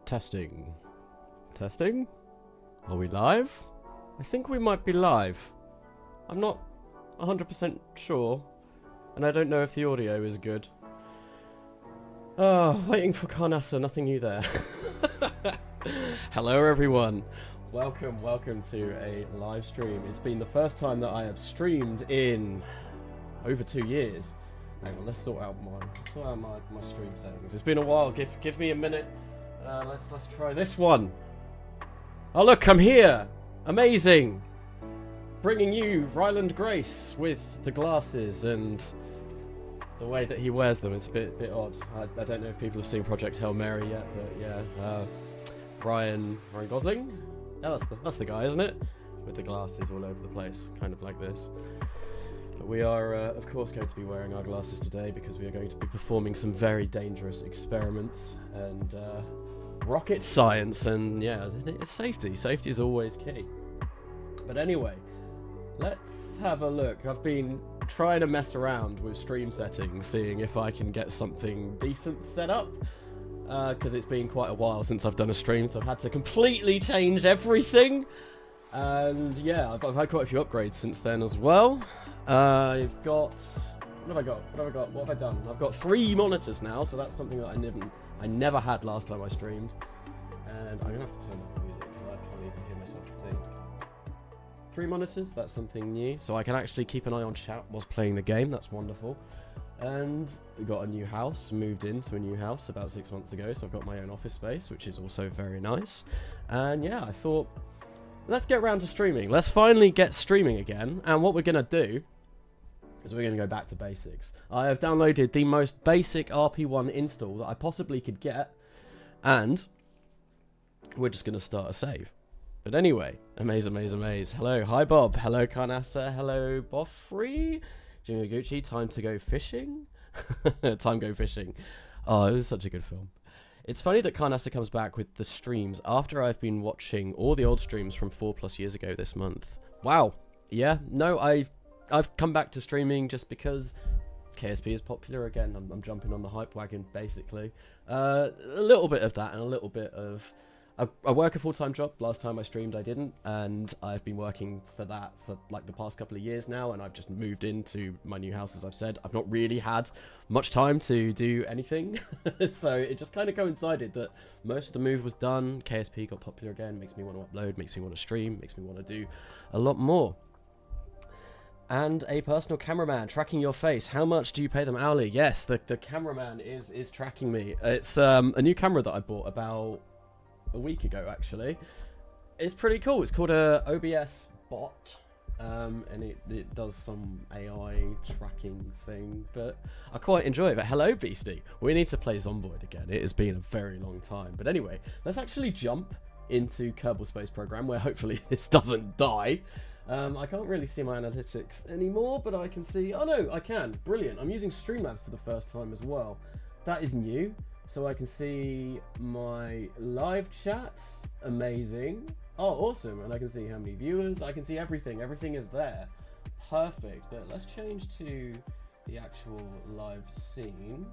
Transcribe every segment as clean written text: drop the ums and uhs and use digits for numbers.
Testing. Testing? Are we live? I think we might be live. I'm not 100% sure, and I don't know if the audio is good. Oh, waiting for Carnassa, nothing new there. Hello everyone. Welcome to a live stream. It's been the first time that I have streamed in over 2 years. Hang on, let's sort out my stream settings. It's been a while. Give me a minute. Let's try this one. Oh look, I'm here! Amazing! Bringing you Ryland Grace with the glasses and the way that he wears them. It's a bit odd. I don't know if people have seen Project Hail Mary yet, but yeah. Ryan Gosling? Yeah, that's the guy, isn't it? With the glasses all over the place, kind of like this. But we are, of course, going to be wearing our glasses today because we are going to be performing some very dangerous experiments and rocket science, and yeah, it's safety. Safety is always key. But anyway, let's have a look. I've been trying to mess around with stream settings, seeing if I can get something decent set up, because it's been quite a while since I've done a stream, so I've had to completely change everything. And yeah, I've had quite a few upgrades since then as well. I've got... What have I got? What have I done? I've got 3 monitors now, so that's something that I never had last time I streamed. And I'm going to have to turn off the music because I can't even hear myself think. 3 monitors, that's something new. So I can actually keep an eye on chat whilst playing the game. That's wonderful. And we got a new house, moved into a new house about 6 months ago. So I've got my own office space, which is also very nice. And yeah, I thought, let's get around to streaming. Let's finally get streaming again. And what we're going to do is we're going to go back to basics. I have downloaded the most basic RP-1 install that I possibly could get, and we're just going to start a save. But anyway, amaze. Hello, hi Bob. Hello, Carnassa. Hello, Boffrey. Jingo Gucci, time to go fishing. Time go fishing. Oh, it was such a good film. It's funny that Carnassa comes back with the streams after I've been watching all the old streams from 4+ years ago this month. Wow. Yeah, no, I've come back to streaming just because KSP is popular again. I'm jumping on the hype wagon, basically. A little bit of that and a little bit of... I work a full-time job. Last time I streamed, I didn't. And I've been working for that for like the past couple of years now. And I've just moved into my new house, as I've said. I've not really had much time to do anything. So it just kind of coincided that most of the move was done. KSP got popular again. Makes me want to upload, makes me want to stream, makes me want to do a lot more. And a personal cameraman tracking your face. How much do you pay them hourly? Yes, the cameraman is tracking me. It's a new camera that I bought about a week ago, actually. It's pretty cool. It's called a OBS bot, and it does some AI tracking thing, but I quite enjoy it. But hello, Beastie. We need to play Zomboid again. It has been a very long time. But anyway, let's actually jump into Kerbal Space Program, where hopefully this doesn't die. I can't really see my analytics anymore, but I can see... Oh no, I can. Brilliant. I'm using Streamlabs for the first time as well. That is new. So I can see my live chat. Amazing. Oh, awesome. And I can see how many viewers. I can see everything. Everything is there. Perfect. But let's change to the actual live scene.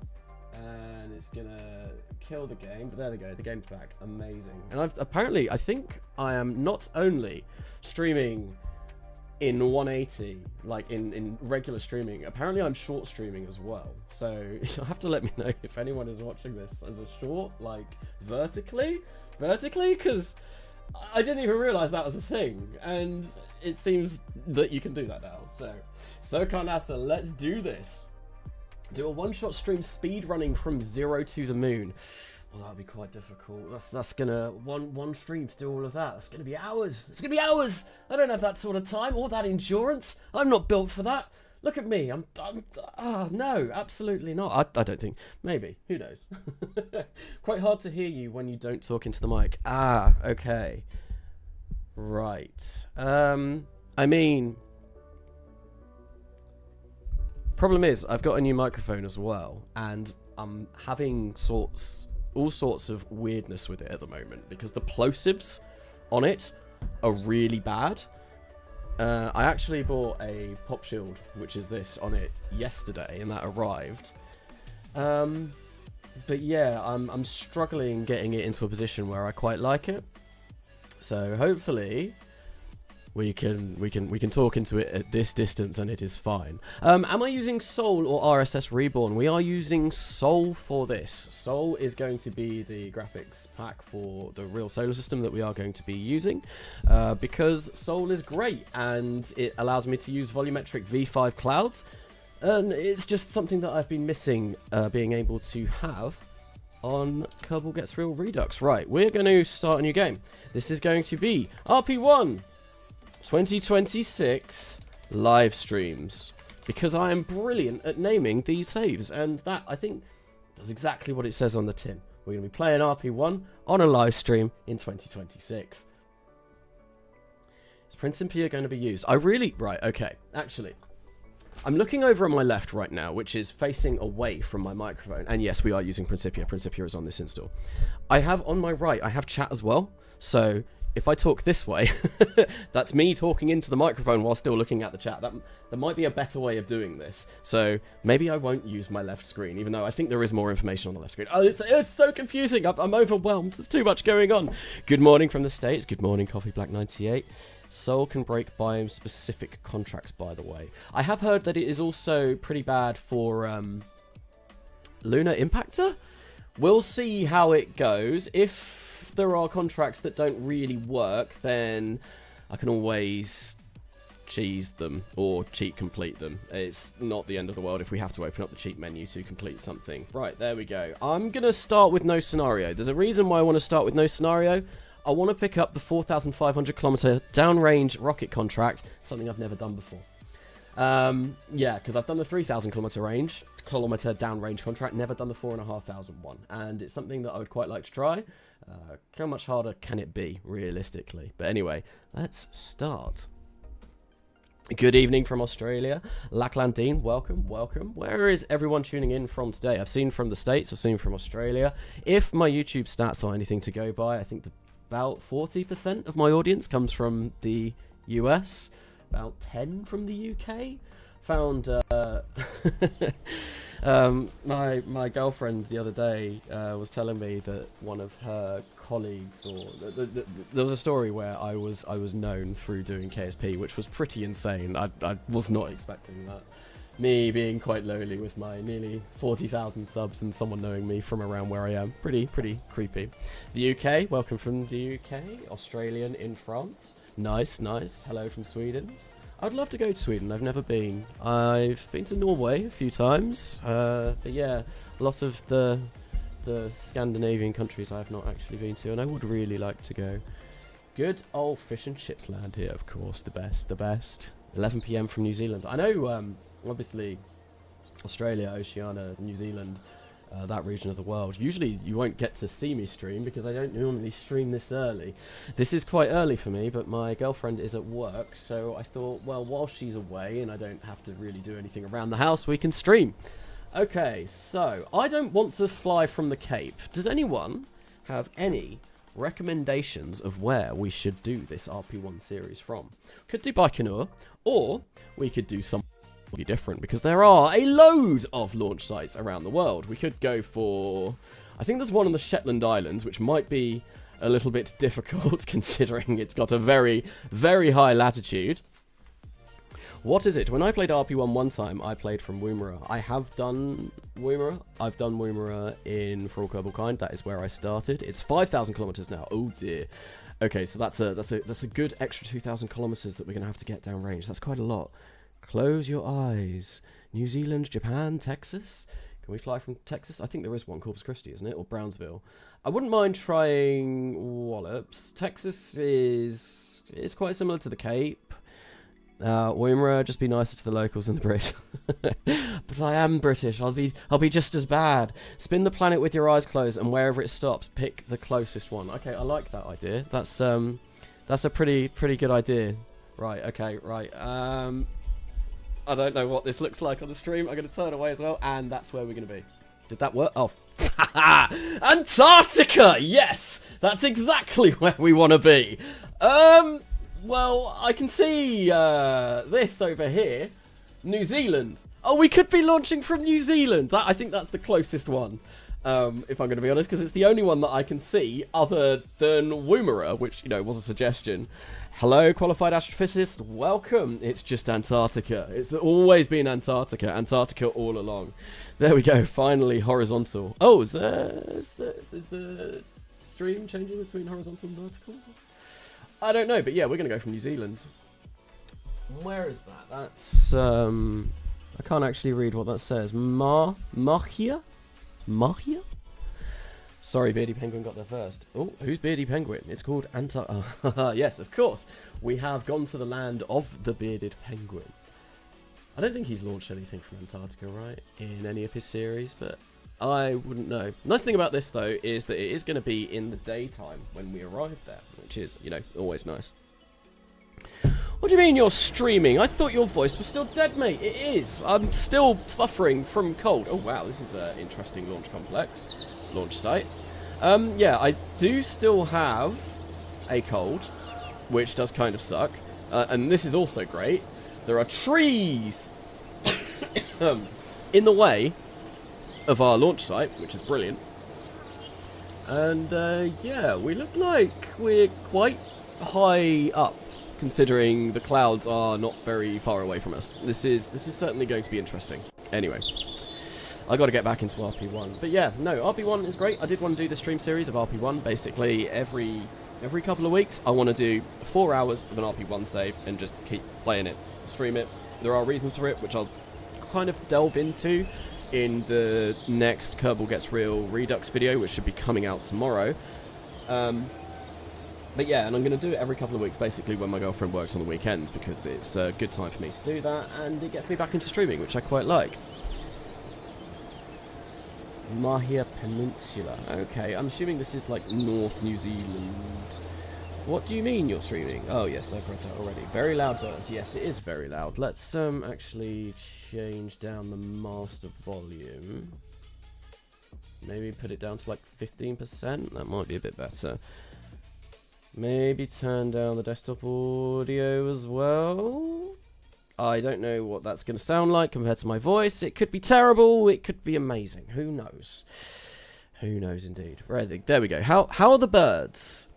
And it's gonna kill the game, but there we go, the game's back. Amazing. And I think I am not only streaming in 180, like in regular streaming, apparently I'm short streaming as well. So you'll have to let me know if anyone is watching this as a short, like vertically, because I didn't even realize that was a thing, and it seems that you can do that now. So Carnassa, let's do this. Do a one-shot stream speed running from 0 to the moon. Well, that'll be quite difficult. That's gonna one stream to do all of that. That's gonna be hours. It's gonna be hours. I don't have that sort of time or that endurance. I'm not built for that. Look at me. No, absolutely not. I don't think. Maybe. Who knows? Quite hard to hear you when you don't talk into the mic. Ah, okay. Right. I mean, problem is I've got a new microphone as well, and I'm having all sorts of weirdness with it at the moment because the plosives on it are really bad. I actually bought a pop shield, which is this, on it yesterday, and that arrived. But yeah, I'm struggling getting it into a position where I quite like it. So hopefully we can talk into it at this distance and it is fine. Am I using Soul or RSS Reborn? We are using Soul for this. Soul is going to be the graphics pack for the real solar system that we are going to be using, because Soul is great and it allows me to use volumetric V5 clouds, and it's just something that I've been missing, being able to have on Kerbal Gets Real Redux. Right, we're going to start a new game. This is going to be RP-1 2026 live streams, because I am brilliant at naming these saves, and that, I think, does exactly what it says on the tin. We're going to be playing RP-1 on a live stream in 2026. Is Principia going to be used? Right, okay, actually, I'm looking over at my left right now, which is facing away from my microphone, and yes, we are using Principia. Principia is on this install. I have on my right, I have chat as well, so if I talk this way, that's me talking into the microphone while still looking at the chat. There might be a better way of doing this. So maybe I won't use my left screen, even though I think there is more information on the left screen. Oh, it's so confusing. I'm overwhelmed. There's too much going on. Good morning from the States. Good morning, Coffee Black 98. Soul can break biome-specific contracts, by the way. I have heard that it is also pretty bad for Lunar Impactor. We'll see how it goes. If there are contracts that don't really work, then I can always cheese them or cheat complete them. It's not the end of the world if we have to open up the cheat menu to complete something. Right, there we go. I'm going to start with no scenario. There's a reason why I want to start with no scenario. I want to pick up the 4,500 kilometer downrange rocket contract, something I've never done before. Yeah, because I've done the 3,000 kilometer downrange contract, never done the 4,500 one, and it's something that I would quite like to try. How much harder can it be, realistically? But anyway, let's start. Good evening from Australia. Lacklandine, welcome, welcome. Where is everyone tuning in from today? I've seen from the States, I've seen from Australia. If my YouTube stats are anything to go by, I think about 40% of my audience comes from the US, about 10 from the UK. Found my girlfriend the other day was telling me that one of her colleagues, or there was a story where I was known through doing KSP, which was pretty insane. I was not expecting that. Me being quite lowly with my nearly 40,000 subs and someone knowing me from around where I am. Pretty creepy. The UK, welcome from the UK. Australian in France. Nice. Hello from Sweden. I'd love to go to Sweden. I've never been. I've been to Norway a few times. But yeah, a lot of the Scandinavian countries I have not actually been to, and I would really like to go. Good old fish and chips land here, of course. The best. 11 PM from New Zealand. I know, obviously, Australia, Oceania, New Zealand, that region of the world. Usually you won't get to see me stream because I don't normally stream this early. This is quite early for me, but my girlfriend is at work, so I thought, well, while she's away and I don't have to really do anything around the house, we can stream. Okay, so I don't want to fly from the Cape. Does anyone have any recommendations of where we should do this RP-1 series from? Could do Baikonur, or we could do something different, because there are a load of launch sites around the world. We could go for, I think there's one on the Shetland Islands, which might be a little bit difficult considering it's got a very high latitude. What is it? When I played RP-1 one time, I played from Woomera. I have done Woomera. I've done Woomera in For All Kerbal Kind. That is where I started. It's 5,000 kilometers now. Oh dear. Okay, so that's a good extra 2,000 kilometers that we're gonna have to get down range. That's quite a lot. Close your eyes. New Zealand, Japan, Texas. Can we fly from Texas? I think there is one, Corpus Christi, isn't it? Or Brownsville. I wouldn't mind trying Wallops. Texas is quite similar to the Cape. Woomera, just be nicer to the locals and the British. But I am British. I'll be just as bad. Spin the planet with your eyes closed, and wherever it stops, pick the closest one. Okay, I like that idea. That's a pretty good idea. Right. Okay. Right. I don't know what this looks like on the stream. I'm gonna turn away as well, and that's where we're gonna be. Did that work? Oh, Antarctica. Yes, that's exactly where we want to be. Well, I can see this over here. New Zealand. Oh, we could be launching from New Zealand. I think that's the closest one, if I'm going to be honest, because it's the only one that I can see other than Woomera, which, you know, was a suggestion. Hello, qualified astrophysicist. Welcome. It's just Antarctica. It's always been Antarctica. Antarctica all along. There we go. Finally horizontal. Oh, is the stream changing between horizontal and vertical? I don't know, but yeah, we're going to go from New Zealand. Where is that? That's, I can't actually read what that says. Mahia? Mahia? Sorry, Beardy Penguin got there first. Oh, who's Beardy Penguin? It's called yes, of course. We have gone to the land of the Bearded Penguin. I don't think he's launched anything from Antarctica, right? In any of his series, but I wouldn't know. Nice thing about this, though, is that it is going to be in the daytime when we arrive there, which is, you know, always nice. What do you mean you're streaming? I thought your voice was still dead, mate. It is. I'm still suffering from cold. Oh, wow, this is an interesting launch complex. Launch site. Yeah, I do still have a cold, which does kind of suck. And this is also great. There are trees in the way of our launch site, which is brilliant. And yeah, we look like we're quite high up, considering the clouds are not very far away from us. This is certainly going to be interesting. Anyway, I got to get back into RP-1. But yeah, no, RP-1 is great. I did want to do the stream series of RP-1. Basically, every couple of weeks, I want to do 4 hours of an RP-1 save and just keep playing it, stream it. There are reasons for it, which I'll kind of delve into in the next Kerbal Gets Real Redux video, which should be coming out tomorrow. But yeah, and I'm going to do it every couple of weeks, basically, when my girlfriend works on the weekends, because it's a good time for me to do that, and it gets me back into streaming, which I quite like. Mahia Peninsula. Okay, I'm assuming this is like North New Zealand. What do you mean you're streaming? Oh yes, I've read that already. Very loud birds. Yes, it is very loud. Let's actually change down the master volume. Maybe put it down to like 15%. That might be a bit better. Maybe turn down the desktop audio as well. I don't know what that's going to sound like compared to my voice. It could be terrible. It could be amazing. Who knows? Who knows indeed. Right, there we go. How are the birds?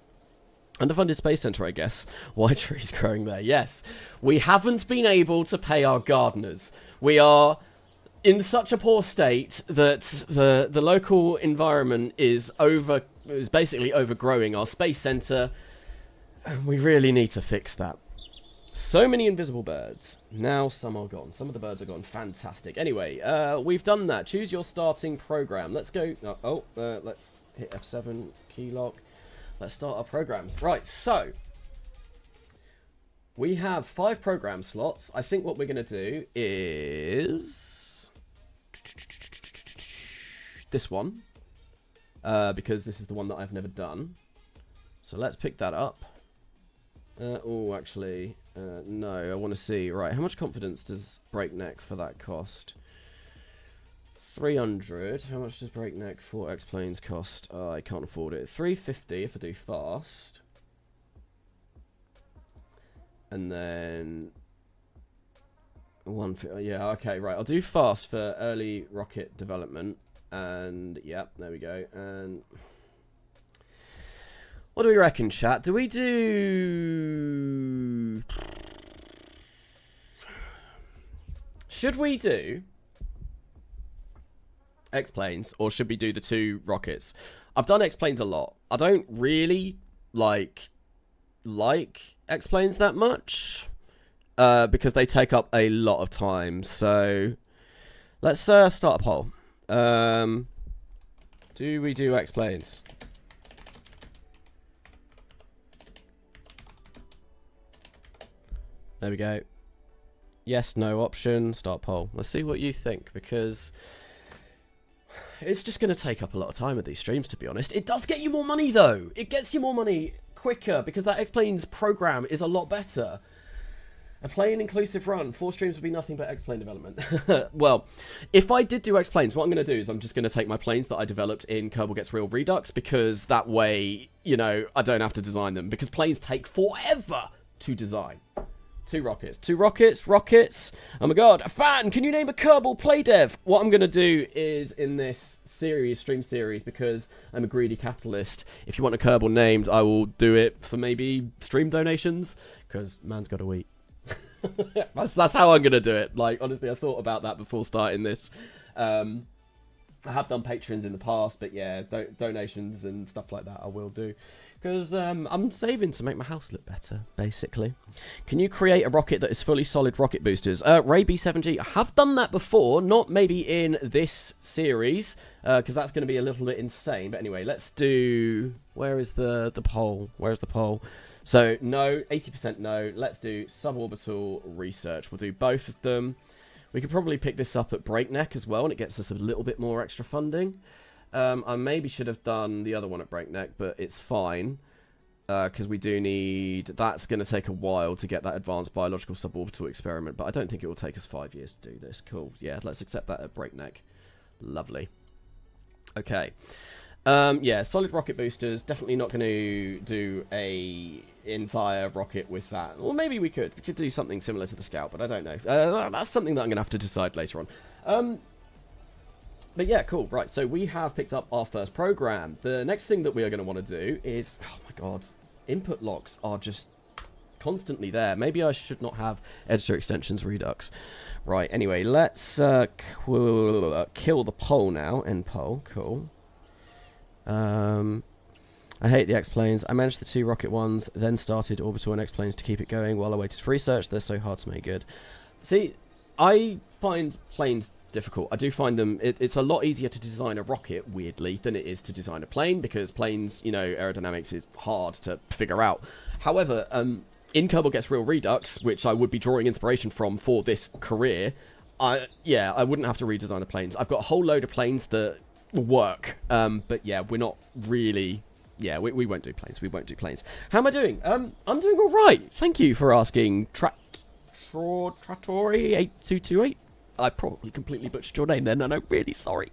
Underfunded Space Center, I guess. Why trees growing there? Yes. We haven't been able to pay our gardeners. We are in such a poor state that the local environment is basically overgrowing our space center. We really need to fix that. So many invisible birds. Now some are gone. Some of the birds are gone. Fantastic. Anyway, we've done that. Choose your starting program. Let's go. Let's hit F7 key lock. Let's start our programs. Right, so we have 5 program slots. I think what we're going to do is this one, because this is the one that I've never done. So let's pick that up. Oh, actually, no, I want to see. Right, how much confidence does Breakneck for that cost? 300. How much does Breakneck for X-Planes cost? I can't afford it. 350 if I do fast. And then yeah, okay, right. I'll do fast for early rocket development. And yeah, there we go. And what do we reckon, chat? Do we do... Should we do X-Planes, or should we do the 2 rockets? I've done X-Planes a lot. I don't really like X-Planes that much, because they take up a lot of time. So let's start a poll. Do we do X-Planes? There we go. Yes, no option, start poll. Let's see what you think, because it's just going to take up a lot of time with these streams, to be honest. It does get you more money, though. It gets you more money quicker, because that X-Planes program is a lot better. A plain inclusive run, 4 streams would be nothing but X-Plane development. Well, if I did do X-Planes, what I'm going to do is I'm just going to take my planes that I developed in Kerbal Gets Real Redux, because that way, you know, I don't have to design them, because planes take forever to design. 2 rockets. 2 rockets. Rockets. Oh my god. A fan! Can you name a Kerbal play dev? What I'm going to do is, in this series, stream series, because I'm a greedy capitalist, if you want a Kerbal named, I will do it for maybe stream donations, because man's got to eat. that's how I'm going to do it. Like, honestly, I thought about that before starting this. I have done patrons in the past, but yeah, donations and stuff like that I will do. Because I'm saving to make my house look better, basically. Can you create a rocket that is fully solid rocket boosters? Ray B7G, I have done that before, not maybe in this series, because that's going to be a little bit insane. But anyway, let's do... Where is the poll? Where's the poll? So, no, 80% no. Let's do suborbital research. We'll do both of them. We could probably pick this up at Breakneck as well, and it gets us a little bit more extra funding. I maybe should have done the other one at Breakneck, but it's fine. Because we do need... That's going to take a while to get that advanced biological suborbital experiment, but I don't think it will take us 5 years to do this. Cool. Yeah, let's accept that at Breakneck. Lovely. Okay. Yeah, solid rocket boosters. Definitely not going to do a entire rocket with that. Or maybe we could. We could do something similar to the Scout, but I don't know. That's something that I'm going to have to decide later on. But yeah, cool. Right, so we have picked up our first program. The next thing that we are going to want to do is... Oh my god. Input locks are just constantly there. Maybe I should not have editor extensions Redux. Right, anyway, let's kill the poll now. End poll. Cool. I hate the X-Planes. I managed the 2 rocket ones, then started orbital and X-Planes to keep it going while I waited for research. They're so hard to make good. See, I find planes difficult. I do find them... It's a lot easier to design a rocket, weirdly, than it is to design a plane, because planes, you know, aerodynamics is hard to figure out. However, in Kerbal Gets Real Redux, which I would be drawing inspiration from for this career, I wouldn't have to redesign the planes. I've got a whole load of planes that work, but yeah, we're not really... Yeah, we won't do planes. We won't do planes. How am I doing? I'm doing all right. Thank you for asking. Trattori8228. I probably completely butchered your name then, and I'm really sorry.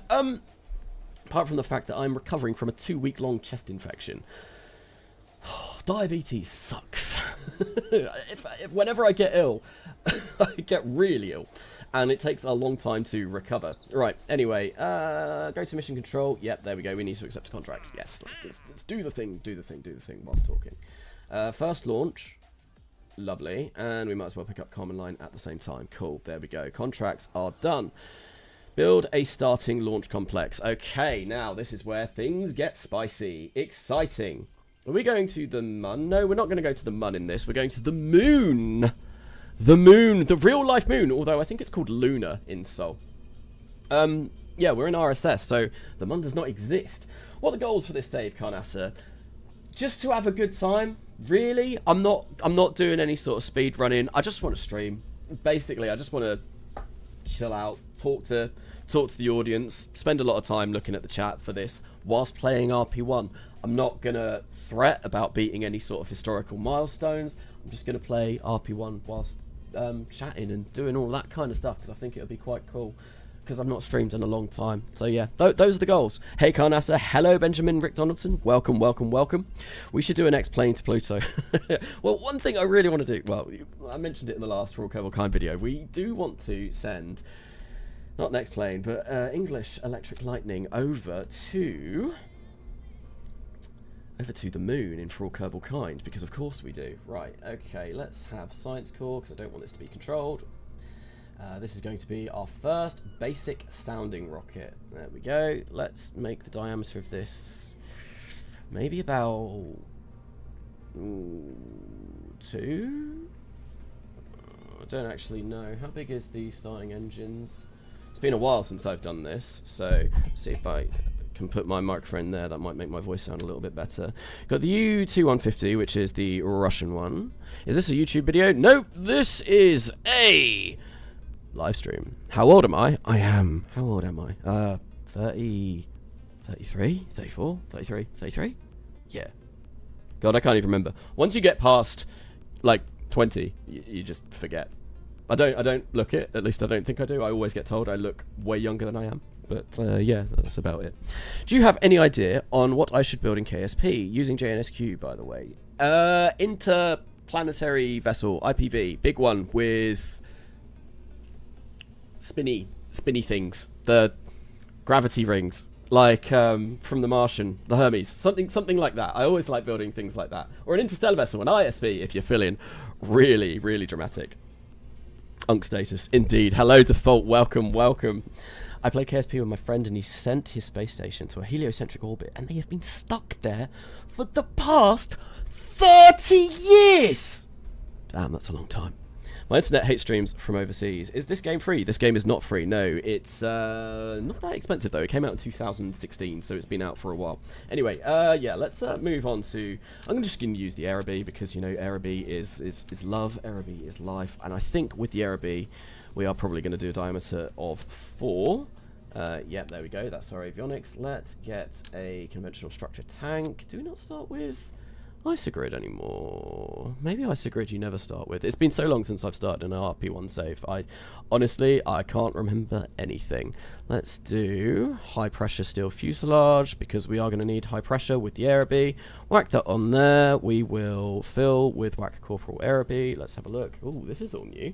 Apart from the fact that I'm recovering from a 2-week-long chest infection. Diabetes sucks. Whenever I get ill, I get really ill. And it takes a long time to recover. Right, anyway, go to mission control. Yep, there we go. We need to accept a contract. Yes, let's do the thing whilst talking. First launch. Lovely. And we might as well pick up command line at the same time. Cool, there we go. Contracts are done. Build a starting launch complex. Okay, now this is where things get spicy. Exciting. Are we going to the Mun? No, we're not going to go to the Mun in this. We're going to the Moon. The Moon, the real-life Moon, although I think it's called Luna in Sol. Yeah, we're in RSS, so the Mun does not exist. What are the goals for this save, Carnassa? Just to have a good time, really. I'm not doing any sort of speed running. I just want to stream. Basically, I just want to chill out, talk to the audience, spend a lot of time looking at the chat for this whilst playing RP-1. I'm not gonna threat about beating any sort of historical milestones. I'm just gonna play RP-1 whilst chatting and doing all that kind of stuff, because I think it'll be quite cool, because I've not streamed in a long time. So yeah, those are the goals. Hey Carnassa, hello Benjamin Rick Donaldson, welcome. We should do an X-Plane to Pluto. Well, one thing I really want to do, well, I mentioned it in the last For All Kerbal Kind video, we do want to send, not an X-Plane, but English Electric Lightning over to the Moon in For All Kerbal Kind, because of course we do. Right, okay, let's have Science Core, because I don't want this to be controlled. This is going to be our first basic sounding rocket. There we go. Let's make the diameter of this maybe about 2? I don't actually know. How big is the starting engines? It's been a while since I've done this, so let's see if I can put my microphone there. That might make my voice sound a little bit better. Got the U2150, which is the Russian one. Is this a YouTube video? Nope, this is a live stream. How old am I? How old am I? 30, 33, 34, 33, 33? Yeah. God, I can't even remember. Once you get past, like, 20, you just forget. I don't look it. At least I don't think I do. I always get told I look way younger than I am. But yeah, that's about it. Do you have any idea on what I should build in KSP using JNSQ, by the way? Interplanetary vessel, IPV, big one with spinny things, the gravity rings, like from The Martian, the Hermes, something like that. I always like building things like that, or an interstellar vessel, an ISP, if you're feeling really dramatic. Unk status, indeed. Hello, default. Welcome. I play KSP with my friend, and he sent his space station to a heliocentric orbit, and they have been stuck there for the past 30 years. Damn, that's a long time. My internet hates streams from overseas. Is this game free? This game is not free. No, it's not that expensive though. It came out in 2016, so it's been out for a while. Anyway, yeah, let's move on to. I'm just going to use the Araby because you know Araby is love, Araby is life, and I think with the Araby, we are probably going to do a diameter of 4. Yep, there we go. That's our avionics. Let's get a conventional structure tank. Do we not start with Isogrid anymore? Maybe Isogrid you never start with. It's been so long since I've started an RP-1 save. Honestly, I can't remember anything. Let's do high pressure steel fuselage because we are going to need high pressure with the Araby. Whack that on there. We will fill with whack corporal Araby. Let's have a look. Ooh, this is all new.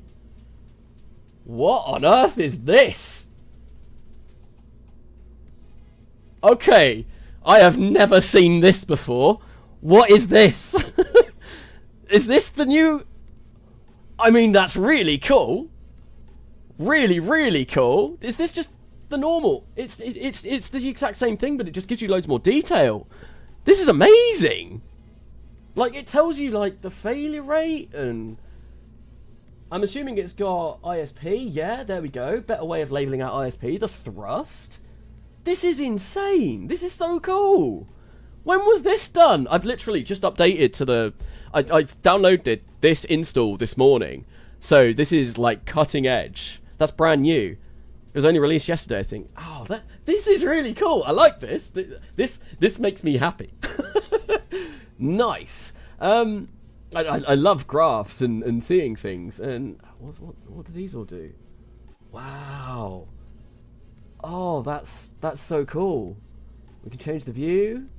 What on earth is this? Okay, I have never seen this before. What is this? Is this the new... I mean, that's really cool. Really cool. Is this just the normal? It's the exact same thing, but it just gives you loads more detail. This is amazing. Like, it tells you, like, the failure rate, and... I'm assuming it's got ISP. Yeah, there we go. Better way of labeling out ISP. The thrust. This is insane. This is so cool. When was this done? I've literally just updated to the... I downloaded this install this morning. So this is like cutting edge. That's brand new. It was only released yesterday, I think. Oh, this is really cool. I like this. This makes me happy. Nice. I love graphs and seeing things. And what do these all do? Wow. Oh, that's so cool. We can change the view.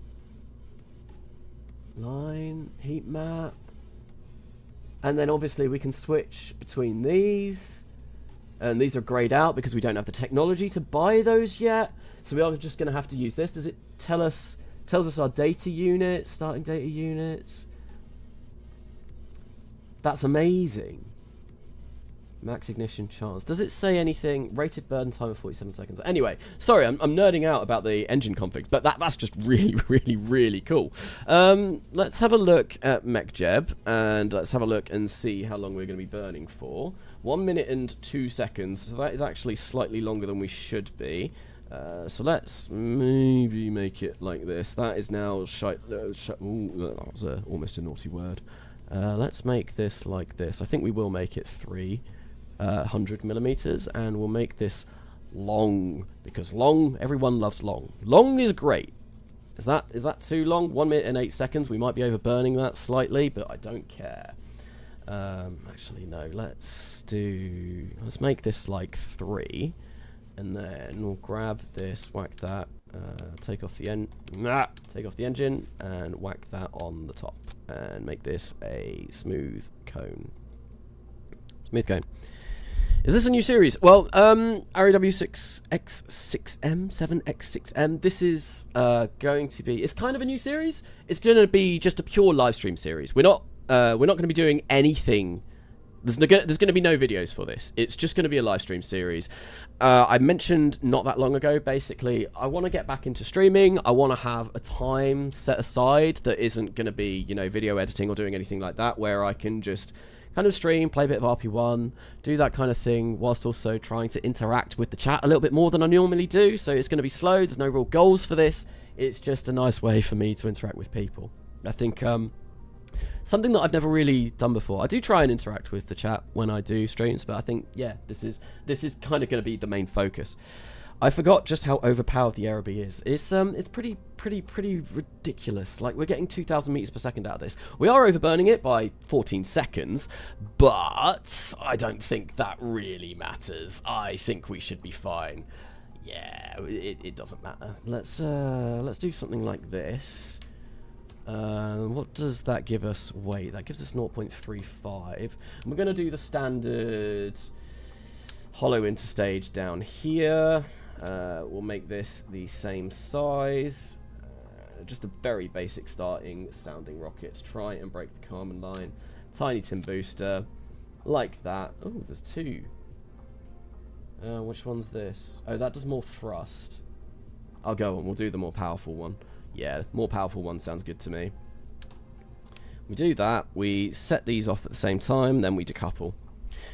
Line, heat map. And then obviously we can switch between these. And these are grayed out because we don't have the technology to buy those yet. So we are just going to have to use this. Does it tells us our data unit, starting data units. That's amazing. Max ignition chance. Does it say anything? Rated burn time of 47 seconds. Anyway, sorry, I'm nerding out about the engine configs, but that's just really cool. Let's have a look at MechJeb, and let's have a look and see how long we're going to be burning for. 1 minute and 2 seconds, so that is actually slightly longer than we should be. So let's maybe make it like this. That is now ooh, that was almost a naughty word. Let's make this like this. I think we will make it 300 millimeters, and we'll make this long because long. Everyone loves long. Long is great. Is that too long? 1 minute and 8 seconds. We might be overburning that slightly, but I don't care. Actually, no. Let's make this like 3, and then we'll grab this, whack that, take off the engine, and whack that on the top, and make this a smooth cone. Smooth cone. Is this a new series? Well, RAW6X6M, 7X6M. This is going to be. It's kind of a new series. It's going to be just a pure live stream series. We're not going to be doing anything. There's going to be no videos for this. It's just going to be a live stream series. I mentioned not that long ago, basically, I want to get back into streaming. I want to have a time set aside that isn't going to be, you know, video editing or doing anything like that, where I can just kind of stream, play a bit of RP-1, do that kind of thing, whilst also trying to interact with the chat a little bit more than I normally do. So it's going to be slow. There's no real goals for this. It's just a nice way for me to interact with people. I think something that I've never really done before. I do try and interact with the chat when I do streams, but I think, yeah, this is kind of going to be the main focus. I forgot just how overpowered the Araby is. It's pretty ridiculous. Like, we're getting 2,000 meters per second out of this. We are overburning it by 14 seconds, but I don't think that really matters. I think we should be fine. Yeah, it doesn't matter. Let's do something like this. What does that give us? Wait, that gives us 0.35. And we're going to do the standard hollow interstage down here. We'll make this the same size. Just a very basic starting sounding rockets. Try and break the Kármán line. Tiny tin booster. Like that. Oh, there's two. Which one's this? Oh, that does more thrust. I'll go on. We'll do the more powerful one. Yeah, more powerful one sounds good to me. We do that. We set these off at the same time. Then we decouple.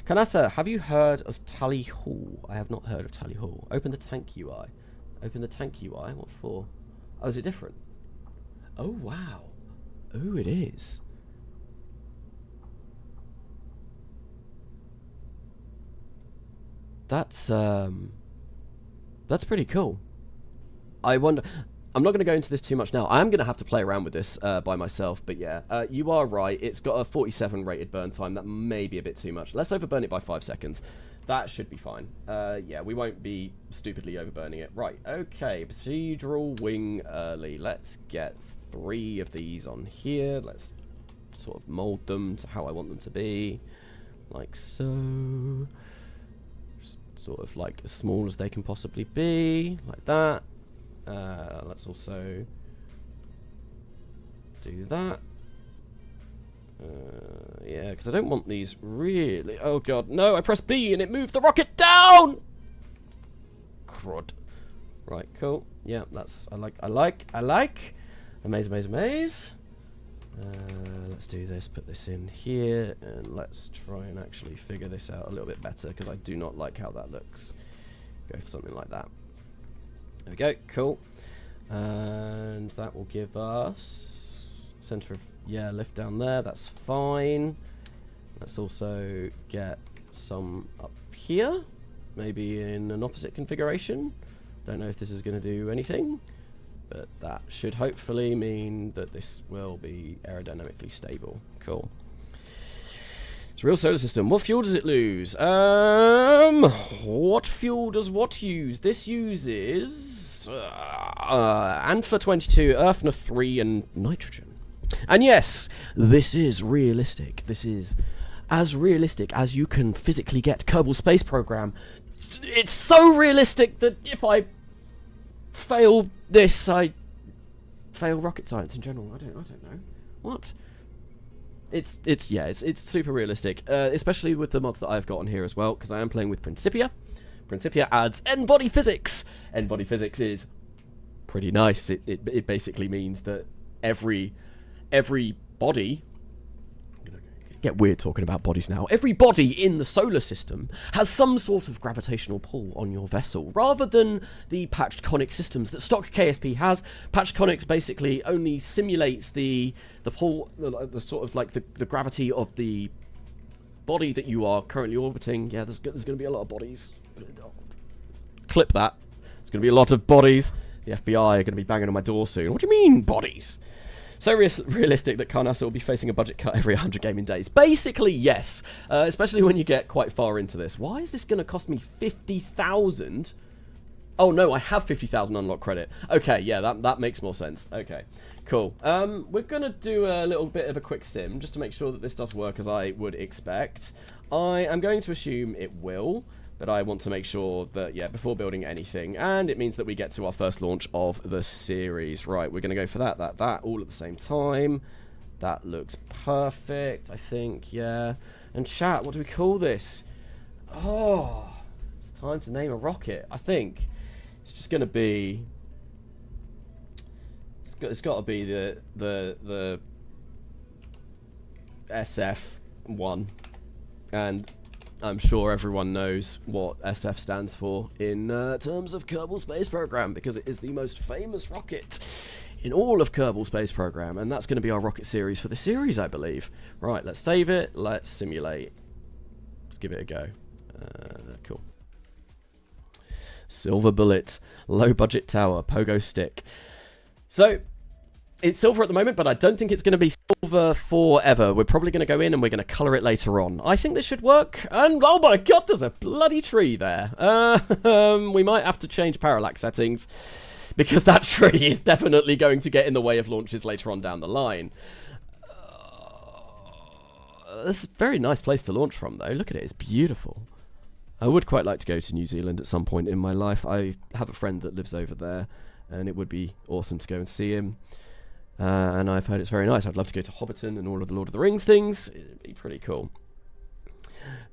Kanasa, have you heard of Tally Hall? I have not heard of Tally Hall. Open the tank UI. Open the tank UI. What for? Oh, is it different? Oh, wow. Oh, it is. That's pretty cool. I wonder... I'm not going to go into this too much now. I am going to have to play around with this by myself, but yeah, you are right. It's got a 47 rated burn time. That may be a bit too much. Let's overburn it by 5 seconds. That should be fine. Yeah, we won't be stupidly overburning it. Right, okay, procedural wing early. Let's get 3 of these on here. Let's sort of mold them to how I want them to be. Like so. Just sort of like as small as they can possibly be. Like that. Let's also do that. Yeah, because I don't want these really... Oh god, no, I pressed B and it moved the rocket down! Crud. Right, cool. Yeah, that's... I like. Amaze. Let's do this, put this in here, and let's try and actually figure this out a little bit better, because I do not like how that looks. Go for something like that. There we go, cool. And that will give us center of, yeah, lift down there, that's fine. Let's also get some up here, maybe in an opposite configuration. Don't know if this is going to do anything, but that should hopefully mean that this will be aerodynamically stable. Cool. It's a real solar system. What fuel does it lose? What fuel does what use? This uses Anther 22, Earthner 3, and nitrogen. And yes, this is realistic. This is as realistic as you can physically get. Kerbal Space Program. It's so realistic that if I fail this, I fail rocket science in general. I don't know. What? It's super realistic, especially with the mods that I've got on here as well, because I am playing with Principia. Principia adds N-body physics. N-body physics is pretty nice. It basically means that every body, I'm gonna get weird talking about bodies now. Every body in the solar system has some sort of gravitational pull on your vessel, rather than the patched conic systems that stock KSP has. Patched conics basically only simulates the pull, the sort of like the gravity of the body that you are currently orbiting. Yeah, there's going to be a lot of bodies. Clip that. There's going to be a lot of bodies. The FBI are going to be banging on my door soon. What do you mean, bodies? So realistic that Karnasa will be facing a budget cut every 100 gaming days. Basically, yes. Especially when you get quite far into this. Why is this going to cost me 50,000? Oh, no, I have 50,000 unlock credit. Okay, yeah, that makes more sense. Okay, cool. We're going to do a little bit of a quick sim, just to make sure that this does work as I would expect. I am going to assume it will, but I want to make sure that, yeah, before building anything, and it means that we get to our first launch of the series. Right, we're going to go for that, all at the same time. That looks perfect, I think, yeah. And chat, what do we call this? Oh, it's time to name a rocket, I think. It's just going to be... It's got to be the SF-1. And I'm sure everyone knows what SF stands for in terms of Kerbal Space Program, because it is the most famous rocket in all of Kerbal Space Program, and that's going to be our rocket series for the series, I believe. Right, let's save it, let's simulate. Let's give it a go. Cool. Silver bullet, low budget tower, pogo stick. So, it's silver at the moment, but I don't think it's going to be silver forever. We're probably going to go in and we're going to colour it later on. I think this should work. And, oh my god, there's a bloody tree there. We might have to change parallax settings, because that tree is definitely going to get in the way of launches later on down the line. This is a very nice place to launch from, though. Look at it, it's beautiful. I would quite like to go to New Zealand at some point in my life. I have a friend that lives over there, and it would be awesome to go and see him. And I've heard it's very nice. I'd love to go to Hobbiton and all of the Lord of the Rings things. It'd be pretty cool.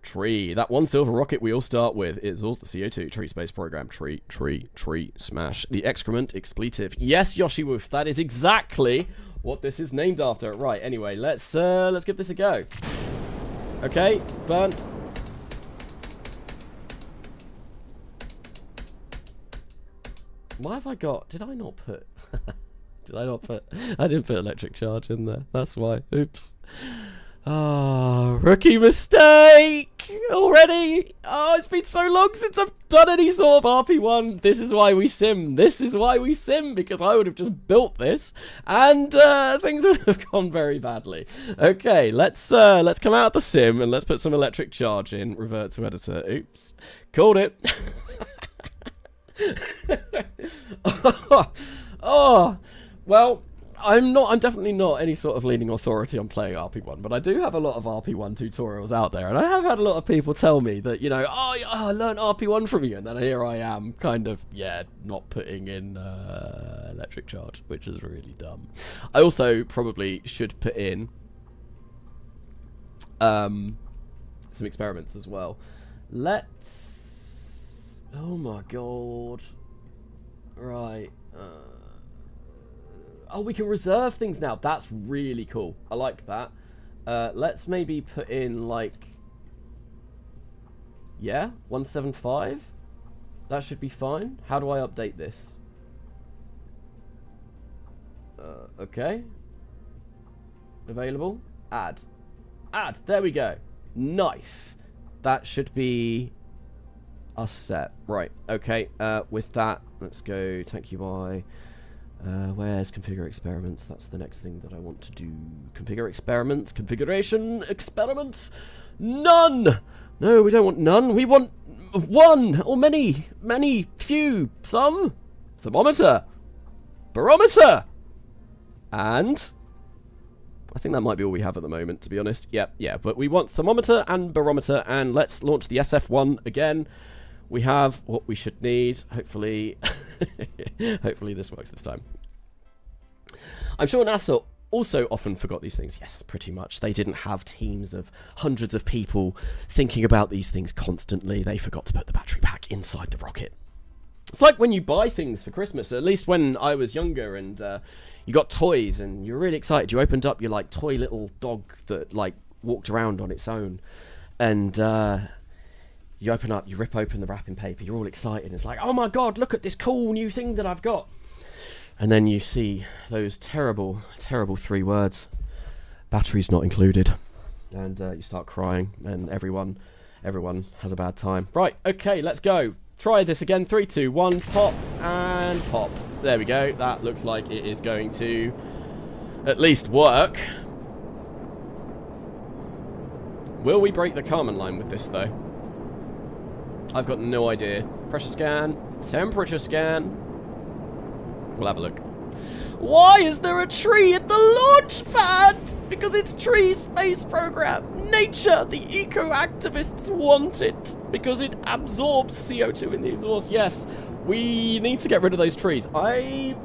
Tree. That one silver rocket we all start with is also the CO2 Tree Space Program. Tree, tree, tree, smash. The excrement expletive. Yes, Yoshi Woof, that is exactly what this is named after. Right, anyway, let's give this a go. Okay, burn. Why have I got... Did I not put... I didn't put electric charge in there. That's why. Oops. Oh, rookie mistake! Already? Oh, it's been so long since I've done any sort of RP-1. This is why we sim. This is why we sim, because I would have just built this, and things would have gone very badly. Okay, let's come out of the sim, and let's put some electric charge in. Revert to editor. Oops. Called it. Oh, well, I'm definitely not any sort of leading authority on playing RP-1, but I do have a lot of RP-1 tutorials out there, and I have had a lot of people tell me that, you know, I learned RP-1 from you, and then here I am, kind of, yeah, not putting in electric charge, which is really dumb. I also probably should put in some experiments as well. Let's... Oh my god. Right. Oh, we can reserve things now. That's really cool. I like that. Let's maybe put in, like... Yeah, 175. That should be fine. How do I update this? Okay. Available. Add. Add. There we go. Nice. That should be... us set. Right. Okay. With that, let's go tank UI. Where's configure experiments? That's the next thing that I want to do. Configure experiments. Configuration experiments. None! No, we don't want none. We want one or many, few, some. Thermometer. Barometer. And I think that might be all we have at the moment, to be honest. Yeah, but we want thermometer and barometer, and let's launch the SF-1 again. We have what we should need. Hopefully, hopefully this works this time. I'm sure NASA also often forgot these things. Yes, pretty much. They didn't have teams of hundreds of people thinking about these things constantly. They forgot to put the battery pack inside the rocket. It's like when you buy things for Christmas, at least when I was younger, and you got toys and you're really excited. You opened up your like toy little dog that like walked around on its own, and you open up, you rip open the wrapping paper, you're all excited. It's like, oh my god, look at this cool new thing that I've got. And then you see those terrible, terrible 3 words. Batteries not included. And you start crying, and everyone has a bad time. Right, okay, let's go. Try this again. 3, 2, 1, pop, and pop. There we go. That looks like it is going to at least work. Will we break the Kármán line with this, though? I've got no idea. Pressure scan. Temperature scan. We'll have a look. Why is there a tree at the launch pad? Because it's Tree Space Program. Nature, the eco-activists want it. Because it absorbs CO2 in the exhaust. Yes, we need to get rid of those trees. I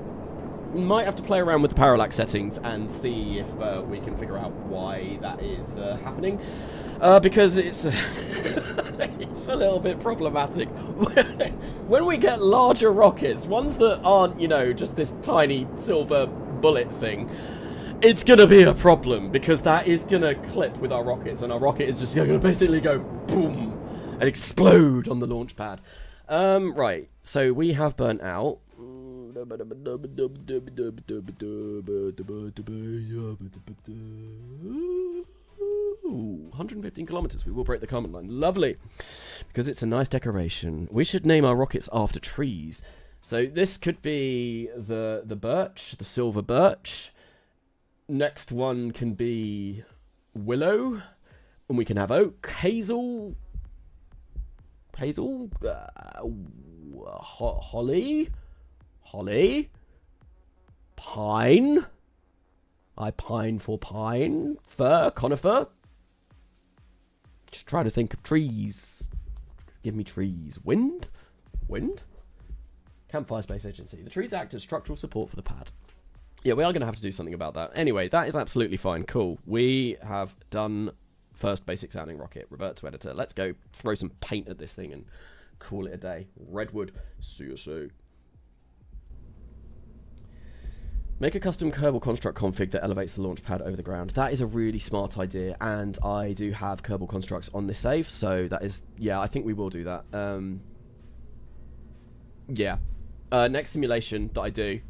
might have to play around with the parallax settings and see if we can figure out why that is happening. Because it's it's a little bit problematic. When we get larger rockets, ones that aren't, you know, just this tiny silver bullet thing, it's going to be a problem, because that is going to clip with our rockets, and our rocket is just going to basically go boom and explode on the launch pad. Right, so we have burnt out. 115 kilometers. We will break the common line. Lovely. Because it's a nice decoration. We should name our rockets after trees. So this could be the birch, the silver birch. Next one can be willow. And we can have oak, hazel, holly, pine. I pine for pine, fir, conifer. Just try to think of trees. Give me trees. Wind? Campfire Space Agency. The trees act as structural support for the pad. Yeah, we are going to have to do something about that. Anyway, that is absolutely fine. Cool. We have done first basic sounding rocket. Revert to editor. Let's go throw some paint at this thing and call it a day. Redwood. CSO. Make a custom Kerbal construct config that elevates the launch pad over the ground. That is a really smart idea, and I do have Kerbal constructs on this save, so that is, yeah, I think we will do that. Yeah. Next simulation that I do,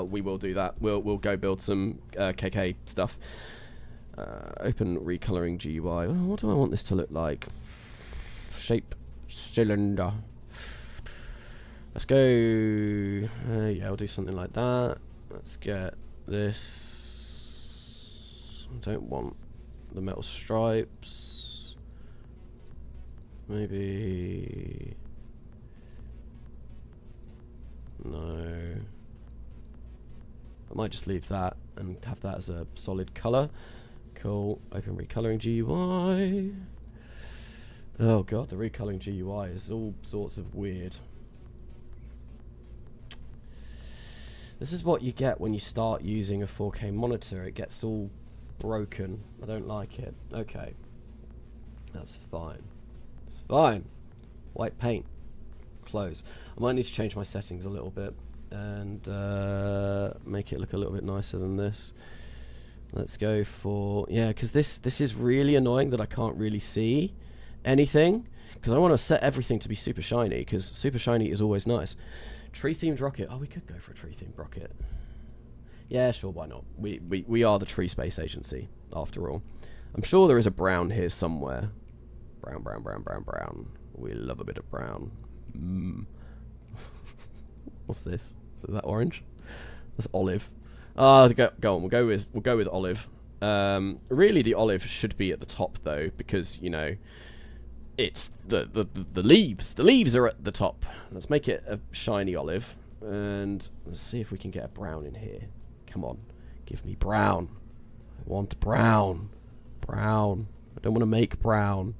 we will do that. We'll go build some KK stuff. Open recoloring GUI. Oh, what do I want this to look like? Shape cylinder. Let's go. Yeah, I'll do something like that. Let's get this. I don't want the metal stripes. Maybe. No. I might just leave that and have that as a solid colour. Cool. Open recoloring GUI. Oh god, the recoloring GUI is all sorts of weird. This is what you get when you start using a 4K monitor. It gets all broken. I don't like it. Okay. That's fine. It's fine. White paint. Close. I might need to change my settings a little bit and make it look a little bit nicer than this. Let's go for... Yeah, because this is really annoying that I can't really see anything. Because I want to set everything to be super shiny, because super shiny is always nice. Tree-themed rocket. Oh, we could go for a tree-themed rocket. Yeah, sure, why not? We are the Tree Space Agency, after all. I'm sure there is a brown here somewhere. Brown, brown, brown, brown, brown. We love a bit of brown. What's this? Is that orange? That's olive. Go on. We'll go with olive. Really, the olive should be at the top though, because you know, it's the leaves. The leaves are at the top. Let's make it a shiny olive, and let's see if we can get a brown in here. Come on, give me brown. I want brown. Brown. I don't want to make brown.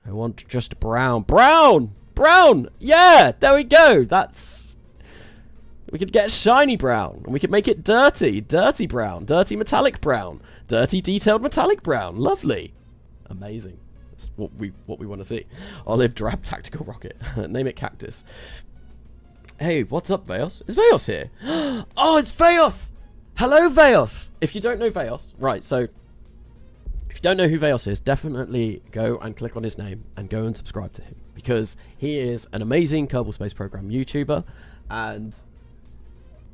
I want just brown. Brown! Brown! Yeah! There we go! That's... We could get shiny brown. And we could make it dirty. Dirty brown. Dirty metallic brown. Dirty detailed metallic brown. Lovely. Amazing. That's what we want to see. Olive drab tactical rocket. Name it Cactus. Hey, what's up, Veos? Is Veos here? Oh, it's Veos! Hello, Veos! If you don't know Veos... Right, so... If you don't know who Veos is, definitely go and click on his name and go and subscribe to him, because he is an amazing Kerbal Space Program YouTuber, and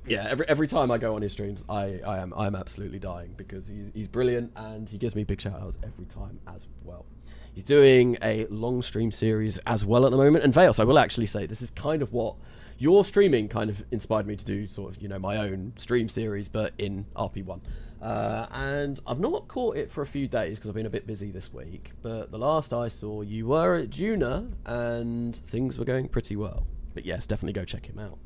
yeah, every time I go on his streams, I'm absolutely dying, because he's brilliant and he gives me big shout outs every time as well. He's doing a long stream series as well at the moment, and Veos, I will actually say, this is kind of what your streaming kind of inspired me to do, sort of, you know, my own stream series, but in RP-1. And I've not caught it for a few days because I've been a bit busy this week, but the last I saw, you were at Juna and things were going pretty well. But yes, definitely go check him out.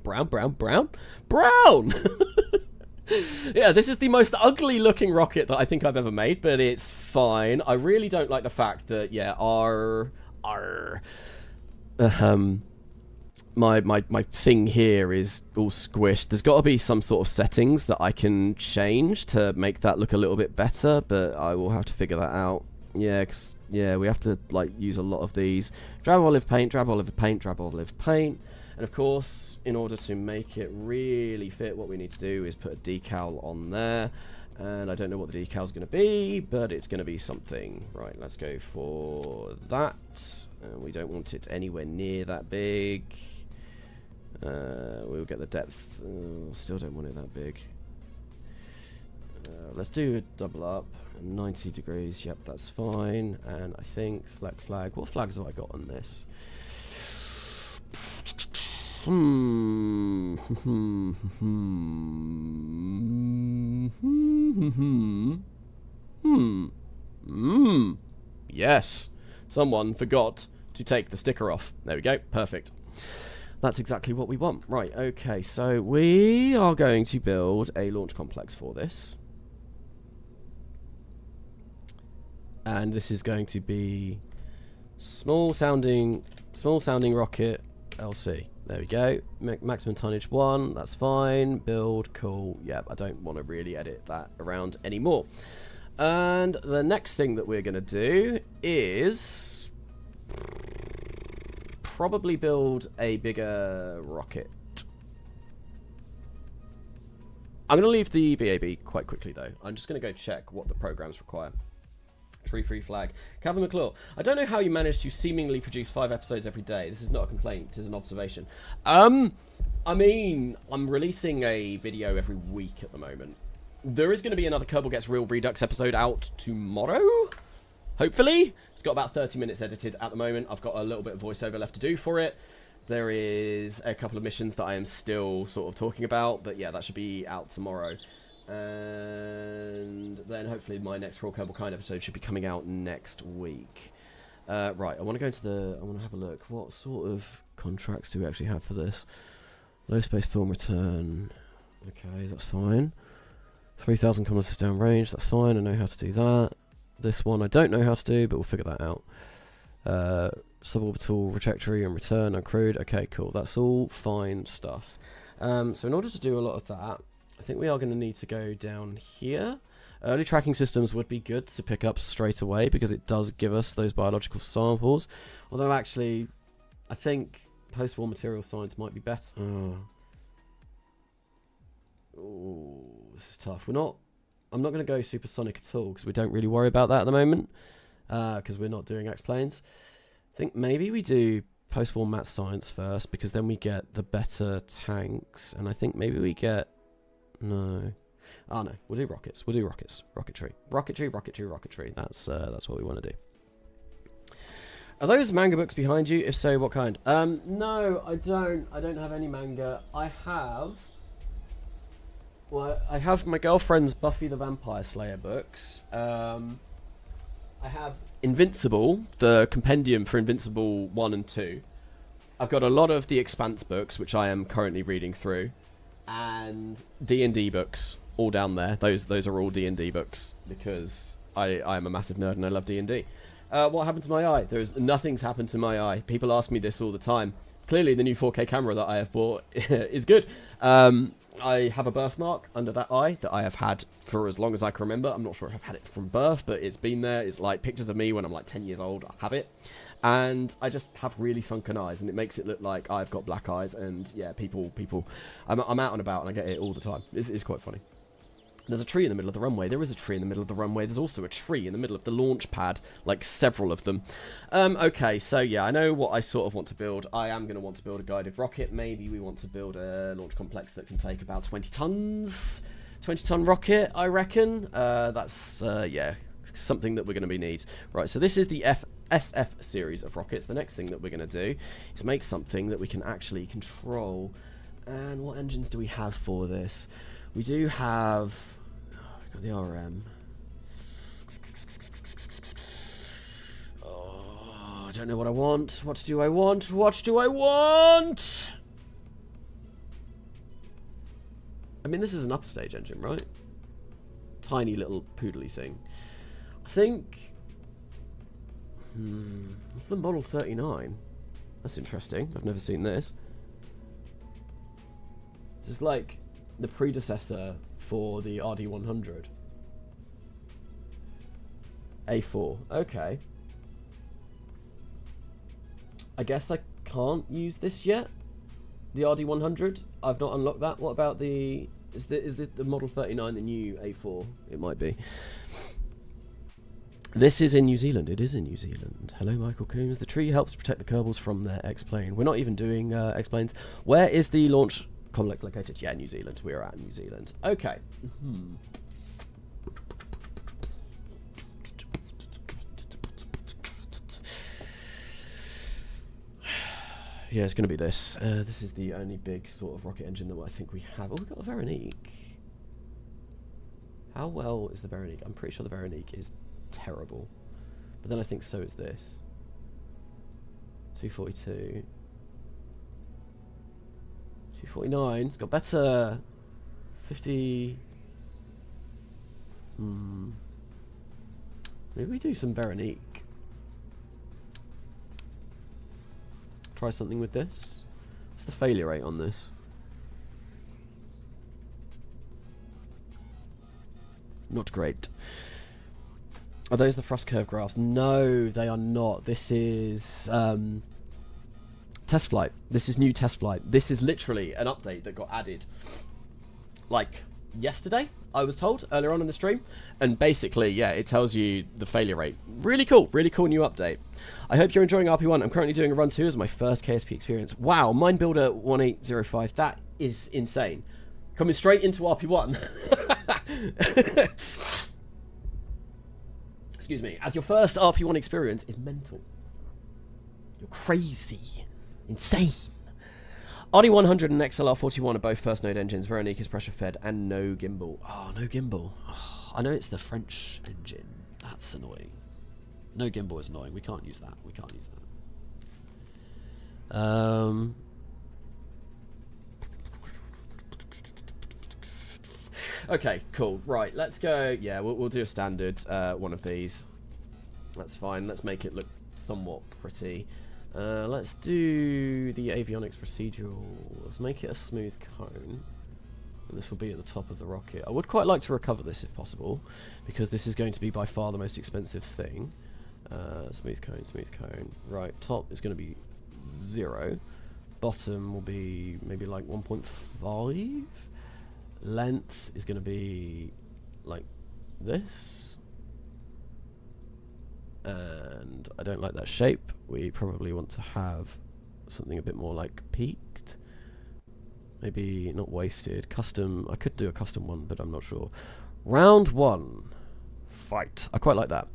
Brown, brown, brown, brown! Yeah, this is the most ugly looking rocket that I think I've ever made, but it's fine. I really don't like the fact that, yeah, my thing here is all squished. There's got to be some sort of settings that I can change to make that look a little bit better, but I will have to figure that out. Yeah, 'cause, yeah, we have to like use a lot of these. Drab olive paint, drab olive paint, drab olive paint. And of course, in order to make it really fit, what we need to do is put a decal on there. And I don't know what the decal is going to be, but it's going to be something. Right, let's go for that. We don't want it anywhere near that big. We'll get the depth. Still don't want it that big. Let's do a double up. 90 degrees, yep, that's fine. And I think select flag. What flags have I got on this? Yes, someone forgot to take the sticker off. There we go, perfect. That's exactly what we want. Right, okay, so we are going to build a launch complex for this. And this is going to be small sounding rocket LC. There we go. Maximum tonnage 1. That's fine. Build. Cool. Yep. I don't want to really edit that around anymore. And the next thing that we're going to do is probably build a bigger rocket. I'm going to leave the VAB quite quickly though. I'm just going to go check what the programs require. Tree free flag. Calvin McClure. I don't know how you manage to seemingly produce 5 episodes every day. This is not a complaint, it is an observation. I mean, I'm releasing a video every week at the moment. There is going to be another Kerbal Gets Real Redux episode out tomorrow. Hopefully. It's got about 30 minutes edited at the moment. I've got a little bit of voiceover left to do for it. There is a couple of missions that I am still sort of talking about. But yeah, that should be out tomorrow. And then hopefully my next Raw Kerbal Kind episode should be coming out next week. Right, I want to go into I want to have a look. What sort of contracts do we actually have for this? Low space film return. Okay, that's fine. 3,000 kilometers downrange, that's fine. I know how to do that. This one I don't know how to do, but we'll figure that out. Suborbital trajectory and return uncrewed. Okay, cool. That's all fine stuff. So in order to do a lot of that, I think we are going to need to go down here. Early tracking systems would be good to pick up straight away because it does give us those biological samples. Although actually, I think post-war material science might be better. Oh, this is tough. I'm not going to go supersonic at all because we don't really worry about that at the moment because we're not doing X-planes. I think maybe we do post-war mat science first because then we get the better tanks, and I think maybe we get no. Oh no, we'll do rockets. We'll do rockets. Rocketry. That's what we want to do. Are those manga books behind you? If so, what kind? No, I don't. I don't have any manga. I have my girlfriend's Buffy the Vampire Slayer books. I have Invincible, the compendium for Invincible 1 and 2. I've got a lot of the Expanse books, which I am currently reading through. And D&D books, all down there. Those are all D&D books because I am a massive nerd and I love D&D. What happened to my eye? Nothing's happened to my eye. People ask me this all the time. Clearly, the new 4K camera that I have bought is good. I have a birthmark under that eye that I have had for as long as I can remember. I'm not sure if I've had it from birth, but it's been there. It's like pictures of me when I'm like 10 years old. I have it. And I just have really sunken eyes, and it makes it look like I've got black eyes. And yeah, people, I'm out and about, and I get it all the time. It's quite funny. There's a tree in the middle of the runway. There is a tree in the middle of the runway. There's also a tree in the middle of the launch pad, like several of them. Okay, so yeah, I know what I sort of want to build. I am going to want to build a guided rocket. Maybe we want to build a launch complex that can take about 20 tons. 20-ton rocket, I reckon. That's, yeah, something that we're going to need. Right, so this is the SF series of rockets. The next thing that we're going to do is make something that we can actually control. And what engines do we have for this? We do have... we've got the RM. Oh, I don't know what I want. What do I want? What do I want? I mean, this is an upstage engine, right? Tiny little poodly thing. I think... what's the Model 39? That's interesting. I've never seen this. This is like the predecessor for the RD-100. A4. Okay. I guess I can't use this yet. The RD100? I've not unlocked that. What about the... Is the Model 39 the new A4? It might be. This is in New Zealand. It is in New Zealand. Hello, Michael Coombs. The tree helps protect the Kerbals from their X-plane. We're not even doing X-planes. Where is the launch complex located? Yeah, New Zealand. We are at New Zealand. Okay. Yeah, it's going to be this. This is the only big sort of rocket engine that I think we have. Oh, we've got a Veronique. How well is the Veronique? I'm pretty sure the Veronique is terrible. But then I think so is this. 242. 249. It's got better. 50. Maybe we do some Veronique. Try something with this. What's the failure rate on this? Not great. Are those the thrust curve graphs? No, they are not. This is test flight. This is new test flight. This is literally an update that got added like yesterday, I was told, earlier on in the stream. And basically, yeah, it tells you the failure rate. Really cool new update. I hope you're enjoying RP-1. I'm currently doing a run 2 as my first KSP experience. Wow, Minebuilder 1805. That is insane. Coming straight into RP-1. Excuse me. As your first RP-1 experience is mental. You're crazy. Insane. RD100 and XLR41 are both first node engines. Veronique is pressure fed and no gimbal. Oh, no gimbal. Oh, I know it's the French engine. That's annoying. No gimbal is annoying. We can't use that. We can't use that. Okay, cool. Right, let's go. Yeah, we'll do a standard one of these. That's fine. Let's make it look somewhat pretty. Let's do the avionics procedural. Let's make it a smooth cone. And this will be at the top of the rocket. I would quite like to recover this if possible, because this is going to be by far the most expensive thing. Smooth cone, smooth cone. Right, top is going to be 0. Bottom will be maybe like 1.5. Length is going to be like this. And I don't like that shape. We probably want to have something a bit more like peaked. Maybe not wasted. Custom. I could do a custom one, but I'm not sure. Round 1. Fight. I quite like that.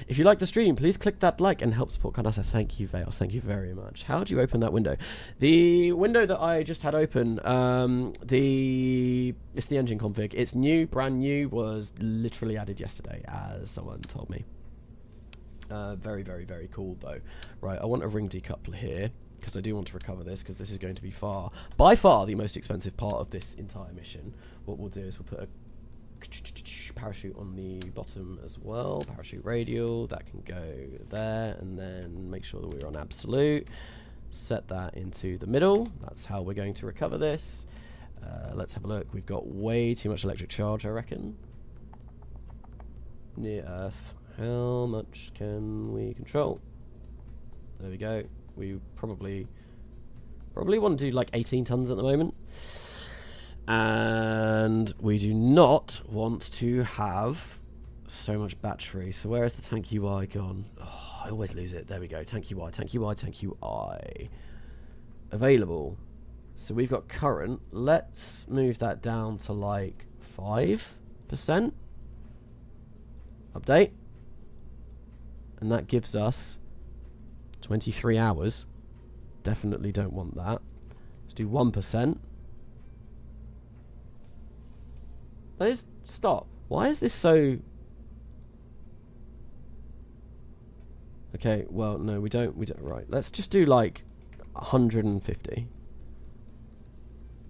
If you like the stream, please click that like and help support Carnasa. Thank you, Vale. Thank you very much. How do you open that window? The window that I just had open, it's the engine config. It's new, brand new, was literally added yesterday, as someone told me. Very, very, very cool, though. Right, I want a ring decoupler here, because I do want to recover this, because this is going to be by far the most expensive part of this entire mission. What we'll do is we'll put a parachute on the bottom as well. Parachute radial, that can go there, and then make sure that we're on absolute. Set that into the middle. That's how we're going to recover this. Let's have a look. We've got way too much electric charge, I reckon. Near Earth. How much can we control? There we go. We probably want to do like 18 tons at the moment. And we do not want to have so much battery. So where is the tank UI gone? Oh, I always lose it. There we go. Tank UI, tank UI, tank UI. Available. So we've got current. Let's move that down to like 5%. Update. And that gives us 23 hours. Definitely don't want that. Let's do 1%. Stop. Why is this so... Okay, well, no, we don't. Right, let's just do like 150.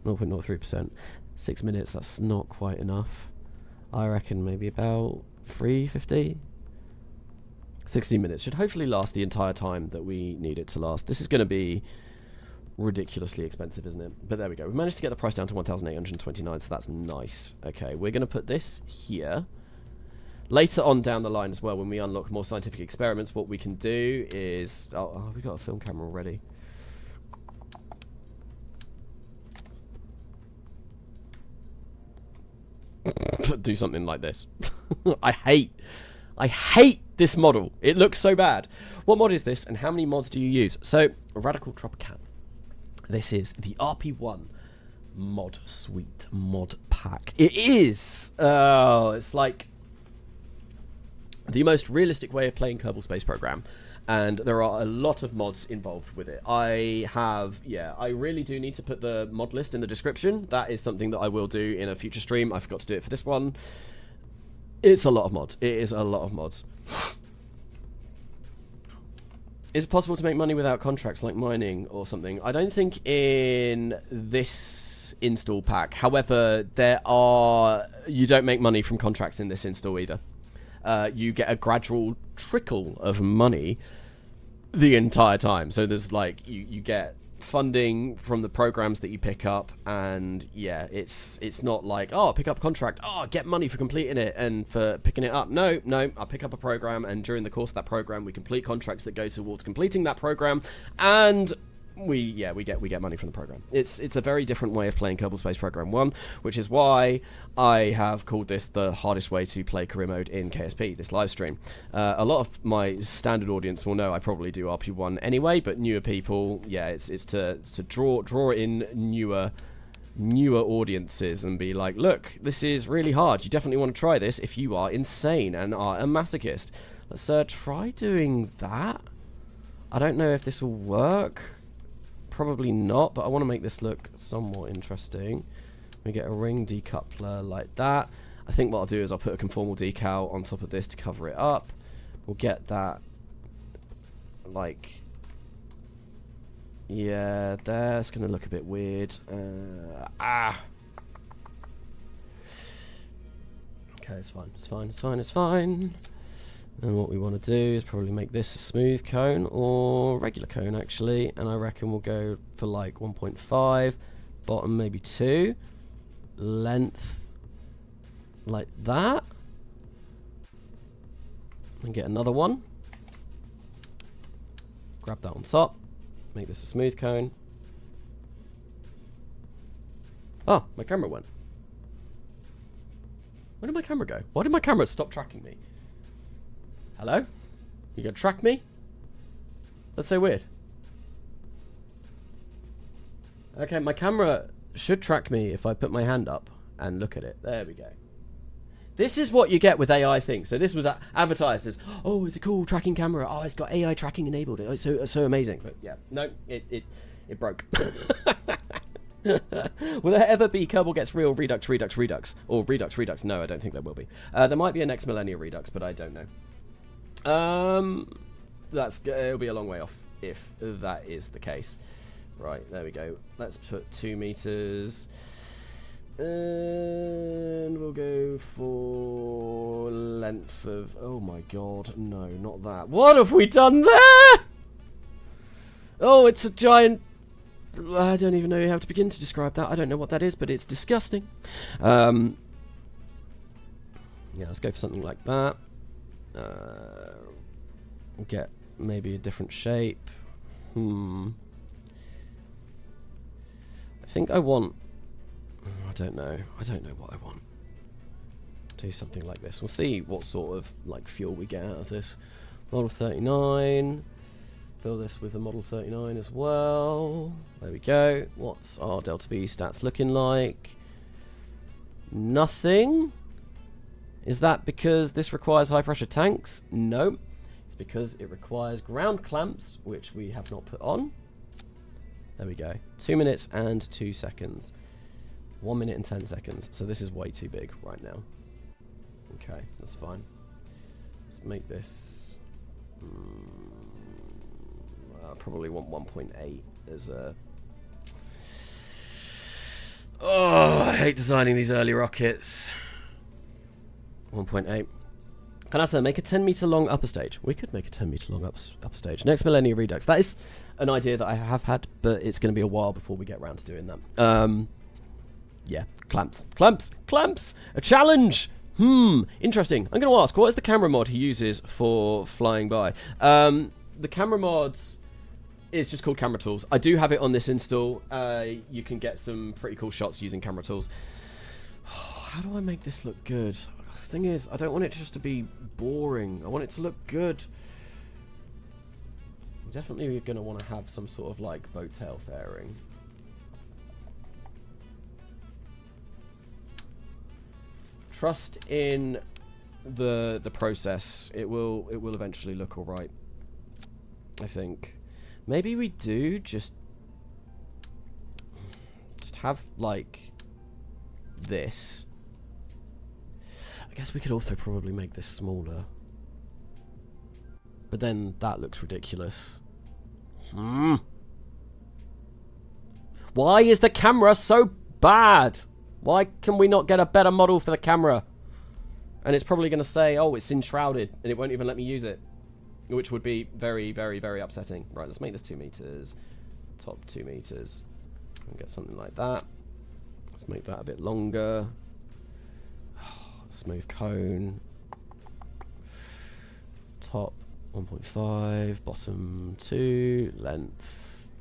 0.03%. 6 minutes, that's not quite enough. I reckon maybe about 350. 60 minutes should hopefully last the entire time that we need it to last. This is going to be ridiculously expensive, isn't it? But there we go. We've managed to get the price down to 1,829, so that's nice. Okay, we're going to put this here. Later on down the line as well, when we unlock more scientific experiments, what we can do is... Oh, we've got a film camera already. do something like this. I hate this model. It looks so bad. What mod is this, and how many mods do you use? So, Radical Tropican. This is the RP-1 mod suite, mod pack. It is, it's like the most realistic way of playing Kerbal Space Program, and there are a lot of mods involved with it. I really do need to put the mod list in the description. That is something that I will do in a future stream. I forgot to do it for this one. It's a lot of mods. It is a lot of mods. Is it possible to make money without contracts like mining or something? I don't think in this install pack. However, you don't make money from contracts in this install either. You get a gradual trickle of money the entire time. So there's like, you get funding from the programs that you pick up, and yeah, it's not like, oh, pick up a contract, oh, get money for completing it and for picking it up. No, I pick up a program, and during the course of that program we complete contracts that go towards completing that program, and we get money from the program. It's a very different way of playing Kerbal Space Program 1, which is why I have called this the hardest way to play career mode in KSP, this live stream. A lot of my standard audience will know I probably do RP1 anyway, but newer people, yeah, it's to draw in newer audiences and be like, look, this is really hard. You definitely want to try this if you are insane and are a masochist. Let's try doing that. I don't know if this will work. Probably not, but I want to make this look somewhat interesting. We get a ring decoupler like that. I think what I'll do is I'll put a conformal decal on top of this to cover it up. We'll get that, like, yeah, there. It's going to look a bit weird. Okay, it's fine. It's fine. And what we want to do is probably make this a smooth cone or regular cone actually, and I reckon we'll go for like 1.5, bottom maybe 2, length like that, and get another one, grab that on top, make this a smooth cone. Oh, my camera went. Where did my camera go? Why did my camera stop tracking me? Hello? You gonna track me? That's so weird. Okay, my camera should track me if I put my hand up and look at it. There we go. This is what you get with AI things. So this was advertised as, oh, it's a cool tracking camera. Oh, it's got AI tracking enabled. It's so amazing. But yeah, no, it broke. Will there ever be Kerbal Gets Real Redux? Or Redux? No, I don't think there will be. There might be a next Millennia Redux, but I don't know. It'll be a long way off if that is the case. Right, there we go. Let's put 2 meters, and we'll go for length of, oh my god, no, not that. What have we done there? Oh, it's a giant, I don't even know how to begin to describe that. I don't know what that is, but it's disgusting. Yeah, let's go for something like that. Get maybe a different shape. I think I want, I don't know what I want. Do something like this. We'll see what sort of like fuel we get out of this. Model 39. Fill this with a Model 39 as well. There we go. What's our Delta V stats looking like? Nothing. Is that because this requires high pressure tanks? No. It's because it requires ground clamps, which we have not put on. There we go. 2 minutes and 2 seconds. 1 minute and 10 seconds. So this is way too big right now. Okay, that's fine. Let's make this... I probably want 1.8 as a... Oh, I hate designing these early rockets. 1.8. Can I say make a 10 meter long upper stage? We could make a 10 meter long upper stage. Next Millennia Redux. That is an idea that I have had, but it's going to be a while before we get around to doing that. Yeah, clamps. A challenge. Interesting. I'm going to ask, what is the camera mod he uses for flying by? The camera mods is just called Camera Tools. I do have it on this install. You can get some pretty cool shots using Camera Tools. how do I make this look good? The thing is, I don't want it just to be boring. I want it to look good. I'm definitely going to want to have some sort of like boat tail fairing. Trust in the process. It will eventually look all right. I think maybe we do just have like this. I guess we could also probably make this smaller, but then that looks ridiculous. Why is the camera so bad? Why can we not get a better model for the camera? And it's probably going to say, oh, it's enshrouded, and it won't even let me use it, which would be very, very, very upsetting. Right, let's make this 2 meters, top 2 meters, and get something like that. Let's make that a bit longer. Smooth cone. Top 1.5, bottom 2, length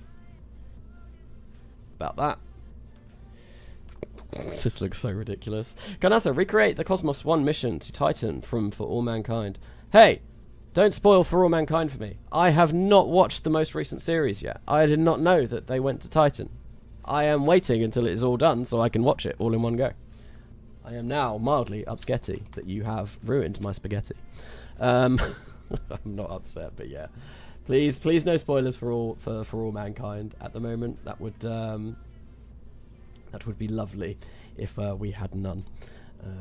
about that. This looks so ridiculous. Ganasa, recreate the Cosmos 1 mission to Titan from For All Mankind. Hey, don't spoil For All Mankind for me. I have not watched the most recent series yet. I did not know that they went to Titan. I am waiting until it is all done so I can watch it all in one go. I am now mildly upsketty that you have ruined my spaghetti. I'm not upset, but yeah. Please no spoilers for all Mankind at the moment. That would be lovely if we had none.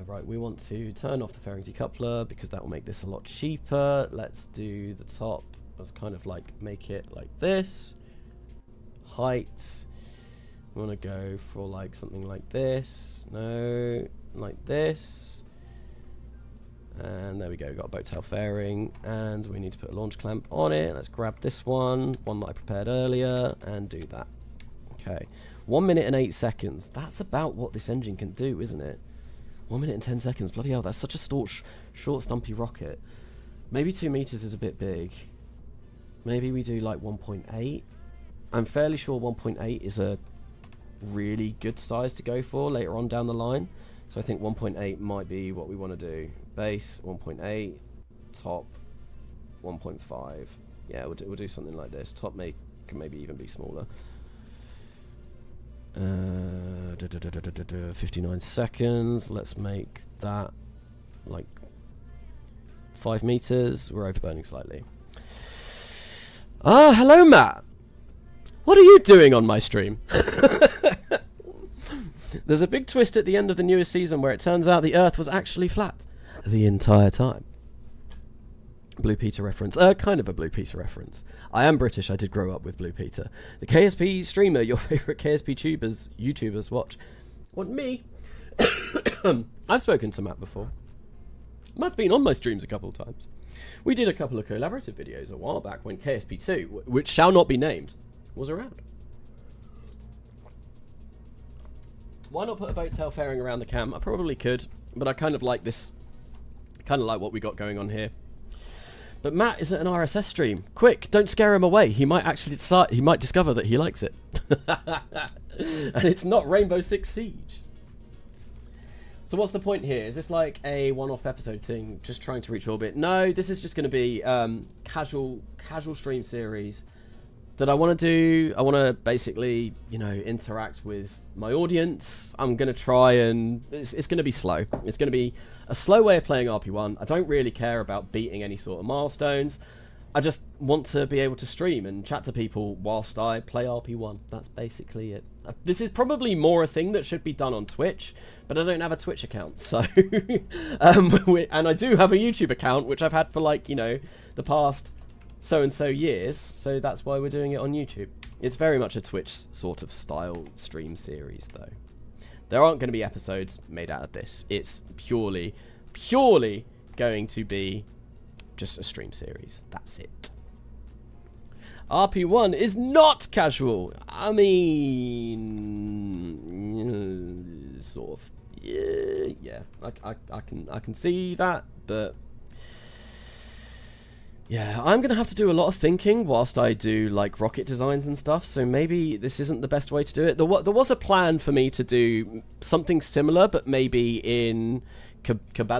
Right, we want to turn off the fairing decoupler because that will make this a lot cheaper. Let's do the top. Let's kind of like make it like this. Height. We want to go for like something like this. No, like this. And there we go, got a boat tail fairing, and we need to put a launch clamp on it. Let's grab this one that I prepared earlier, and do that. Okay, 1 minute and 8 seconds. That's about what this engine can do, isn't it? 1 minute and 10 seconds. Bloody hell, that's such a short, stumpy rocket. Maybe 2 meters is a bit big. Maybe we do like 1.8. I'm fairly sure 1.8 is a really good size to go for later on down the line. So I think 1.8 might be what we want to do. Base 1.8, top 1.5. Yeah, we'll do something like this. Top can maybe even be smaller. 59 seconds. Let's make that like 5 meters. We're overburning slightly. Ah, hello, Matt. What are you doing on my stream? There's a big twist at the end of the newest season where it turns out the Earth was actually flat the entire time. Blue Peter reference. Kind of a Blue Peter reference. I am British. I did grow up with Blue Peter. The KSP streamer your favourite KSP YouTubers watch. What, me? I've spoken to Matt before. Matt's been on my streams a couple of times. We did a couple of collaborative videos a while back when KSP2, which shall not be named, was around. Why not put a boat tail fairing around the cam? I probably could, but I kind of like this, kind of like what we got going on here. But Matt is at an RSS stream. Quick, don't scare him away. He might actually decide, he might discover that he likes it. And it's not Rainbow Six Siege. So what's the point here? Is this like a one-off episode thing, just trying to reach orbit? No, this is just going to be casual stream series that I want to do. I want to basically, you know, interact with my audience. I'm going to try and... It's going to be slow. It's going to be a slow way of playing RP-1. I don't really care about beating any sort of milestones. I just want to be able to stream and chat to people whilst I play RP-1. That's basically it. This is probably more a thing that should be done on Twitch, but I don't have a Twitch account, so... and I do have a YouTube account, which I've had for, like, you know, the past so-and-so years, so that's why we're doing it on YouTube. It's very much a Twitch sort of style stream series, though. There aren't going to be episodes made out of this. It's purely going to be just a stream series. That's it. RP-1 is not casual. I mean, sort of. Yeah. I can see that, but Yeah, I'm going to have to do a lot of thinking whilst I do, like, rocket designs and stuff, so maybe this isn't the best way to do it. There was a plan for me to do something similar, but maybe in Kerbal,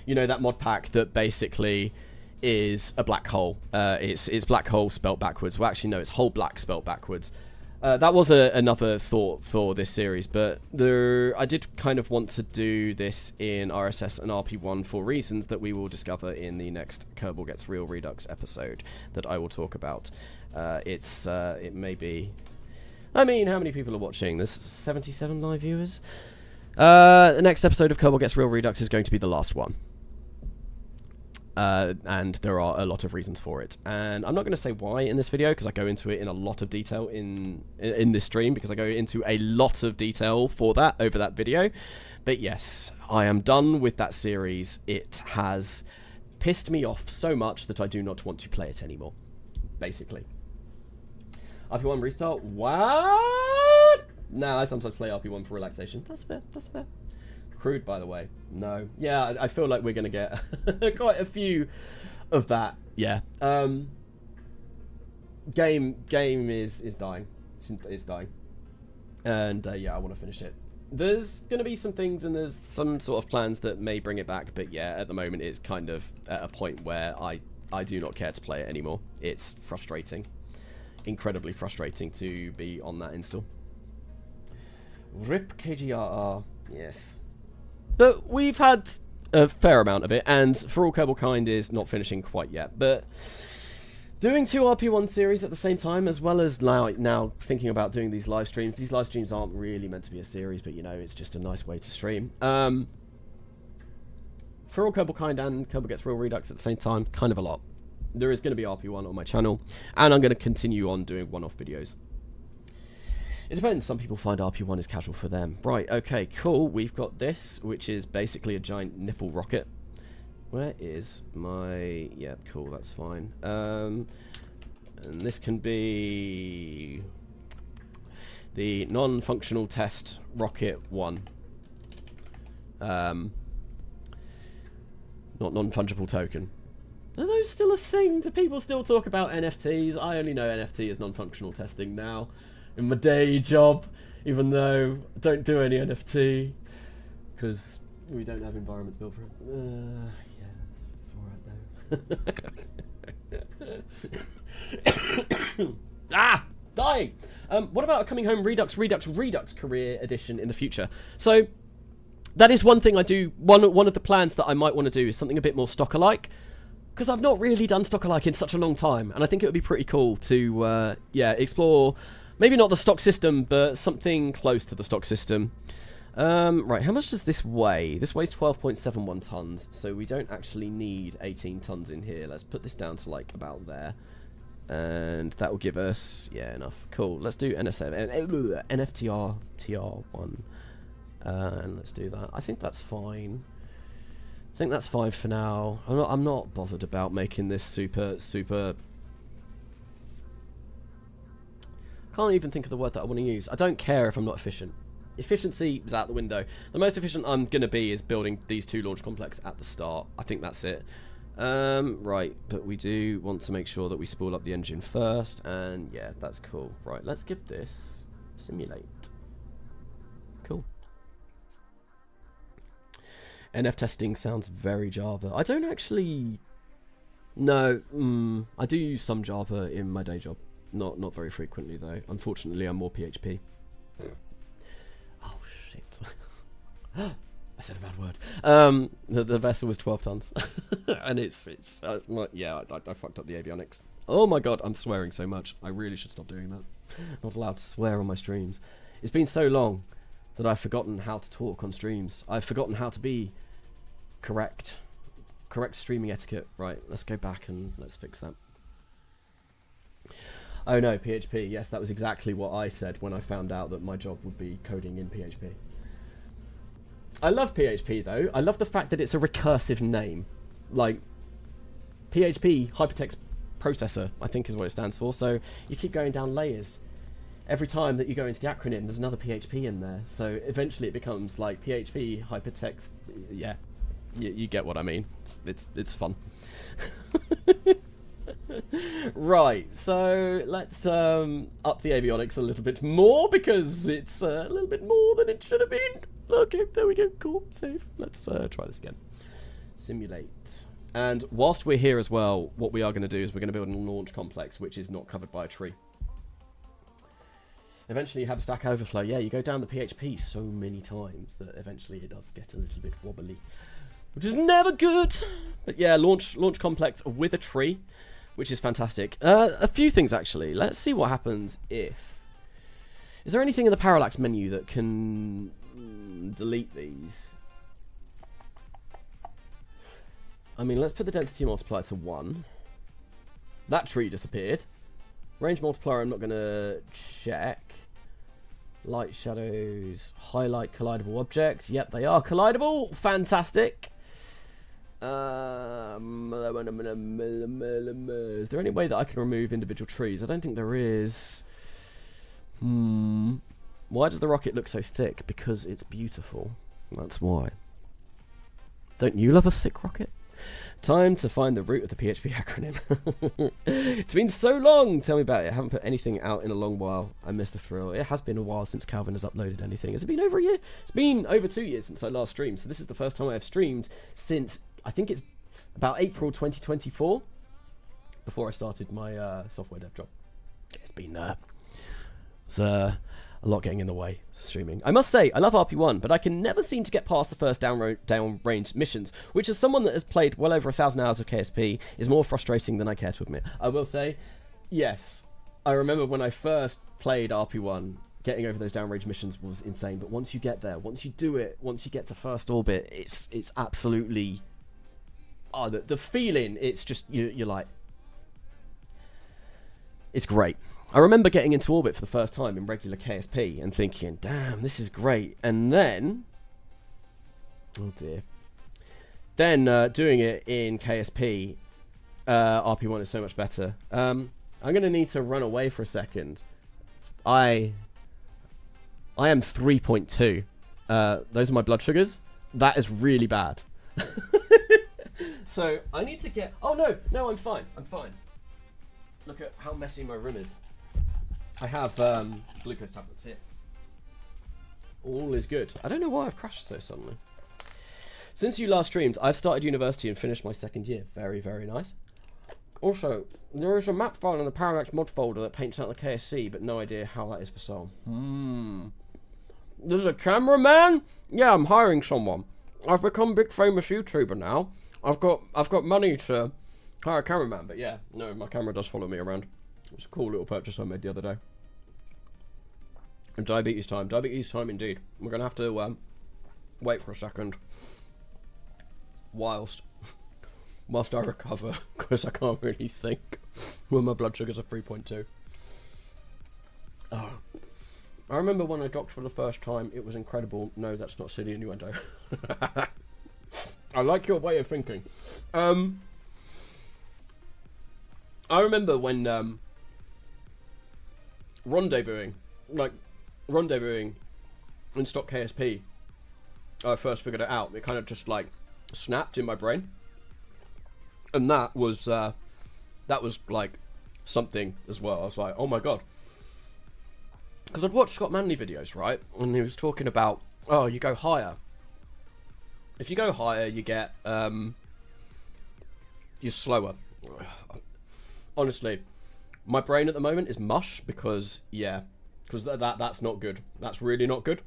you know, that mod pack that basically is a black hole. It's black hole spelt backwards. Well, actually, no, it's whole black spelt backwards. That was another thought for this series, but I did kind of want to do this in RSS and RP-1 for reasons that we will discover in the next Kerbal Gets Real Redux episode that I will talk about. It may be... I mean, how many people are watching? There's 77 live viewers. The next episode of Kerbal Gets Real Redux is going to be the last one. And there are a lot of reasons for it, and I'm not going to say why in this video because I go into it in a lot of detail in this stream, because I go into a lot of detail for that over that video. But yes, I am done with that series. It has pissed me off so much that I do not want to play it anymore, basically. RP-1 restart? What? No, I sometimes play RP-1 for relaxation. That's fair, that's fair. Crude, by the way. No. Yeah, I feel like we're going to get quite a few of that. Yeah. Game is dying. It's dying. And yeah, I want to finish it. There's going to be some things and there's some sort of plans that may bring it back. But yeah, at the moment it's kind of at a point where I do not care to play it anymore. It's frustrating. Incredibly frustrating to be on that install. RIP KGRR. Yes. But we've had a fair amount of it, and For All Kerbal Kind is not finishing quite yet. But doing 2 RP-1 series at the same time, as well as now thinking about doing these live streams aren't really meant to be a series, but you know, it's just a nice way to stream. For All Kerbal Kind and Kerbal Gets Real Redux at the same time, kind of a lot. There is going to be RP-1 on my channel, and I'm going to continue on doing one-off videos. It depends. Some people find RP-1 is casual for them. Right, okay, cool. We've got this, which is basically a giant nipple rocket. Where is my... Yeah, cool, that's fine. And this can be... the non-functional test rocket 1. Not non-fungible token. Are those still a thing? Do people still talk about NFTs? I only know NFT as non-functional testing now. In my day job, even though I don't do any NFT because we don't have environments built for it. Yeah, it's alright though. Ah, dying. What about a Coming Home Redux Career Edition in the future? So that is one thing I do. One of the plans that I might want to do is something a bit more stock-alike, because I've not really done stock-alike in such a long time, and I think it would be pretty cool to yeah, explore. Maybe not the stock system, but something close to the stock system. Right, how much does this weigh? This weighs 12.71 tons, so we don't actually need 18 tons in here. Let's put this down to, like, about there. And that will give us, yeah, enough. Cool, let's do NFTR TR1. And let's do that. I think that's fine. I think that's fine for now. I'm not bothered about making this super... Can't even think of the word that I want to use. I don't care if I'm not efficient. Efficiency is out the window. The most efficient I'm going to be is building these 2 launch complexes at the start. I think that's it. Right, but we do want to make sure that we spool up the engine first, and yeah, that's cool. Right, let's give this simulate. Cool. NF testing sounds very Java. I don't actually... No, I do use some Java in my day job. Not very frequently though. Unfortunately, I'm more PHP. Oh shit! I said a bad word. The vessel was 12 tons, and it's yeah. I fucked up the avionics. Oh my god, I'm swearing so much. I really should stop doing that. Not allowed to swear on my streams. It's been so long that I've forgotten how to talk on streams. I've forgotten how to be correct streaming etiquette. Right, let's go back and let's fix that. Oh no, PHP. Yes, that was exactly what I said when I found out that my job would be coding in PHP. I love PHP though. I love the fact that it's a recursive name. Like, PHP, Hypertext Processor, I think is what it stands for. So you keep going down layers. Every time that you go into the acronym, there's another PHP in there. So eventually it becomes like PHP, Hypertext, yeah. you get what I mean. It's fun. Right, so let's up the avionics a little bit more, because it's a little bit more than it should have been. Okay, there we go. Cool, save. Let's try this again. Simulate. And whilst we're here as well, what we are going to do is we're going to build a launch complex which is not covered by a tree. Eventually you have a Stack Overflow. Yeah, you go down the PHP so many times that eventually it does get a little bit wobbly, which is never good. But yeah, launch complex with a tree, which is fantastic. A few things actually. Let's see what happens if... Is there anything in the parallax menu that can delete these? I mean, let's put the density multiplier to 1. That tree disappeared. Range multiplier, I'm not going to check. Light, shadows, highlight collidable objects. Yep, they are collidable. Fantastic. Is there any way that I can remove individual trees? I don't think there is. Why does the rocket look so thick? Because it's beautiful. That's why. Don't you love a thick rocket? Time to find the root of the PHP acronym. It's been so long. Tell me about it. I haven't put anything out in a long while. I miss the thrill. It has been a while since Calvin has uploaded anything. Has it been over a year? It's been over 2 years since I last streamed. So this is the first time I've streamed since, I think it's about April 2024, before I started my software dev job. It's been a lot getting in the way of streaming. I must say, I love RP-1, but I can never seem to get past the first downrange missions, which as someone that has played well over 1,000 hours of KSP, is more frustrating than I care to admit. I will say, yes, I remember when I first played RP-1, getting over those downrange missions was insane, but once you get there, once you do it, once you get to first orbit, it's absolutely... Oh, the feeling, it's just, you're like... It's great. I remember getting into orbit for the first time in regular KSP and thinking, damn, this is great. And then, oh dear. Then doing it in KSP, RP-1 is so much better. I'm going to need to run away for a second. I am 3.2. Those are my blood sugars. That is really bad. So I need to get... Oh, no, I'm fine. I'm fine. Look at how messy my room is. I have glucose tablets here. All is good. I don't know why I've crashed so suddenly. Since you last streamed, I've started university and finished my second year. Very, very nice. Also, there is a map file in the Parallax mod folder that paints out the KSC, but no idea how that is for sale. There's a cameraman? Yeah, I'm hiring someone. I've become a big famous YouTuber now. I've got money to hire a cameraman, but yeah, no, my camera does follow me around. It's a cool little purchase I made the other day. And diabetes time indeed. We're going to have to wait for a second. Whilst I recover, because I can't really think when my blood sugars are 3.2. Oh. I remember when I docked for the first time, it was incredible. No, that's not silly innuendo. I like your way of thinking. I remember when rendezvousing in stock KSP, I first figured it out. It kind of just like snapped in my brain, and that was like something as well. I was like, oh my god, because I'd watched Scott Manley videos, right, and he was talking about, oh, you go higher. If you go higher, you get you're slower. Honestly, my brain at the moment is mush because that's not good. That's really not good.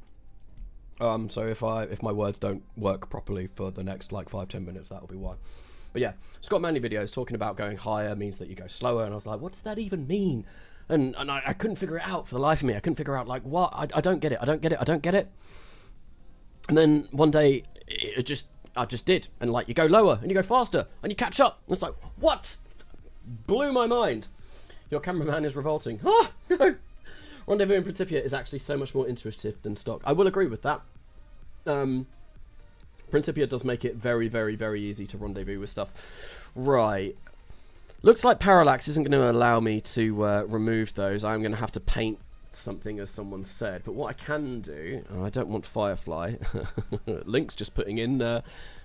So if my words don't work properly for the next like 5-10 minutes, that'll be why. But yeah, Scott Manley videos talking about going higher means that you go slower, and I was like, what does that even mean? And I couldn't figure it out for the life of me. I couldn't figure out like what. I don't get it. I don't get it. And then one day I just did, and like you go lower and you go faster and you catch up. And it's like, what? Blew my mind. Your cameraman is revolting. Ah, no. Rendezvous in Principia is actually so much more intuitive than stock. I will agree with that. Principia does make it very, very, very easy to rendezvous with stuff. Right. Looks like Parallax isn't going to allow me to remove those. I'm going to have to paint something as someone said, but what I can do, I don't want Firefly. Link's just putting in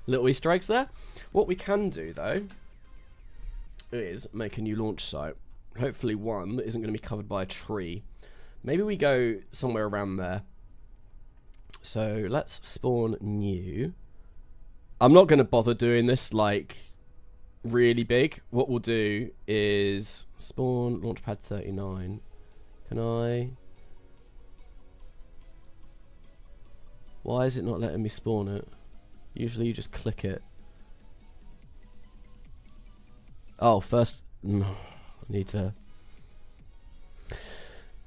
little Easter eggs there. What we can do though is make a new launch site. Hopefully one that isn't going to be covered by a tree. Maybe we go somewhere around there. So let's spawn new. I'm not going to bother doing this like really big. What we'll do is spawn launchpad 39. Can I? Why is it not letting me spawn it? Usually you just click it. Oh, first I need to.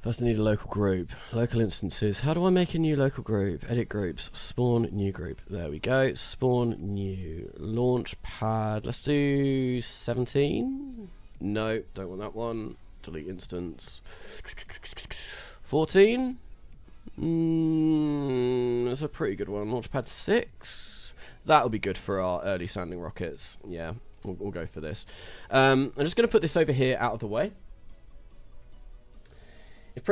First I need a local group. Local instances. How do I make a new local group? Edit groups. Spawn new group. There we go. Spawn new. Launchpad. Let's do 17. No, don't want that one. Delete instance. 14. That's a pretty good one. Launchpad 6. That'll be good for our early sounding rockets. Yeah, we'll go for this. I'm just going to put this over here out of the way. If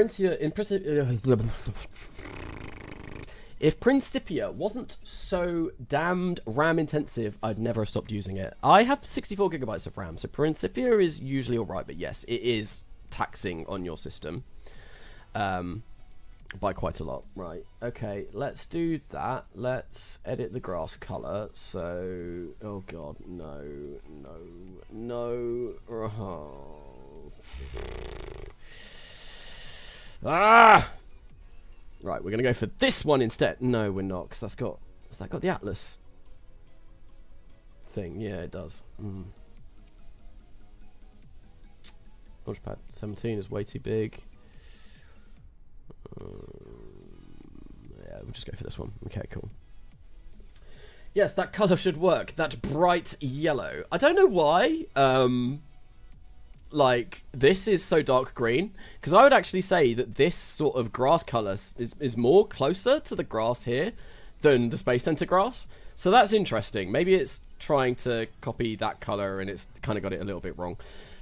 Principia wasn't so damned RAM intensive, I'd never have stopped using it. I have 64 gigabytes of RAM, so Principia is usually alright, but yes, it is taxing on your system by quite a lot. Right, okay, let's do that. Let's edit the grass color. So, oh god, no. Ah! Right, we're gonna go for this one instead. No, we're not, because that's got. Has that got the Atlas thing? Yeah, it does. Launchpad 17 is way too big. Yeah, we'll just go for this one. Okay, cool. Yes, that color should work. That bright yellow. I don't know why. Like, this is so dark green, because I would actually say that this sort of grass colour is more closer to the grass here than the Space Center grass. So that's interesting. Maybe it's trying to copy that colour and it's kind of got it a little bit wrong.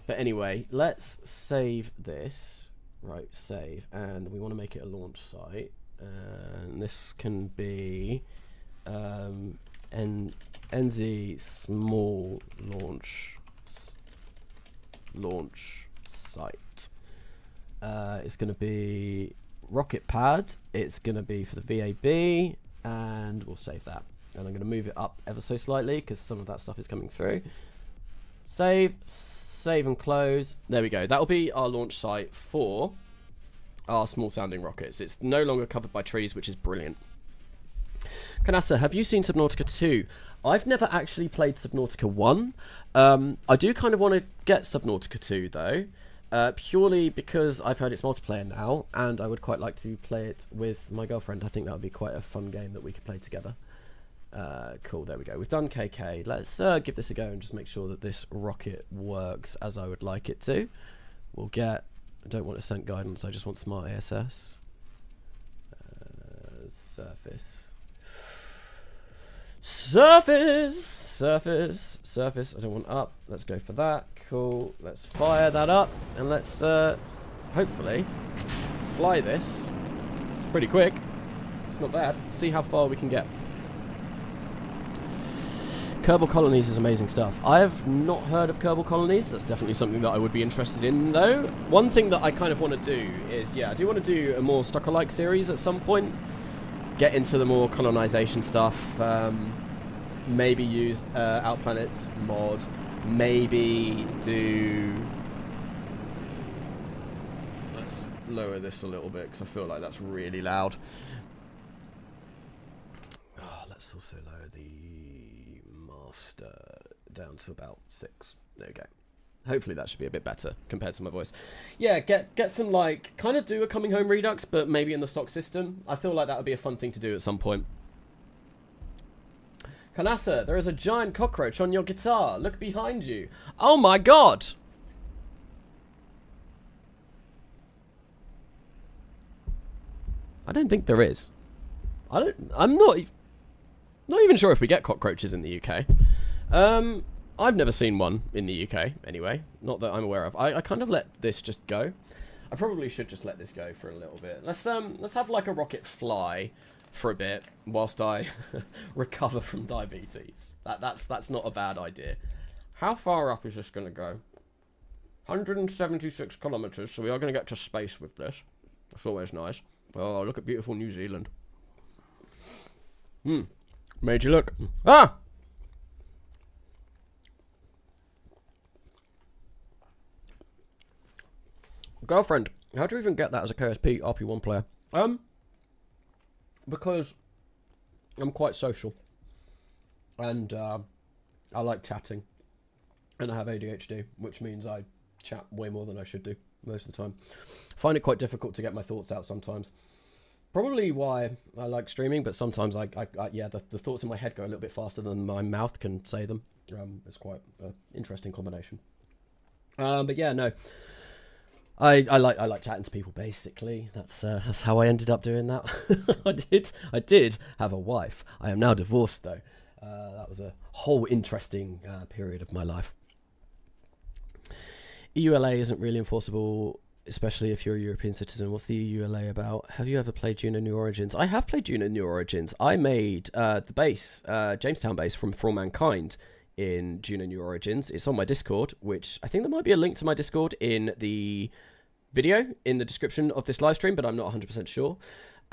But anyway, let's save this. Right, save. And we want to make it a launch site. And this can be NZ small launch site. It's going to be rocket pad. It's going to be for the VAB, and we'll save that. And I'm going to move it up ever so slightly because some of that stuff is coming through. Save and close. There we go. That'll be our launch site for our small sounding rockets. It's no longer covered by trees, which is brilliant. Canasta, have you seen Subnautica 2? I've never actually played Subnautica 1. I do kind of want to get Subnautica 2 though, purely because I've heard it's multiplayer now, and I would quite like to play it with my girlfriend. I think that would be quite a fun game that we could play together. Cool, there we go. We've done KK. Let's give this a go and just make sure that this rocket works as I would like it to. We'll get... I don't want ascent guidance, I just want smart ASS. Surface. I don't want up. Let's go for that. Cool. Let's fire that up, and let's hopefully fly this. It's pretty quick. It's not bad. See how far we can get. Kerbal Colonies is amazing stuff. I have not heard of Kerbal Colonies. That's definitely something that I would be interested in, though. One thing that I kind of want to do is, yeah, I do want to do a more Stalker-like series at some point. Get into the more colonization stuff. Maybe use Outplanets mod. Maybe do... Let's lower this a little bit because I feel like that's really loud. Oh, let's also lower the master down to about 6. There we go. Hopefully that should be a bit better compared to my voice. Yeah, get some, like, kind of do a Coming Home Redux, but maybe in the stock system. I feel like that would be a fun thing to do at some point. Kanasa, there is a giant cockroach on your guitar. Look behind you. Oh my god! I don't think there is. I'm not even sure if we get cockroaches in the UK. I've never seen one in the UK, anyway. Not that I'm aware of. I kind of let this just go. I probably should just let this go for a little bit. Let's have like a rocket fly for a bit whilst I recover from diabetes. That's not a bad idea. How far up is this going to go? 176 kilometers, so we are going to get to space with this. That's always nice. Oh, look at beautiful New Zealand. Made you look. Ah! Girlfriend. How do you even get that as a KSP RP-1 player? Because I'm quite social. And I like chatting. And I have ADHD, which means I chat way more than I should do most of the time. I find it quite difficult to get my thoughts out sometimes. Probably why I like streaming, but sometimes yeah, the thoughts in my head go a little bit faster than my mouth can say them. It's quite an interesting combination. But yeah, no. I like chatting to people, basically. That's how I ended up doing that. I did have a wife. I am now divorced, though. That was a whole interesting period of my life. EULA isn't really enforceable, especially if you're a European citizen. What's the EULA about? Have you ever played Juno New Origins? I have played Juno New Origins. I made the base, Jamestown base from For All Mankind in Juno New Origins. It's on my Discord, which I think there might be a link to my Discord in the video in the description of this live stream, but I'm not 100% sure.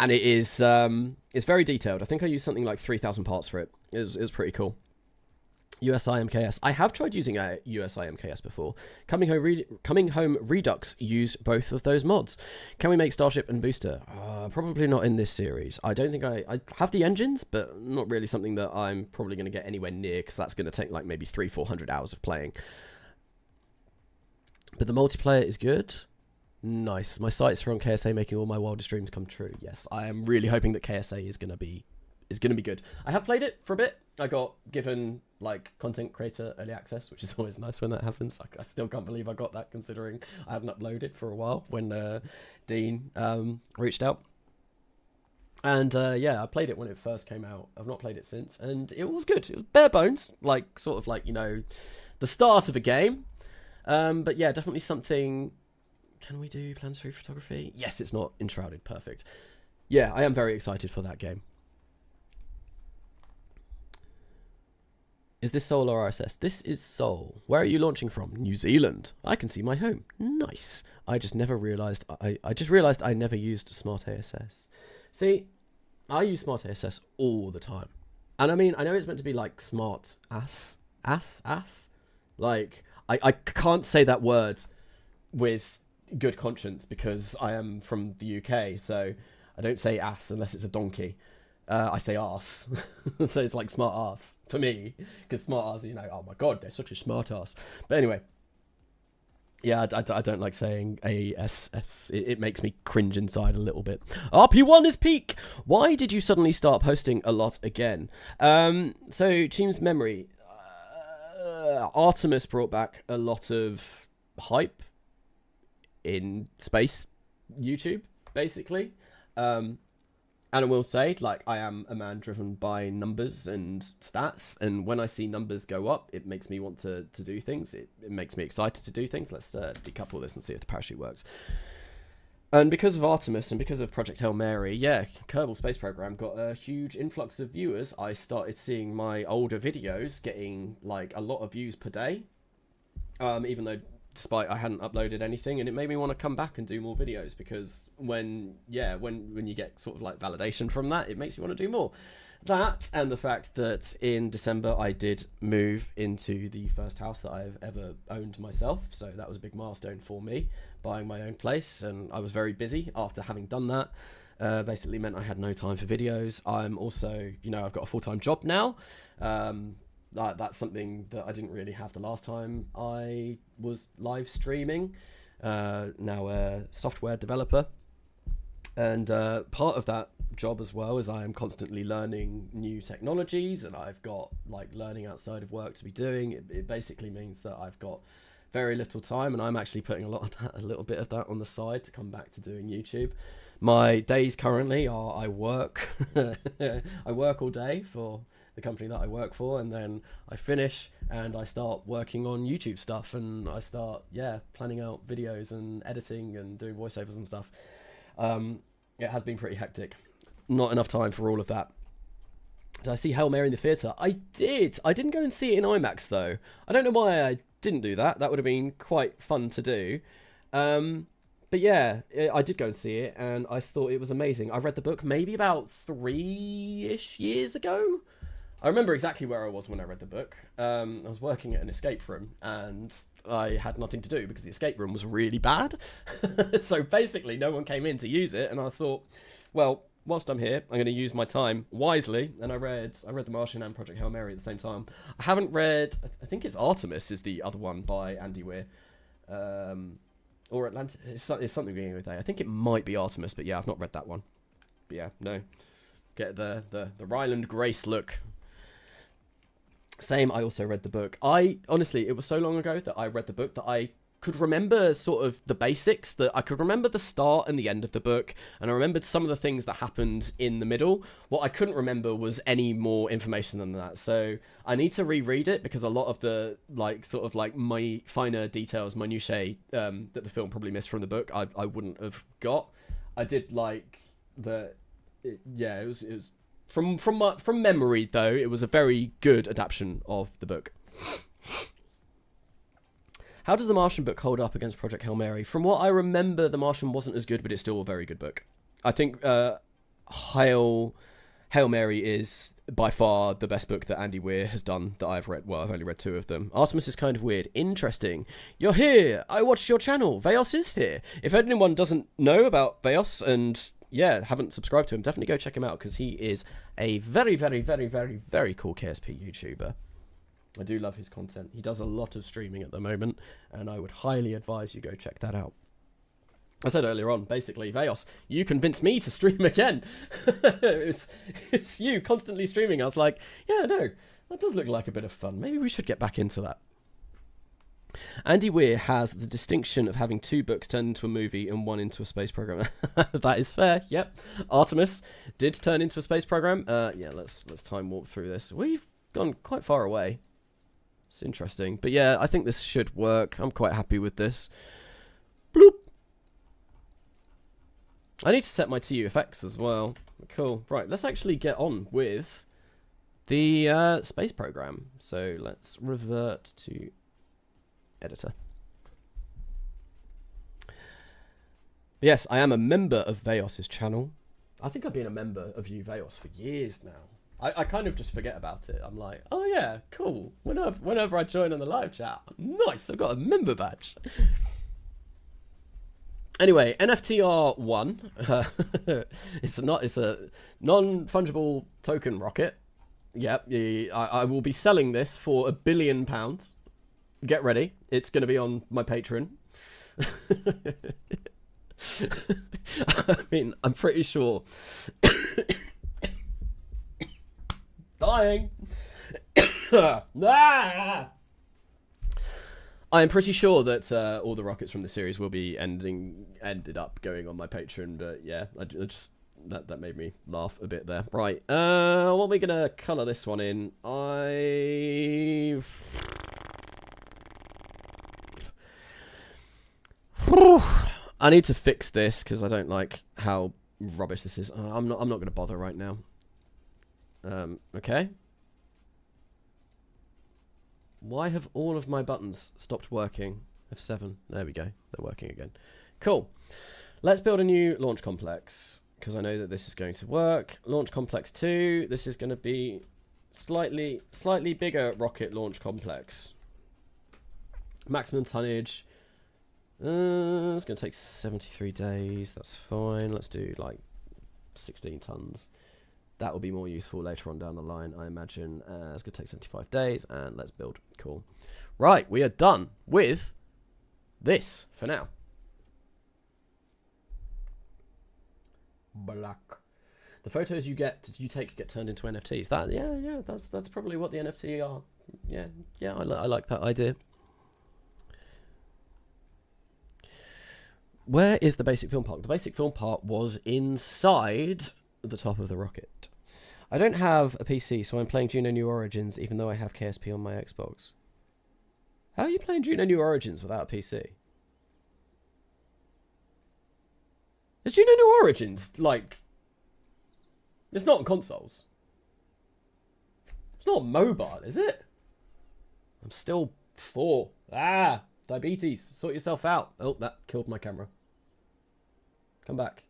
And it is it's very detailed. I think I used something like 3,000 parts for it. It was pretty cool. USIMKS. I have tried using a USIMKS before. Coming Home Redux used both of those mods. Can we make Starship and Booster? Probably not in this series. I don't think I have the engines, but not really something that I'm probably going to get anywhere near, because that's going to take like maybe 300-400 hours of playing. But the multiplayer is good. Nice. My sights are on KSA, making all my wildest dreams come true. Yes, I am really hoping that KSA is going to be good. I have played it for a bit. I got given like content creator early access, which is always nice when that happens. I still can't believe I got that, considering I hadn't uploaded for a while when Dean reached out. And yeah, I played it when it first came out. I've not played it since, and it was good. It was bare bones, like sort of like, you know, the start of a game. But yeah, definitely something. Can we do planetary photography? Yes, it's not enshrouded. Perfect. Yeah, I am very excited for that game. Is this Seoul or RSS? This is Seoul. Where are you launching from? New Zealand. I can see my home. Nice. I just never realised. I just realised I never used Smart ASS. See, I use Smart ASS all the time. And I mean, I know it's meant to be like Smart ass. Like, I can't say that word with good conscience because I am from the UK, so I don't say ass unless it's a donkey. I say arse. So it's like smart arse for me, because smart arse, you know, oh my god, they're such a smart arse. But anyway, yeah, I don't like saying ASS. It makes me cringe inside a little bit. RP-1 is peak. Why did you suddenly start posting a lot again? So Team's memory. Artemis brought back a lot of hype in space YouTube, basically. And I will say, like, I am a man driven by numbers and stats, and when I see numbers go up, it makes me want to do things. It makes me excited to do things. Let's decouple this and see if the parachute works. And because of Artemis and because of Project Hail Mary, yeah, Kerbal Space Program got a huge influx of viewers. I started seeing my older videos getting, like, a lot of views per day, even though despite I hadn't uploaded anything, and it made me want to come back and do more videos, because when you get sort of like validation from that, it makes you want to do more. That, and the fact that in December I did move into the first house that I've ever owned myself, so that was a big milestone for me, buying my own place, and I was very busy after having done that. Basically meant I had no time for videos. I'm also, you know, I've got a full-time job now. That's something that I didn't really have the last time I was live streaming. Now a software developer, and part of that job as well is I am constantly learning new technologies, and I've got like learning outside of work to be doing. It basically means that I've got very little time, and I'm actually putting a little bit of that on the side to come back to doing YouTube. My days currently are I work I work all day for the company that I work for, and then I finish and I start working on YouTube stuff, and I start, yeah, planning out videos and editing and doing voiceovers and stuff. It has been pretty hectic. Not enough time for all of that. Did I see Hail Mary in the theatre? I did. I didn't go and see it in IMAX, though. I don't know why I didn't do that. That would have been quite fun to do. But yeah, I did go and see it, and I thought it was amazing. I read the book maybe about 3-ish years ago. I remember exactly where I was when I read the book. I was working at an escape room, and I had nothing to do because the escape room was really bad. So basically, no one came in to use it, and I thought, well, whilst I'm here, I'm going to use my time wisely. And I read The Martian and Project Hail Mary at the same time. I haven't read, I think it's Artemis is the other one by Andy Weir. Or Atlantis, it's something beginning with A. I think it might be Artemis, but yeah, I've not read that one. But yeah, no. Get the Ryland Grace look. Same, I also read the book. Honestly, it was so long ago that I read the book that I could remember sort of the basics, that I could remember the start and the end of the book, and I remembered some of the things that happened in the middle. What I couldn't remember was any more information than that. So I need to reread it because a lot of the my finer details, minutiae, that the film probably missed from the book, I wouldn't have got. I did like it was from memory though. It was a very good adaptation of the book. How does The Martian book hold up against Project Hail Mary? From what I remember, The Martian wasn't as good, but it's still a very good book. I think Hail Mary is by far the best book that Andy Weir has done that I've read. Well, I've only read 2 of them. Artemis is kind of weird. Interesting. You're here. I watched your channel. Veos is here. If anyone doesn't know about Veos and, yeah, haven't subscribed to him, definitely go check him out because he is a very, very, very, very, very cool KSP YouTuber. I do love his content. He does a lot of streaming at the moment, and I would highly advise you go check that out. I said earlier on, basically, Veos, you convinced me to stream again. it's you constantly streaming. I was like, yeah, no, that does look like a bit of fun. Maybe we should get back into that. Andy Weir has the distinction of having 2 books turned into a movie and 1 into a space program. That is fair. Yep. Artemis did turn into a space program. Yeah, let's time warp through this. We've gone quite far away. It's interesting. But yeah, I think this should work. I'm quite happy with this. Bloop. I need to set my TUFX as well. Cool. Right, let's actually get on with the space program. So let's revert to editor. Yes, I am a member of Veos' channel. I think I've been a member of Veos for years now. I kind of just forget about it. I'm like, oh yeah, cool. Whenever I join on the live chat, nice, I've got a member badge. Anyway, NFTR1. It's a non-fungible token rocket. Yep, I will be selling this for £1 billion. Get ready. It's going to be on my Patreon. I mean, I'm pretty sure. Dying. Ah! I am pretty sure that all the rockets from the series will be ended up going on my Patreon, but yeah, I just that made me laugh a bit there. Right, what are we gonna colour this one in? I need to fix this because I don't like how rubbish this is. I'm not gonna bother right now. Okay. Why have all of my buttons stopped working? F7. There we go. They're working again. Cool. Let's build a new launch complex because I know that this is going to work. Launch complex 2. This is going to be slightly bigger rocket launch complex. Maximum tonnage. It's going to take 73 days. That's fine. Let's do like 16 tons. That will be more useful later on down the line, I imagine. It's going to take 75 days, and let's build. Cool. Right, we are done with this for now. Black. The photos you take get turned into NFTs. That's probably what the NFT are. Yeah, I like that idea. Where is the basic film part? The basic film part was inside the top of the rocket. I don't have a PC, so I'm playing Juno New Origins, even though I have KSP on my Xbox. How are you playing Juno New Origins without a PC? Is Juno New Origins, like... It's not on consoles. It's not mobile, is it? I'm still 4. Ah! Diabetes. Sort yourself out. Oh, that killed my camera. Come back.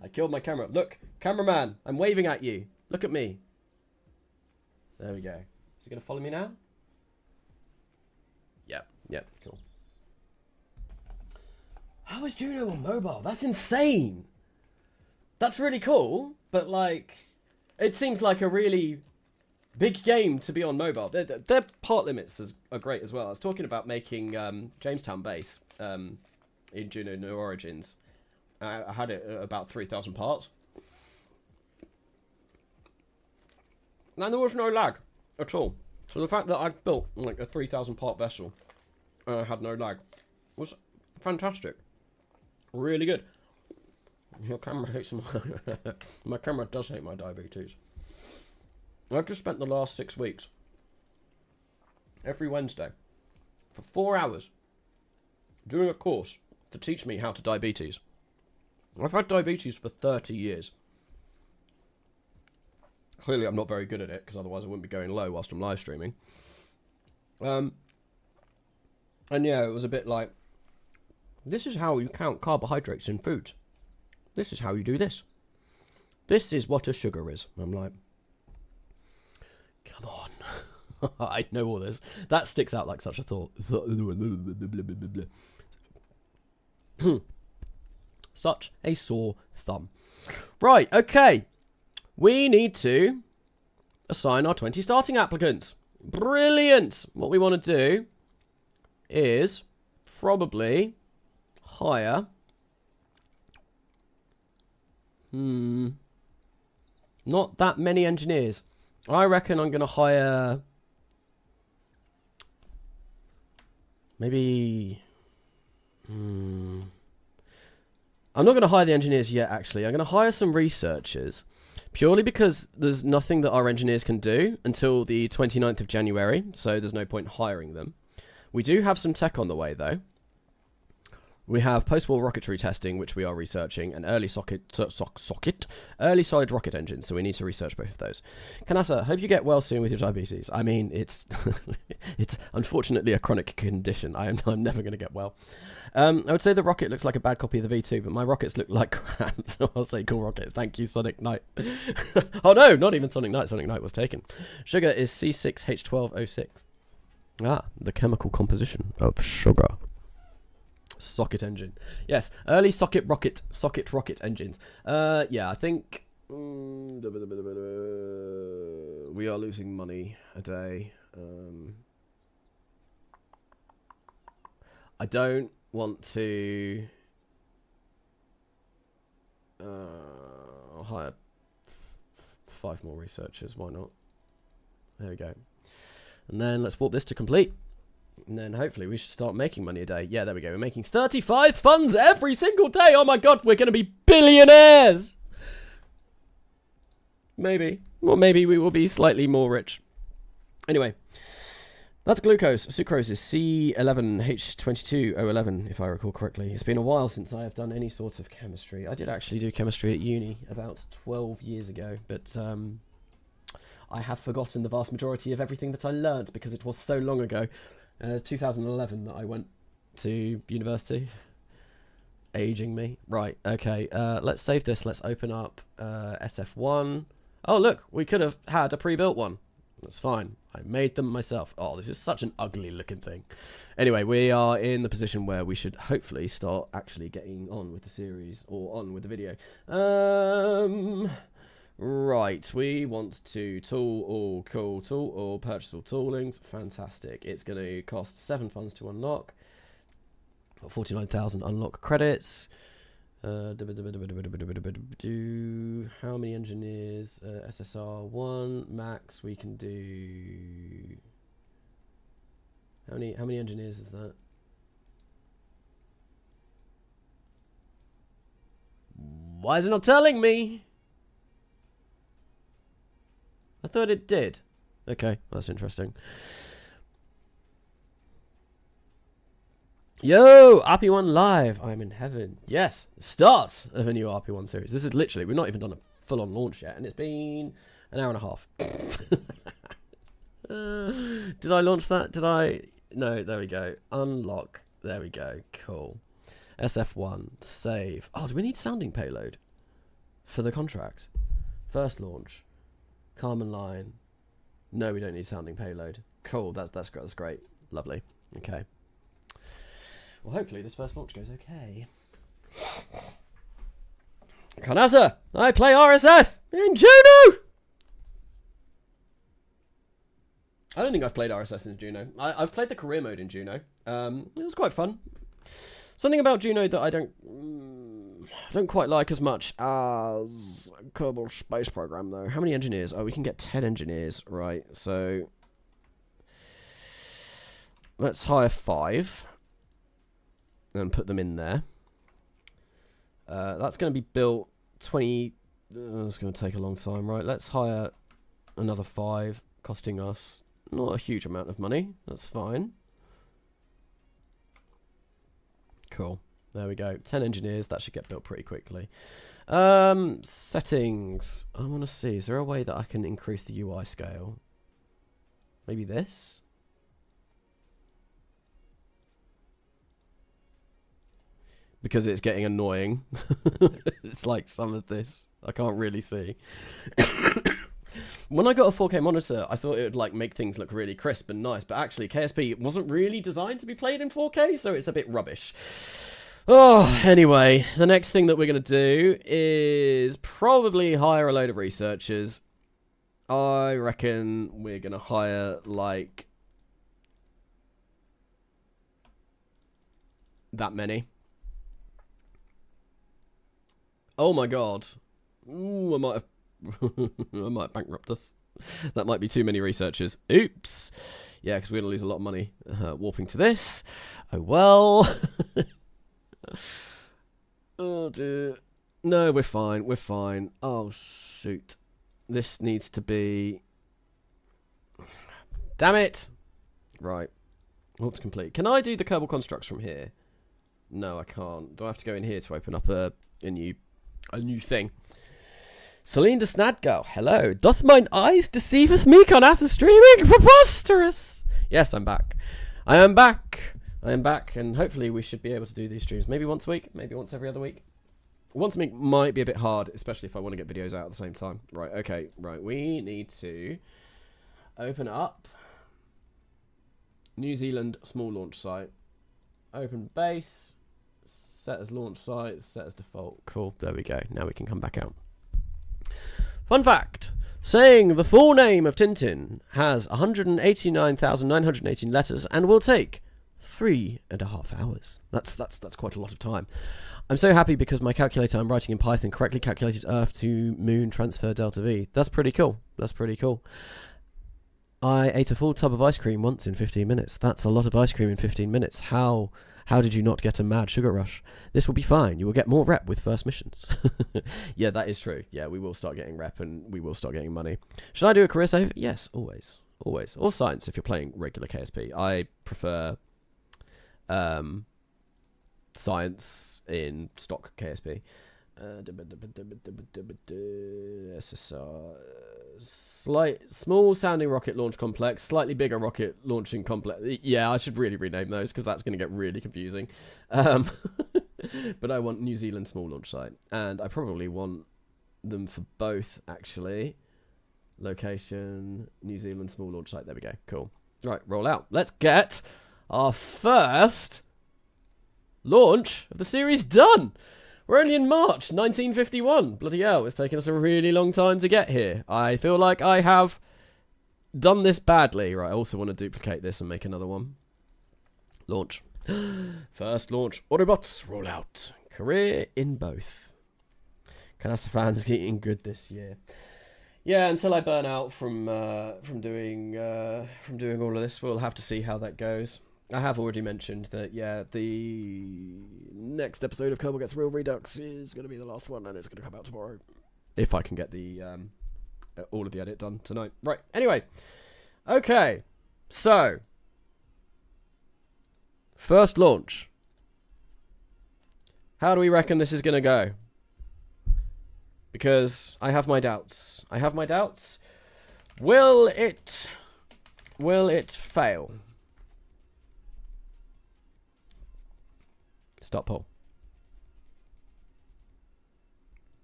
I killed my camera. Look, cameraman, I'm waving at you. Look at me. There we go. Is he going to follow me now? Yep, cool. How is Juno on mobile? That's insane. That's really cool, but like, it seems like a really big game to be on mobile. Their part limits are great as well. I was talking about making Jamestown base in Juno New Origins. I had it at about 3,000 parts. And there was no lag at all. So the fact that I built like a 3,000 part vessel and I had no lag was fantastic. Really good. Your camera hates my camera does hate my diabetes. I've just spent the last 6 weeks every Wednesday for 4 hours doing a course to teach me how to diabetes. I've had diabetes for 30 years. Clearly I'm not very good at it, because otherwise I wouldn't be going low whilst I'm live streaming. And yeah, it was a bit like, this is how you count carbohydrates in foods. This is how you do this. This is what a sugar is. I'm like, come on. I know all this. That sticks out like such a thought. Such a sore thumb. Right, okay. We need to assign our 20 starting applicants. Brilliant. What we want to do is probably hire... not that many engineers. I reckon I'm going to hire... maybe... I'm not going to hire the engineers yet, actually. I'm going to hire some researchers. Purely because there's nothing that our engineers can do until the 29th of January. So there's no point hiring them. We do have some tech on the way, though. We have post-war rocketry testing, which we are researching, and early early solid rocket engines, so we need to research both of those. Kanasa, hope you get well soon with your diabetes. I mean, it's it's unfortunately a chronic condition. I'm never going to get well. I would say the rocket looks like a bad copy of the V2, but my rockets look like crap, so I'll say cool rocket. Thank you, Sonic Knight. Oh no, not even Sonic Knight. Sonic Knight was taken. Sugar is C6H12O6. Ah, the chemical composition of sugar. Socket engine. Yes, early socket rocket engines. Yeah, I think we are losing money a day. I don't want to I'll hire 5 more researchers. Why not? There we go. And then let's warp this to complete. And then hopefully we should start making money a day. Yeah, there we go. We're making 35 funds every single day. Oh my god, we're going to be billionaires. Maybe. Or maybe we will be slightly more rich. Anyway, that's glucose. Sucrose is C11H22O11, if I recall correctly. It's been a while since I have done any sort of chemistry. I did actually do chemistry at uni about 12 years ago, but I have forgotten the vast majority of everything that I learnt because it was so long ago. It was 2011 that I went to university. Aging me. Right, okay. Let's save this. Let's open up SF1. Oh, look. We could have had a pre-built one. That's fine. I made them myself. Oh, this is such an ugly looking thing. Anyway, we are in the position where we should hopefully start actually getting on with the series or on with the video. Right, we want to tool all, cool, tool all, purchase all toolings. Fantastic. It's going to cost 7 funds to unlock. 49,000 unlock credits. How many engineers? SSR 1 max. We can do. How many engineers is that? Why is it not telling me? I thought it did. Okay, that's interesting. Yo, RP-1 live. I'm in heaven. Yes, start of a new RP-1 series. This is literally, we've not even done a full-on launch yet, and it's been an hour and a half. Did I launch that? Did I? No, there we go. Unlock. There we go. Cool. SF1. Save. Oh, do we need sounding payload for the contract? First launch. Carmen line. No, we don't need sounding payload. Cool. That's great. Lovely. Okay. Well, hopefully this first launch goes okay. Kanasa, I play RSS in Juno! I don't think I've played RSS in Juno. I've played the career mode in Juno. It was quite fun. Something about Juno that I don't quite like as much as Kerbal Space Program, though. How many engineers? Oh, we can get 10 engineers, right? So let's hire 5 and put them in there. That's going to be built 20. It's going to take a long time, right? Let's hire another 5, costing us not a huge amount of money. That's fine. Cool. There we go. 10 engineers. That should get built pretty quickly. Settings. I want to see. Is there a way that I can increase the UI scale? Maybe this? Because it's getting annoying. It's like some of this. I can't really see. When I got a 4K monitor, I thought it would like make things look really crisp and nice, but actually KSP wasn't really designed to be played in 4K, so it's a bit rubbish. Oh, anyway, the next thing that we're going to do is probably hire a load of researchers. I reckon we're going to hire like that many. Oh my god. Ooh, I might have I might bankrupt us. That might be too many researchers. Oops. Yeah, because we're going to lose a lot of money warping to this. Oh well. Oh dear. No, we're fine. We're fine. Oh shoot. This needs to be... Damn it. Right. Warp's complete. Can I do the Kerbal constructs from here? No, I can't. Do I have to go in here to open up a new thing? Celine de Snadgal, hello. Doth mine eyes deceiveth me, Conasa streaming? Preposterous! Yes, I'm back. I am back. I am back, and hopefully we should be able to do these streams maybe once a week, maybe once every other week. Once a week might be a bit hard, especially if I want to get videos out at the same time. Right, okay, right. We need to open up New Zealand small launch site. Open base. Set as launch site. Set as default. Cool, there we go. Now we can come back out. Fun fact, saying the full name of Tintin has 189,918 letters and will take 3.5 hours. That's quite a lot of time. I'm so happy because my calculator I'm writing in Python correctly calculated Earth to Moon transfer delta V. That's pretty cool. That's pretty cool. I ate a full tub of ice cream once in 15 minutes. That's a lot of ice cream in 15 minutes. How did you not get a mad sugar rush? This will be fine. You will get more rep with first missions. Yeah, that is true. Yeah, we will start getting rep and we will start getting money. Should I do a career save? Yes, always. Always. Or science if you're playing regular KSP. I prefer science in stock KSP. SSR. Small sounding rocket launch complex, slightly bigger rocket launching complex. Yeah, I should really rename those because that's going to get really confusing. But I want New Zealand small launch site, and I probably want them for both actually. Location, New Zealand small launch site. There we go. Cool. Right, roll out. Let's get our first launch of the series done. We're only in March 1951. Bloody hell, it's taken us a really long time to get here. I feel like I have done this badly. Right, I also want to duplicate this and make another one. Launch. First launch. Autobots, roll out. Career in both. Kanasa fans getting good this year. Yeah, until I burn out from doing all of this, we'll have to see how that goes. I have already mentioned that, yeah, the next episode of Kerbal Gets Real Redux is going to be the last one, and it's going to come out tomorrow. If I can get the all of the edit done tonight. Right, anyway. Okay, so. First launch. How do we reckon this is going to go? Because I have my doubts. Will it fail? Stop poll.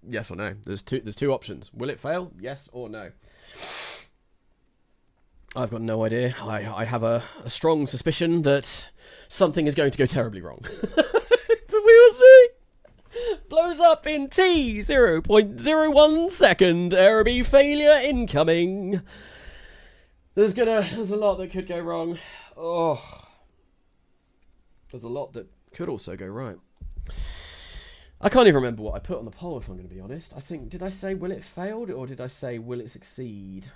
Yes or no? There's two options. Will it fail? Yes or no? I've got no idea. I have a strong suspicion that something is going to go terribly wrong. But we will see. Blows up in T, 0.01 second. RB failure incoming. There's a lot that could go wrong. Oh. There's a lot that could also go right. I can't even remember what I put on the poll, if I'm going to be honest. I think, did I say will it fail, or did I say will it succeed?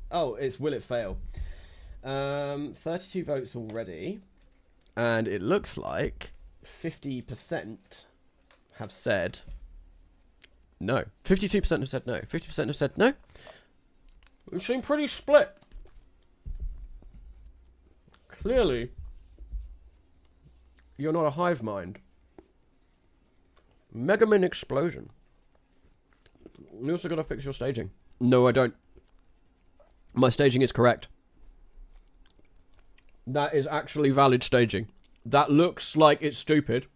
Oh, it's will it fail. 32 votes already. And it looks like 50% have said no. 52% have said no. 50% have said no. We seem pretty split. Clearly, you're not a hive mind. Megamin explosion. You also gotta fix your staging. No, I don't. My staging is correct. That is actually valid staging. That looks like it's stupid,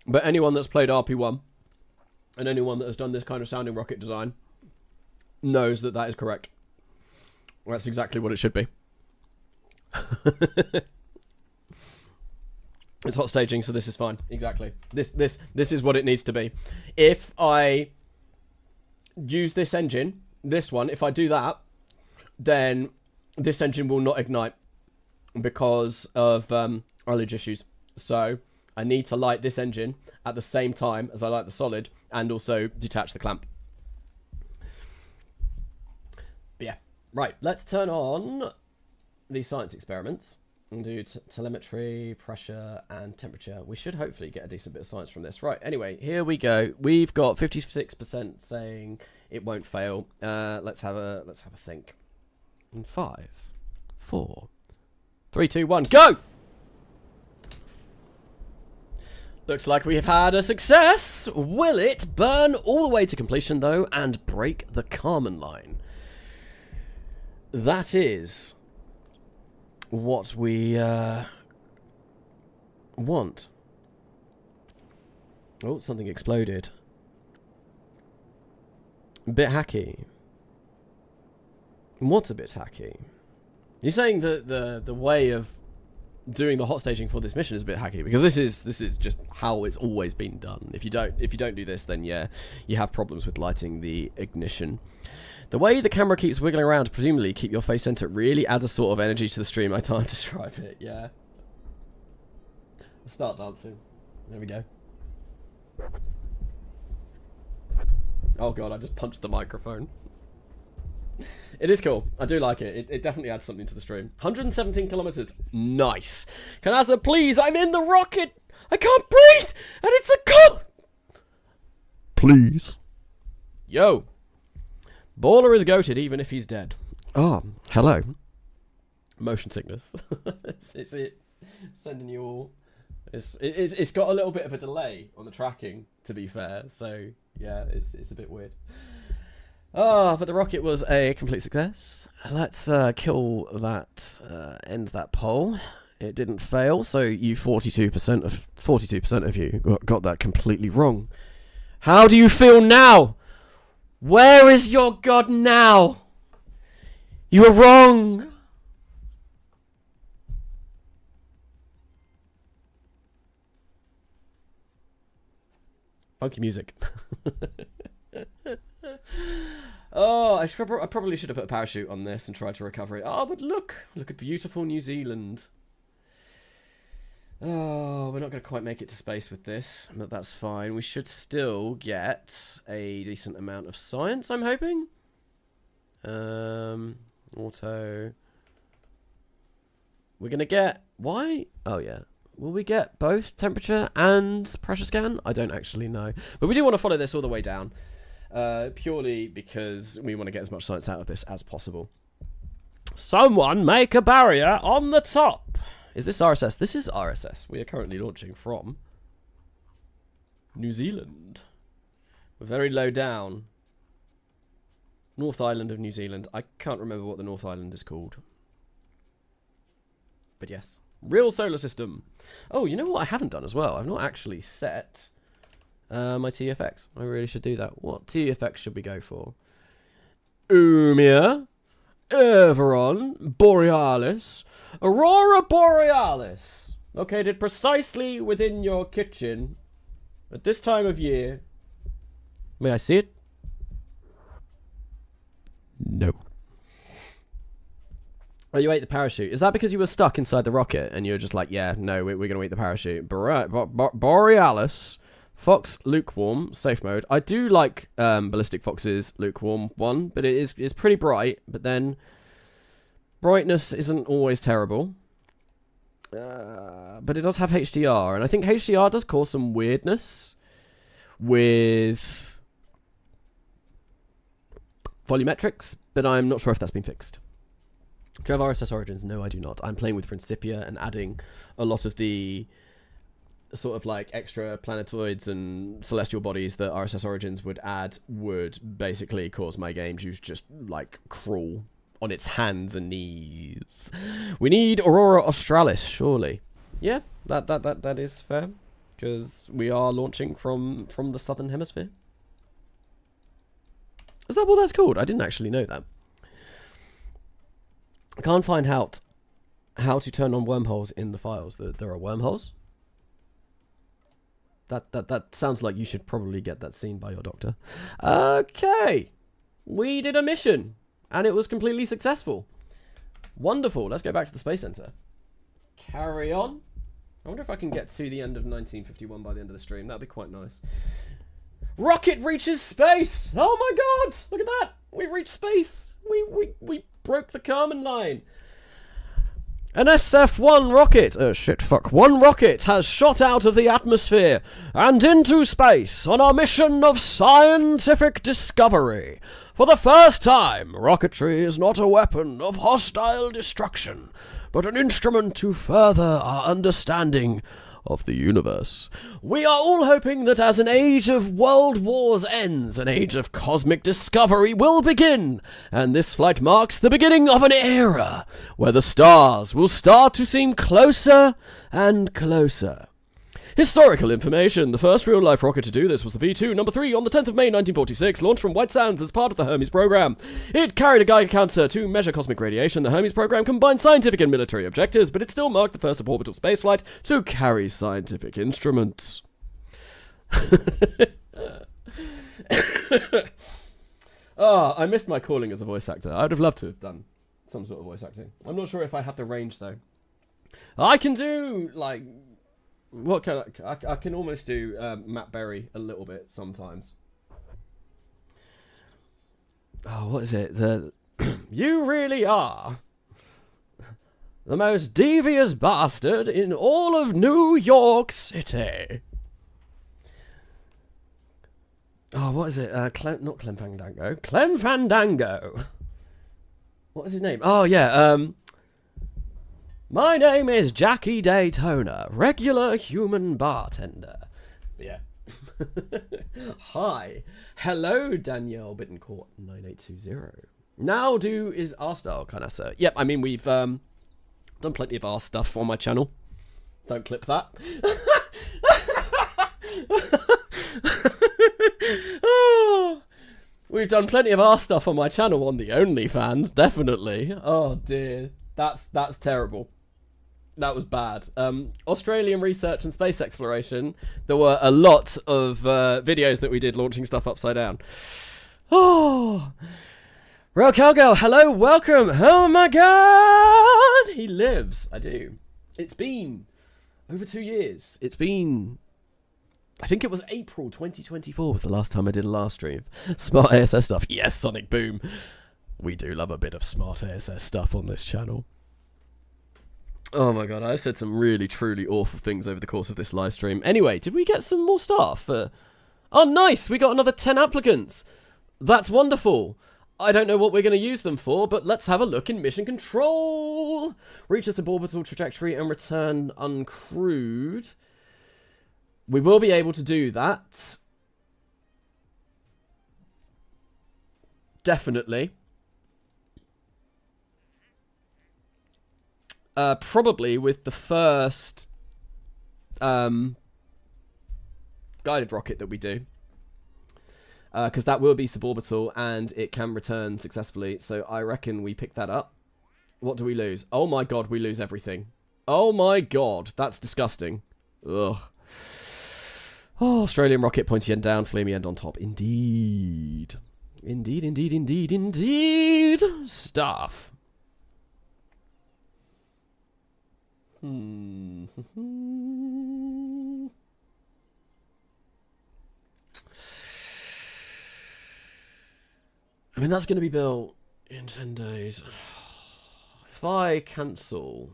but anyone that's played RP-1 and anyone that has done this kind of sounding rocket design knows that that is correct. That's exactly what it should be. It's hot staging, so this is fine. Exactly. This is what it needs to be. If I use this engine, this one, if I do that, then this engine will not ignite because of mileage issues. So I need to light this engine at the same time as I light the solid and also detach the clamp. But yeah, right. Let's turn on the science experiments and do telemetry, pressure, and temperature. We should hopefully get a decent bit of science from this. Right, anyway, here we go. We've got 56% saying it won't fail. Let's have a think. In 5, 4, 3, 2, 1, go! Looks like we have had a success. Will it burn all the way to completion, though, and break the Kármán line? That is what we want. Oh, something exploded. A bit hacky. What's a bit hacky? You're saying that the way of doing the hot staging for this mission is a bit hacky, because this is just how it's always been done. If you don't do this, then yeah, you have problems with lighting the ignition. The way the camera keeps wiggling around to presumably keep your face center really adds a sort of energy to the stream. I can't describe it, yeah. I'll start dancing. There we go. Oh god, I just punched the microphone. It is cool. I do like it. It definitely adds something to the stream. 117 kilometers. Nice. Kanasa, please, I'm in the rocket. I can't breathe, and it's a cold. Please. Yo. Baller is goated even if he's dead. Oh, hello. Motion sickness. it's sending you all. It's got a little bit of a delay on the tracking, to be fair. So yeah, it's a bit weird. Oh, but the rocket was a complete success. Let's kill that, end that poll. It didn't fail, so you 42% of you got that completely wrong. How do you feel now? Where is your God now? You were wrong. Funky music. Oh, I probably should have put a parachute on this and tried to recover it. Oh, but look at beautiful New Zealand. Oh, we're not going to quite make it to space with this, but that's fine. We should still get a decent amount of science, I'm hoping. Auto. We're going to get... Why? Oh, yeah. Will we get both temperature and pressure scan? I don't actually know. But we do want to follow this all the way down. Purely because we want to get as much science out of this as possible. Someone make a barrier on the top. Is this RSS? This is RSS. We are currently launching from New Zealand. We're very low down. North Island of New Zealand. I can't remember what the North Island is called. But yes. Real solar system. Oh, you know what I haven't done as well? I've not actually set my TFX. I really should do that. What TFX should we go for? Umia, Everon, Borealis, Aurora Borealis. Located precisely within your kitchen at this time of year. May I see it? No. Oh, you ate the parachute. Is that because you were stuck inside the rocket and you're just like, yeah, no, we're going to eat the parachute? Borealis, Fox, lukewarm, safe mode. I do like Ballistic Fox's lukewarm one, but it's pretty bright. But then brightness isn't always terrible. But it does have HDR, and I think HDR does cause some weirdness with volumetrics, but I'm not sure if that's been fixed. Do you have RSS Origins? No, I do not. I'm playing with Principia and adding a lot of the sort of like extra planetoids and celestial bodies that RSS Origins would add would basically cause my game to just like crawl on its hands and knees. We need Aurora Australis, surely. Yeah, that is fair, because we are launching from the southern hemisphere. Is that what that's called? I didn't actually know that. I can't find out how to turn on wormholes in the files. There are wormholes? That sounds like you should probably get that seen by your doctor. Okay. We did a mission, and it was completely successful. Wonderful. Let's go back to the Space Center. Carry on. I wonder if I can get to the end of 1951 by the end of the stream. That'd be quite nice. Rocket reaches space! Oh my god! Look at that! We've reached space! We broke the Kármán line. An SF-1 rocket, one rocket has shot out of the atmosphere and into space on a mission of scientific discovery. For the first time, rocketry is not a weapon of hostile destruction, but an instrument to further our understanding of the universe. We are all hoping that as an age of world wars ends, an age of cosmic discovery will begin, and this flight marks the beginning of an era where the stars will start to seem closer and closer. Historical information. The first real-life rocket to do this was the V2 number 3 on the 10th of May 1946, launched from White Sands as part of the Hermes program. It carried a Geiger counter to measure cosmic radiation. The Hermes program combined scientific and military objectives, but it still marked the first orbital spaceflight to carry scientific instruments. Oh, I missed my calling as a voice actor. I would have loved to have done some sort of voice acting. I'm not sure if I have the range, though. I can do, like... What can I can almost do Matt Berry a little bit sometimes. Oh, what is it? You really are the most devious bastard in all of New York City. Oh, what is it? Not Clem Fandango. Clem Fandango. What is his name? Oh, yeah. My name is Jackie Daytona, regular human bartender. Yeah. Hi. Hello, Danielle Bittencourt, 9820. Now do is our style, Canassa. Yep, I mean, we've done plenty of our stuff on my channel. Don't clip that. Oh, we've done plenty of our stuff on my channel on the OnlyFans, definitely. Oh, dear. That's terrible. That was bad. Australian research and space exploration. There were a lot of videos that we did launching stuff upside down. Oh, Real Cowgirl, hello, welcome. Oh my god, he lives. I do. It's been over 2 years. It's been, I think it was April 2024 was the last time I did a live stream. Smart ASS stuff. Yes, Sonic Boom. We do love a bit of smart ASS stuff on this channel. Oh my god, I said some really, truly awful things over the course of this live stream. Anyway, did we get some more staff? Oh, nice! We got another 10 applicants. That's wonderful. I don't know what we're going to use them for, but let's have a look in mission control. Reach a suborbital trajectory and return uncrewed. We will be able to do that. Definitely. Probably with the first guided rocket that we do. Because that will be suborbital and it can return successfully. So I reckon we pick that up. What do we lose? Oh my god, we lose everything. Oh my god, that's disgusting. Ugh. Oh, Australian rocket, pointy end down, flamey end on top. Indeed. Indeed, indeed, indeed, indeed. Stuff. I mean, that's going to be built in 10 days. If I cancel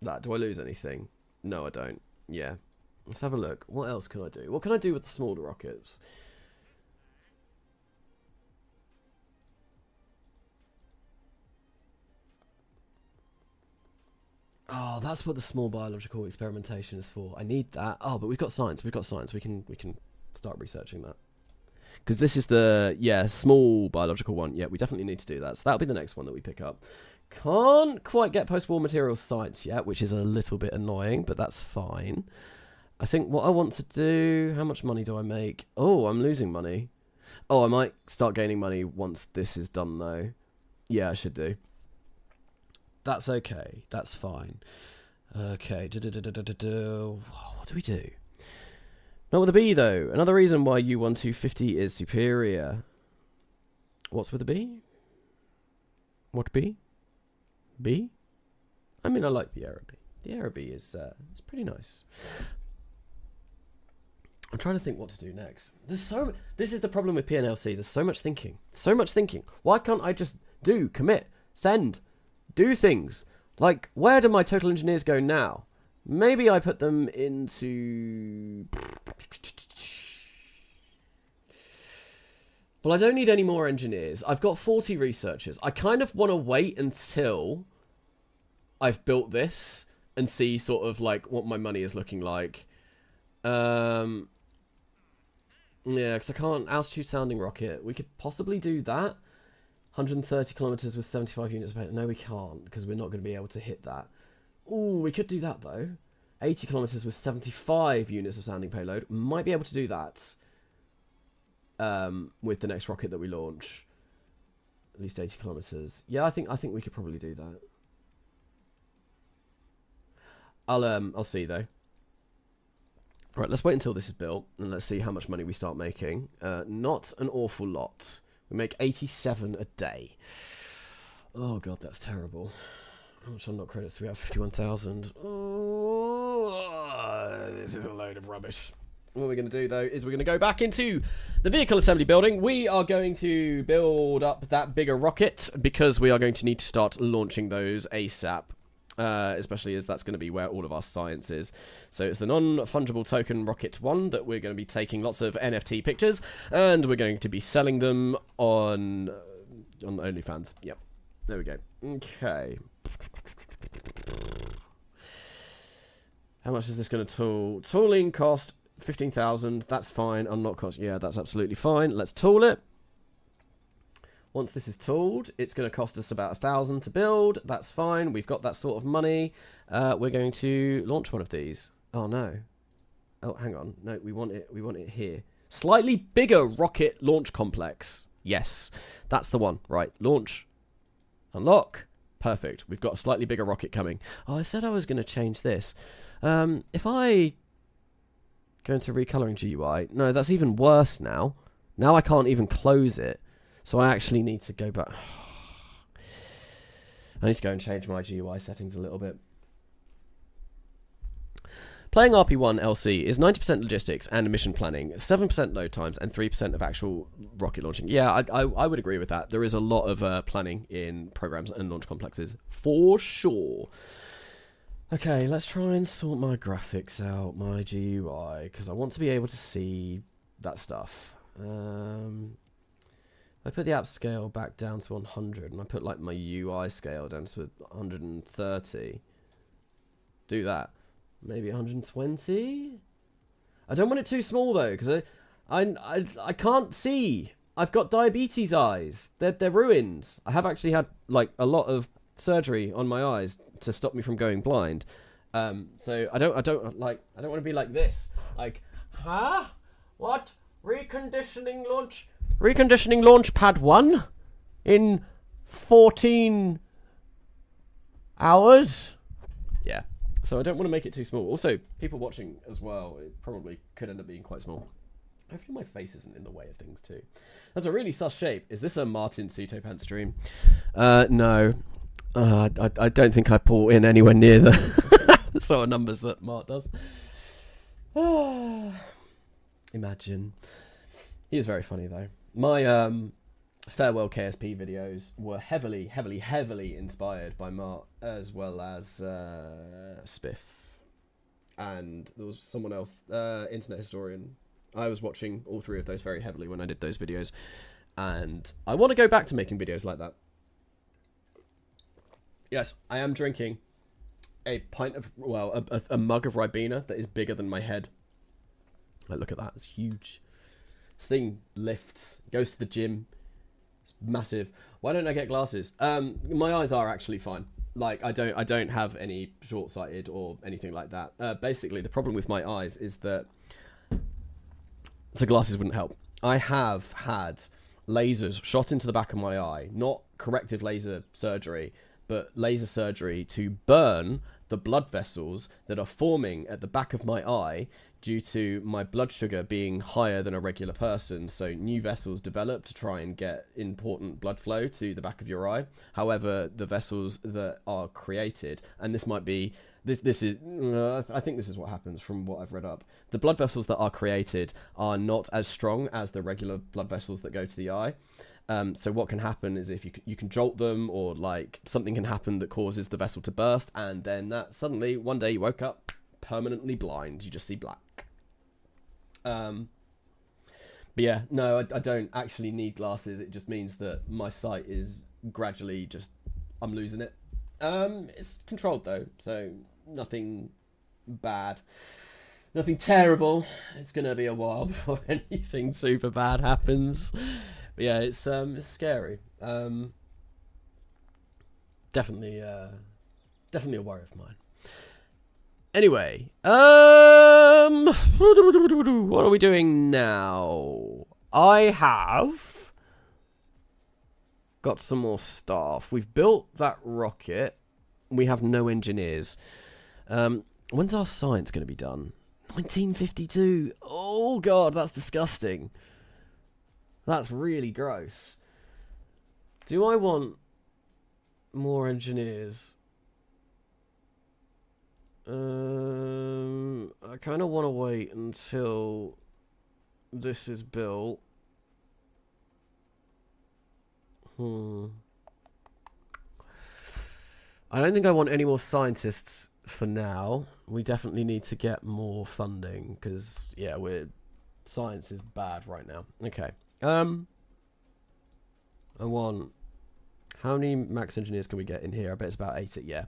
that, do I lose anything? No, I don't. Yeah. Let's have a look. What else can I do? What can I do with the smaller rockets? Oh, that's what the small biological experimentation is for. I need that. Oh, but we've got science. We've got science. We can start researching that. Because this is the, small biological one. Yeah, we definitely need to do that. So that'll be the next one that we pick up. Can't quite get post-war materials science yet, which is a little bit annoying, but that's fine. I think what I want to do... How much money do I make? Oh, I'm losing money. Oh, I might start gaining money once this is done, though. Yeah, I should do. That's okay. That's fine. Okay. What do we do? Not with a B, though. Another reason why U-1250 is superior. What's with a B? What B? B? I mean, I like the Aero B. The Aero B is it's pretty nice. I'm trying to think what to do next. This is the problem with PNLC. There's so much thinking. So much thinking. Why can't I just do, commit, send, do things? Like, where do my total engineers go now? Maybe I put them into... Well, I don't need any more engineers. I've got 40 researchers. I kind of want to wait until I've built this and see sort of like what my money is looking like. Yeah, because I can't altitude sounding rocket. We could possibly do that. 130 kilometers with 75 units of payload. No, we can't because we're not going to be able to hit that. Ooh, we could do that though. 80 kilometers with 75 units of sounding payload. Might be able to do that. With the next rocket that we launch. At least 80 kilometers. Yeah, I think we could probably do that. I'll see though. Right, let's wait until this is built and let's see how much money we start making. Not an awful lot. We make 87 a day. Oh god, that's terrible. How much unlock credits do we have? 51,000. Oh, this is a load of rubbish. What we're going to do, though, is we're going to go back into the vehicle assembly building. We are going to build up that bigger rocket because we are going to need to start launching those ASAP, especially as that's going to be where all of our science is. So it's the non-fungible token rocket 1 that we're going to be taking lots of NFT pictures, and we're going to be selling them on OnlyFans. Yep, there we go. Okay. How much is this going to tool? Tooling cost 15,000. That's fine. Unlock cost. Yeah, that's absolutely fine. Let's tool it. Once this is tooled, it's going to cost us about 1,000 to build. That's fine. We've got that sort of money. We're going to launch one of these. Oh no. Oh, hang on. No, we want it. We want it here. Slightly bigger rocket launch complex. Yes, that's the one. Right. Launch. Unlock. Perfect. We've got a slightly bigger rocket coming. Oh, I said I was going to change this. If I go into recoloring GUI, no, that's even worse now. Now I can't even close it. So I actually need to go back. I need to go and change my GUI settings a little bit. Playing RP-1 LC is 90% logistics and mission planning, 7% load times, and 3% of actual rocket launching. Yeah, I would agree with that. There is a lot of planning in programs and launch complexes, for sure. Okay, let's try and sort my graphics out, my GUI, because I want to be able to see that stuff. I put the app scale back down to 100, and I put like my UI scale down to 130. Do that. Maybe 120? I don't want it too small though, because I can't see. I've got diabetes eyes. They're ruined. I have actually had like a lot of surgery on my eyes to stop me from going blind. So I don't want to be like this. Like, huh? What? Reconditioning launch pad 1 in 14 hours? Yeah. So I don't want to make it too small. Also, people watching as well, it probably could end up being quite small. Hopefully my face isn't in the way of things too. That's a really sus shape. Is this a Martin Cetopant stream? No. I don't think I pull in anywhere near the sort of numbers that Mart does. Imagine. He is very funny though. My farewell KSP videos were heavily inspired by Mart, as well as Spiff, and there was someone else, internet historian. I was watching all three of those very heavily when I did those videos, and I want to go back to making videos like that. Yes, I am drinking a pint of, well, a mug of Ribena that is bigger than my head. Like, look at that, it's huge. This thing lifts, goes to the gym. It's massive. Why don't I get glasses? My eyes are actually fine. Like, I don't have any short-sighted or anything like that. Basically, the problem with my eyes is that the glasses wouldn't help. I have had lasers shot into the back of my eye, not corrective laser surgery, but laser surgery to burn the blood vessels that are forming at the back of my eye due to my blood sugar being higher than a regular person. So new vessels develop to try and get important blood flow to the back of your eye. However, the vessels that are created, and this might be, this is, I think this is what happens from what I've read up. The blood vessels that are created are not as strong as the regular blood vessels that go to the eye. So what can happen is if you can jolt them, or like something can happen that causes the vessel to burst, and then that suddenly one day you woke up permanently blind. You just see black. But yeah, no, I don't actually need glasses. It just means that my sight is gradually just, I'm losing it. It's controlled though, so nothing bad. Nothing terrible. It's gonna be a while before anything super bad happens. But yeah, it's scary. Definitely a worry of mine. Anyway, what are we doing now? I have got some more stuff. We've built that rocket. We have no engineers. When's our science going to be done? 1952. Oh god, that's disgusting. That's really gross. Do I want more engineers? I kind of want to wait until this is built. I don't think I want any more scientists for now. We definitely need to get more funding because, yeah, science is bad right now. Okay. I want... How many max engineers can we get in here? I bet it's about 80, yeah.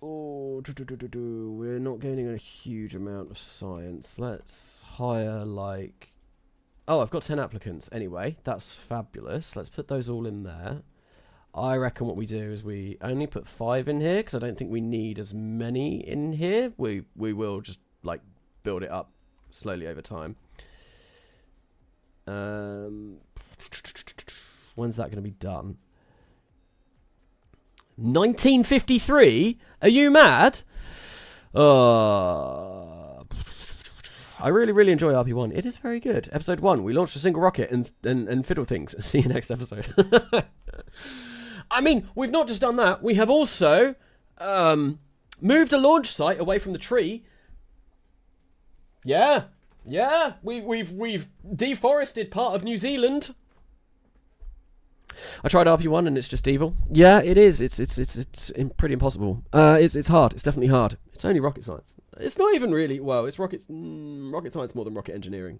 Oh, we're not gaining a huge amount of science. Let's hire, like... Oh, I've got 10 applicants. Anyway, that's fabulous. Let's put those all in there. I reckon what we do is we only put 5 in here, because I don't think we need as many in here. We will just, like, build it up slowly over time. When's that going to be done? 1953? Are you mad? I really enjoy RP-1. It is very good. Episode 1, we launched a single rocket and fiddle things. See you next episode. I mean, we've not just done that. We have also Moved a launch site away from the tree. Yeah. Yeah. We've deforested part of New Zealand. I tried RP-1 and it's just evil. Yeah, it is. It's pretty impossible. It's hard. It's definitely hard. It's only rocket science. It's not even really. Well, it's rocket science more than rocket engineering.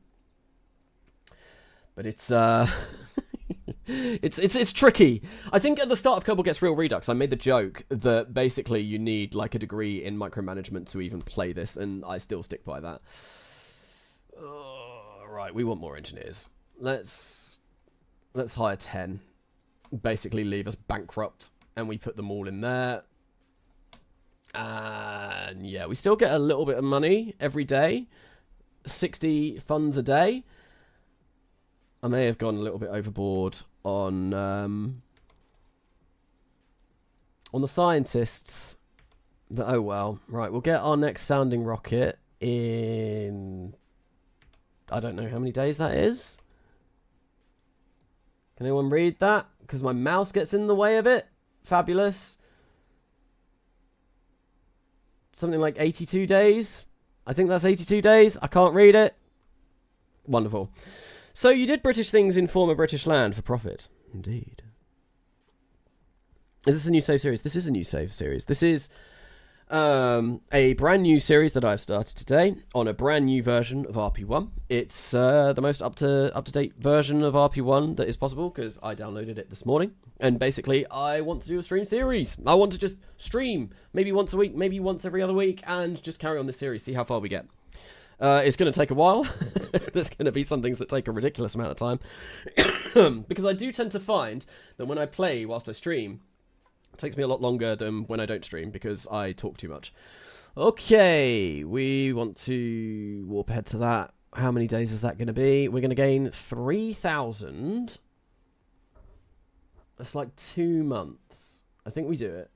But it's it's tricky. I think at the start of Kerbal Gets Real Redux, I made the joke that basically you need like a degree in micromanagement to even play this, and I still stick by that. Right, we want more engineers. Let's hire 10. Basically leave us bankrupt, and we put them all in there. And yeah, we still get a little bit of money every day. 60 funds a day. I may have gone a little bit overboard on the scientists, but oh well. Right, we'll get our next sounding rocket in, I don't know how many days that is. Can anyone read that? Because my mouse gets in the way of it. Fabulous. Something like 82 days. I think that's 82 days. I can't read it. Wonderful. So you did British things in former British land for profit. Indeed. Is this a new save series? This is a new save series. This is a brand new series that I've started today on a brand new version of RP-1. It's the most up to date version of RP-1 that is possible because I downloaded it this morning. And basically, I want to do a stream series. I want to just stream maybe once a week, maybe once every other week, and just carry on this series, see how far we get. It's going to take a while. There's going to be some things that take a ridiculous amount of time. Because I do tend to find that when I play whilst I stream, it takes me a lot longer than when I don't stream because I talk too much. Okay, we want to warp ahead to that. How many days is that going to be? We're going to gain 3,000. That's like 2 months. I think we do it.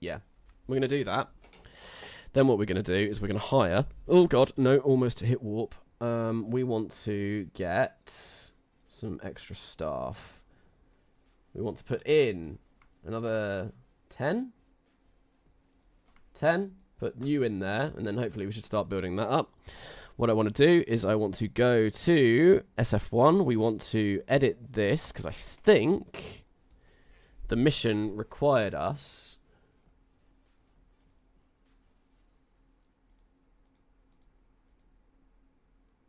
Yeah, we're going to do that. Then what we're going to do is we're going to hire... Oh, God, no, almost hit warp. We want to get some extra staff. We want to put in another 10? 10? Put you in there, and then hopefully we should start building that up. What I want to do is I want to go to SF1. We want to edit this, because I think the mission required us...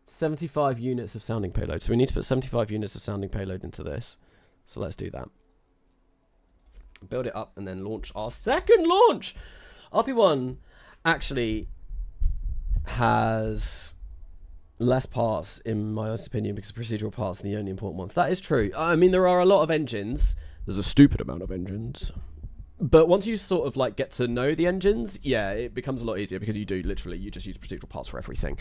75 units of sounding payload. So we need to put 75 units of sounding payload into this. So let's do that. Build it up and then launch our second launch. RP-1 actually has less parts, in my honest opinion, because procedural parts are the only important ones. That is true. I mean, there are a lot of engines. There's a stupid amount of engines. But once you sort of like get to know the engines, yeah, it becomes a lot easier because you do literally, you just use procedural parts for everything.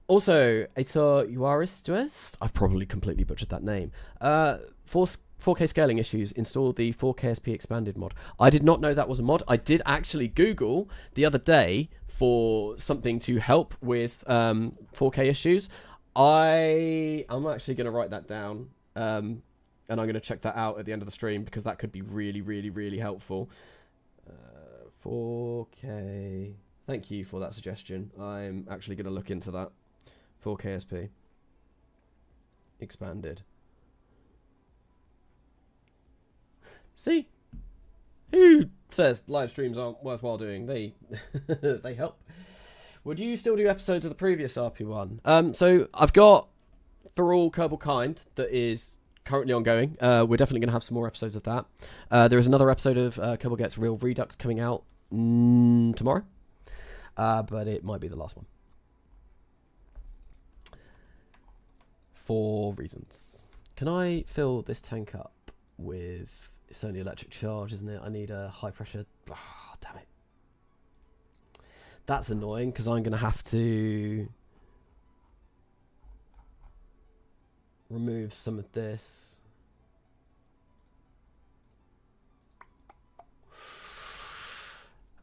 Also, Aitor Juaristuez, I've probably completely butchered that name. 4K scaling issues, install the 4KSP expanded mod. I did not know that was a mod. I did actually Google the other day for something to help with 4K issues. I'm actually going to write that down, and I'm going to check that out at the end of the stream because that could be really, really, really helpful. 4K... Thank you for that suggestion. I'm actually going to look into that. 4KSP. Expanded. See? Who says live streams aren't worthwhile doing? They they help. Would you still do episodes of the previous RP-1? So I've got For All Kerbal Kind that is currently ongoing. We're definitely going to have some more episodes of that. There is another episode of Kerbal Gets Real Redux coming out tomorrow. But it might be the last one. For reasons. Can I fill this tank up with... It's only electric charge, isn't it? I need a high pressure... Oh, damn it. That's annoying, because I'm going to have to... remove some of this.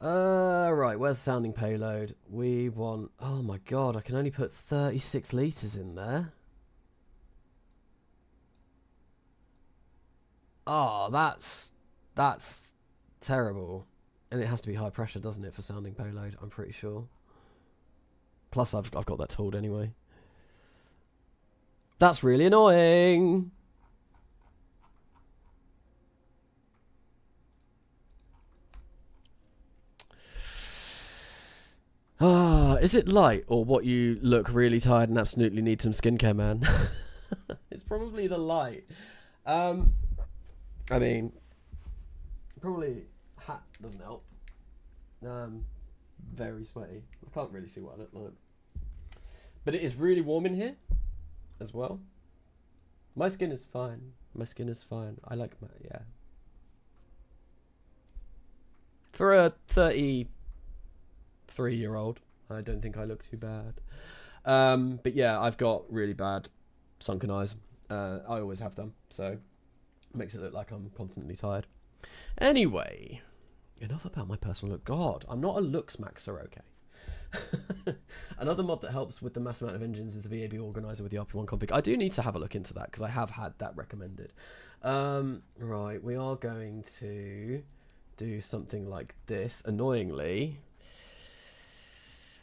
Right, where's the sounding payload? We want... Oh my god, I can only put 36 litres in there. Oh, that's terrible. And it has to be high pressure, doesn't it, for sounding payload? I'm pretty sure. Plus, I've got that told anyway. That's really annoying. Ah, is it light or what? You look really tired and absolutely need some skincare, man. It's probably the light. I mean, probably hat doesn't help. Very sweaty. I can't really see what I look like. But it is really warm in here as well. My skin is fine. My skin is fine. I like my, yeah. For a 33-year-old, I don't think I look too bad. But yeah, I've got really bad sunken eyes. I always have them, so it makes it look like I'm constantly tired. Anyway, enough about my personal look. God, I'm not a looks maxer, okay? Another mod that helps with the mass amount of engines is the VAB organizer with the RP-1 config. I do need to have a look into that because I have had that recommended. Right, we are going to do something like this. Annoyingly,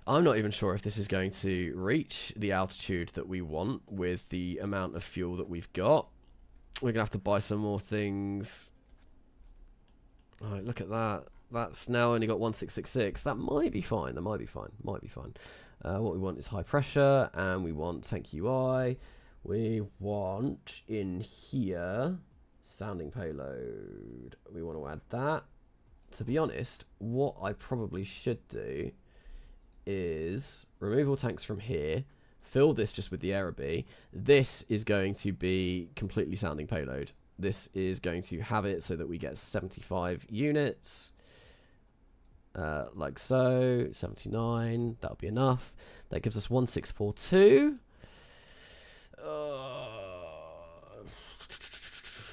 I'm not even sure if this is going to reach the altitude that we want with the amount of fuel that we've got. We're going to have to buy some more things. All right, look at that. That's now only got 1666. That might be fine. That might be fine. Might be fine. What we want is high pressure, and we want tank UI. We want in here sounding payload. We want to add that. To be honest, what I probably should do is remove all tanks from here. Fill this just with the RB. This is going to be completely sounding payload. This is going to have it so that we get 75 units. Like so, 79, that'll be enough. That gives us 1642.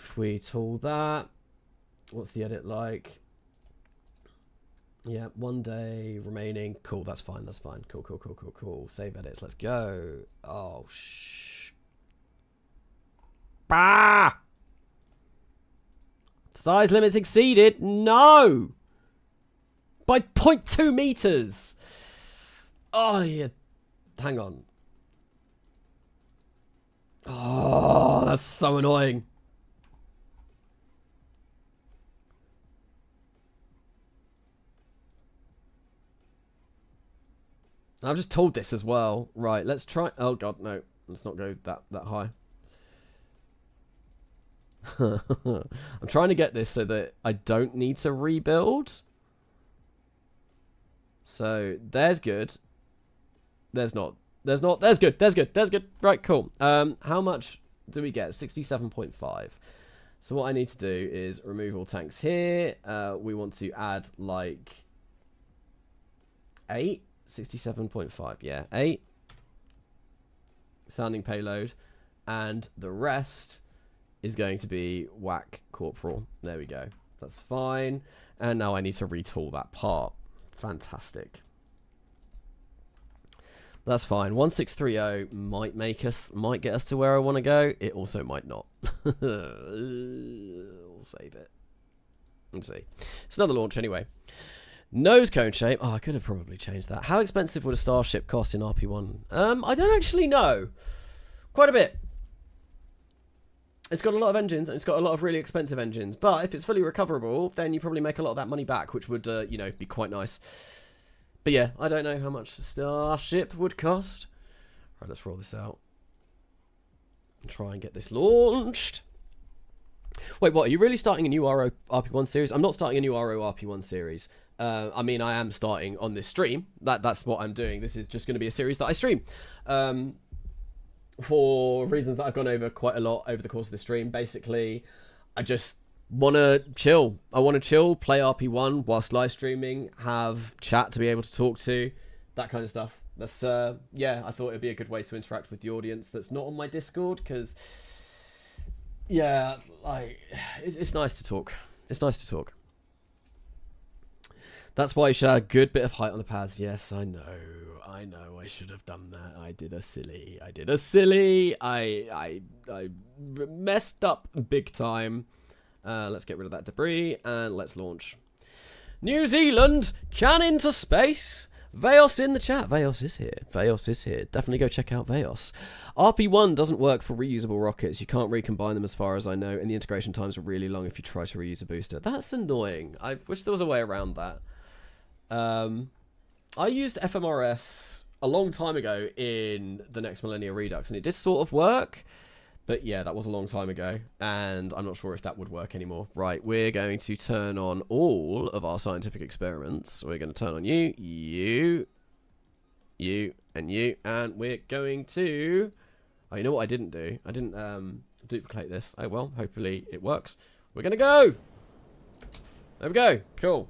If we tool that, what's the edit like? Yeah, 1 day remaining. Cool, that's fine, that's fine. Cool, cool, cool, cool, cool. Save edits, let's go. Oh, bah! Size limits exceeded. No! By 0.2 meters. Oh, yeah. Hang on. Oh, that's so annoying. I've just told this as well. Right, let's try. Oh, God, no. Let's not go that high. I'm trying to get this so that I don't need to rebuild. So there's good. There's not. There's not. There's good. There's good. There's good. Right, cool. How much do we get? 67.5. So what I need to do is remove all tanks here. We want to add like 8. 67.5. Yeah, 8. Sounding payload. And the rest is going to be whack corporal. There we go. That's fine. And now I need to retool that part. Fantastic. That's fine. 1630 might get us to where I want to go. It also might not. We'll save it. Let's see. It's another launch anyway. Nose cone shape. Oh, I could have probably changed that. How expensive would a starship cost in RP-1? I don't actually know. Quite a bit. It's got a lot of engines, and it's got a lot of really expensive engines. But if it's fully recoverable, then you probably make a lot of that money back, which would, you know, be quite nice. But yeah, I don't know how much a starship would cost. Right, let's roll this out. And try and get this launched. Wait, what? Are you really starting a new RP-1 series? I'm not starting a new RP-1 series. I mean, I am starting on this stream. That's what I'm doing. This is just going to be a series that I stream. For reasons that I've gone over quite a lot over the course of the stream. Basically, I just want to chill. I want to chill, play RP-1 whilst live streaming, have chat to be able to talk to, that kind of stuff. That's, yeah, I thought it'd be a good way to interact with the audience that's not on my Discord, because, yeah, like, it's nice to talk. It's nice to talk. That's why you should have a good bit of height on the pads. Yes, I know. I should have done that. I did a silly. I messed up big time. Let's get rid of that debris and let's launch. New Zealand can into space. Veos in the chat. Veos is here. Veos is here. Definitely go check out Veos. RP-1 doesn't work for reusable rockets. You can't recombine them as far as I know, and the integration times are really long if you try to reuse a booster. That's annoying. I wish there was a way around that. I used FMRS a long time ago in the Next Millennia Redux, and it did sort of work. But yeah, that was a long time ago, and I'm not sure if that would work anymore. Right, we're going to turn on all of our scientific experiments. We're going to turn on you, and you, and we're going to... Oh, you know what I didn't do? I didn't duplicate this. Oh, well, hopefully it works. We're going to go! There we go. Cool.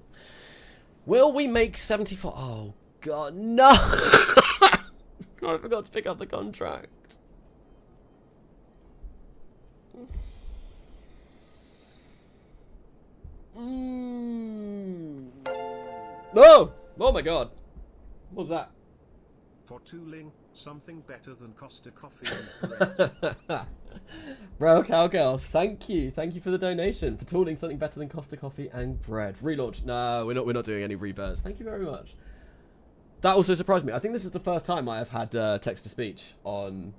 Will we make 75... Oh, God, no! God, I forgot to pick up the contract. Oh! Oh my god. What was that? For tooling, something better than Costa Coffee and bread. Bro, Cowgirl, thank you. Thank you for the donation. For tooling, something better than Costa Coffee and bread. Relaunch. No, we're not doing any rebirths. Thank you very much. That also surprised me. I think this is the first time I have had text-to-speech on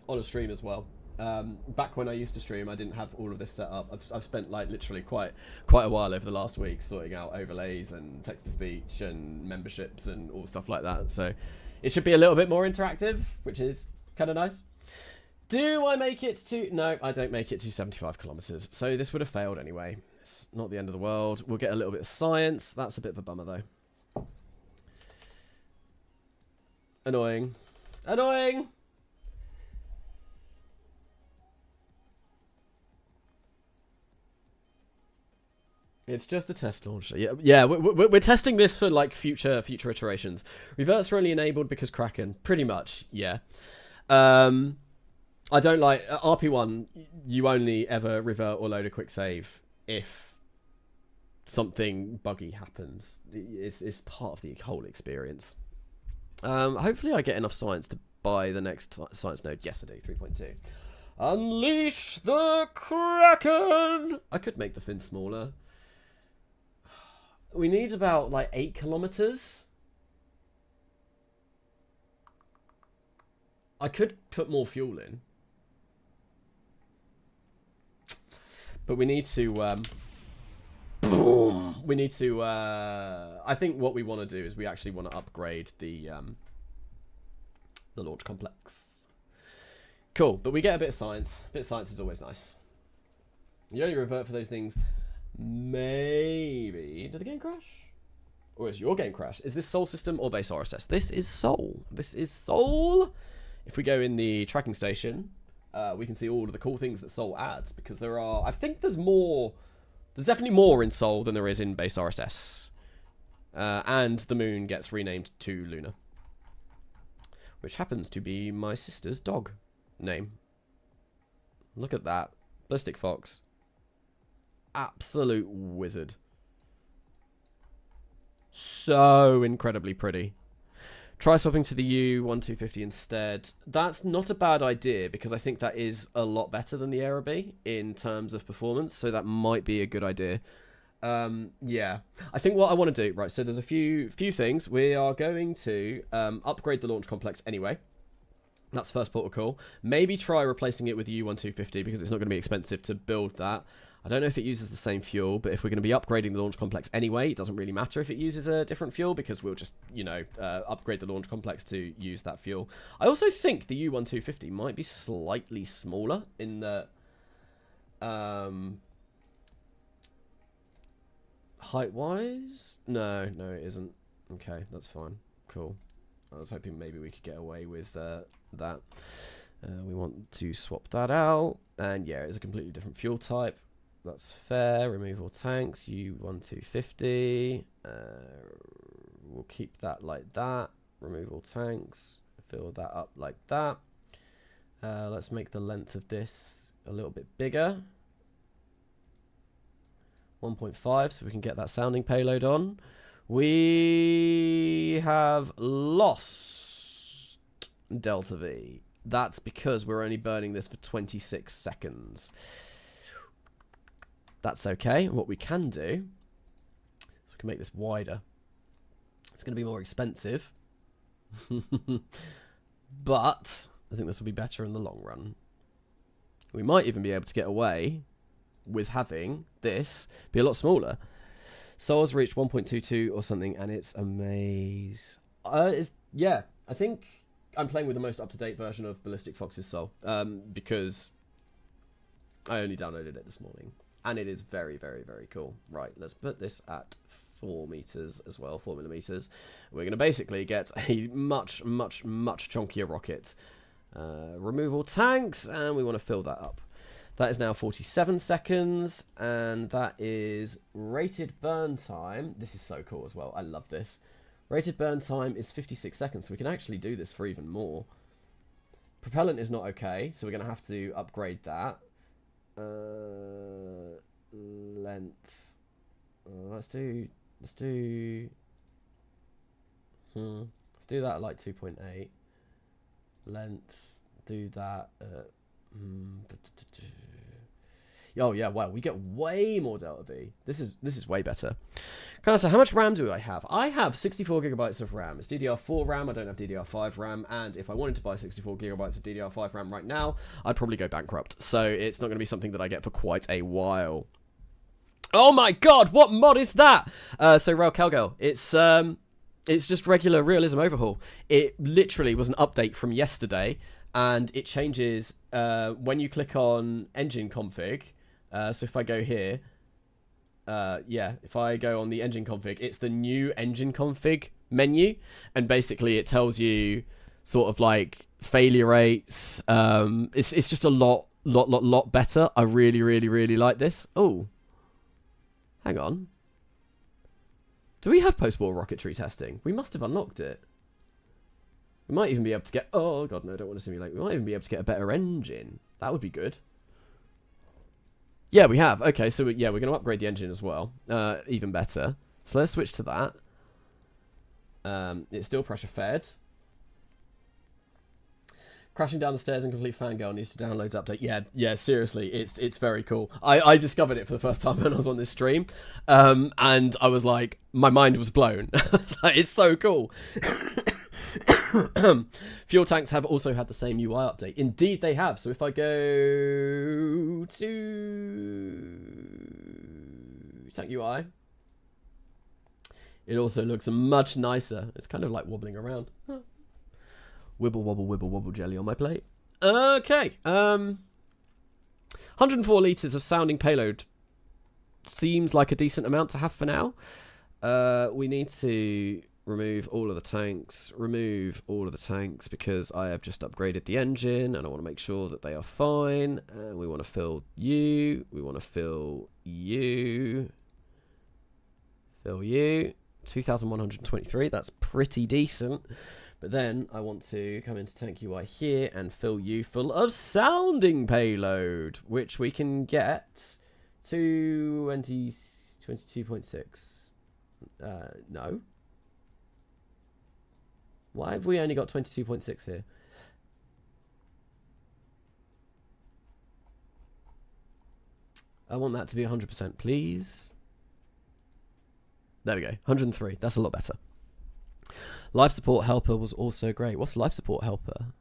a stream as well. Back when I used to stream, I didn't have all of this set up. I've spent like literally quite a while over the last week sorting out overlays and text-to-speech and memberships and all stuff like that. So it should be a little bit more interactive, which is kind of nice. Do I make it to... No, I don't make it to 75 kilometers. So this would have failed anyway. It's not the end of the world. We'll get a little bit of science. That's a bit of a bummer though. Annoying. Annoying! It's just a test launcher. Yeah, we're testing this for like future iterations. Reverts are only enabled because Kraken. Pretty much, yeah. I don't like RP-1. You only ever revert or load a quick save if something buggy happens. It's part of the whole experience. Hopefully, I get enough science to buy the next science node. Yes, I do. 3.2. Unleash the Kraken. I could make the fin smaller. We need about like 8 kilometers. I could put more fuel in, but we need to boom. We need to I think what we want to do is we actually want to upgrade the launch complex. Cool, but we get a bit of science. A bit of science is always nice. You only revert for those things. Maybe. Did the game crash? Or is your game crash? Is this Sol system or base RSS? This is Sol. This is Sol. If we go in the tracking station, we can see all of the cool things that Sol adds, because there are... I think there's more... There's definitely more in Sol than there is in base RSS. And the moon gets renamed to Luna, which happens to be my sister's dog name. Look at that. Ballistic Fox. Absolute wizard. So incredibly pretty. Try swapping to the U-1250 instead. That's not a bad idea, because I think that is a lot better than the Araby in terms of performance, so that might be a good idea. Yeah, I think what I want to do, right, so there's a few things. We are going to upgrade the launch complex anyway. That's first port of call. Maybe try replacing it with the U-1250, because it's not going to be expensive to build that. I don't know if it uses the same fuel, but if we're going to be upgrading the launch complex anyway, it doesn't really matter if it uses a different fuel, because we'll just, you know, upgrade the launch complex to use that fuel. I also think the U-1250 might be slightly smaller in the height-wise. No, it isn't. Okay, that's fine. Cool. I was hoping maybe we could get away with that. We want to swap that out, and yeah, it's a completely different fuel type. That's fair. Remove all tanks. U-1250. We'll keep that like that. Remove all tanks. Fill that up like that. Let's make the length of this a little bit bigger. 1.5, so we can get that sounding payload on. We have lost Delta V. That's because we're only burning this for 26 seconds. That's okay. What we can do is we can make this wider. It's going to be more expensive. But I think this will be better in the long run. We might even be able to get away with having this be a lot smaller. Soul's reached 1.22 or something, and it's a maze. Yeah, I think I'm playing with the most up-to-date version of Ballistic Fox's Soul, because I only downloaded it this morning, and it is very, very, very cool. Right, let's put this at 4 meters as well, 4 millimeters. We're going to basically get a much, much, much chunkier rocket. Remove all tanks, and we want to fill that up. That is now 47 seconds, and that is rated burn time. This is so cool as well. I love this. Rated burn time is 56 seconds, so we can actually do this for even more. Propellant is not okay, so we're going to have to upgrade that. Length. Let's do that at like 2.8. Length. Do that at... Oh yeah, wow, we get way more Delta V. This is way better. Can I say, how much RAM do I have? I have 64 gigabytes of RAM. It's DDR4 RAM, I don't have DDR5 RAM, and if I wanted to buy 64 gigabytes of DDR5 RAM right now, I'd probably go bankrupt. So it's not going to be something that I get for quite a while. Oh my god, what mod is that? So Rail Cowgirl, it's just regular Realism Overhaul. It literally was an update from yesterday, and it changes when you click on engine config. So if I go here, yeah, if I go on the engine config, it's the new engine config menu, and basically it tells you sort of like failure rates. It's just a lot better. I really like this. Oh, hang on. Do we have post-war rocketry testing? We must have unlocked it. We might even be able to get... Oh, God, no, I don't want to simulate. We might even be able to get a better engine. That would be good. Yeah, we have. Okay, so, yeah, we're going to upgrade the engine as well. Even better. So let's switch to that. It's still pressure-fed. Crashing down the stairs and complete fangirl needs to download to update. Yeah, seriously, it's very cool. I discovered it for the first time when I was on this stream, and I was like, my mind was blown. It's so cool. Fuel tanks have also had the same UI update. Indeed, they have. So if I go to tank UI, it also looks much nicer. It's kind of like wobbling around. Wibble wobble jelly on my plate. Okay. 104 litres of sounding payload seems like a decent amount to have for now. We need to remove all of the tanks. Remove all of the tanks because I have just upgraded the engine and I want to make sure that they are fine. And we want to fill you. We want to fill you. Fill you. 2,123. That's pretty decent. But then I want to come into tank UI here and fill you full of sounding payload, which we can get to 22.6. No. Why have we only got 22.6 here? I want that to be 100%, please. There we go. 103. That's a lot better. Life support helper was also great. What's life support helper?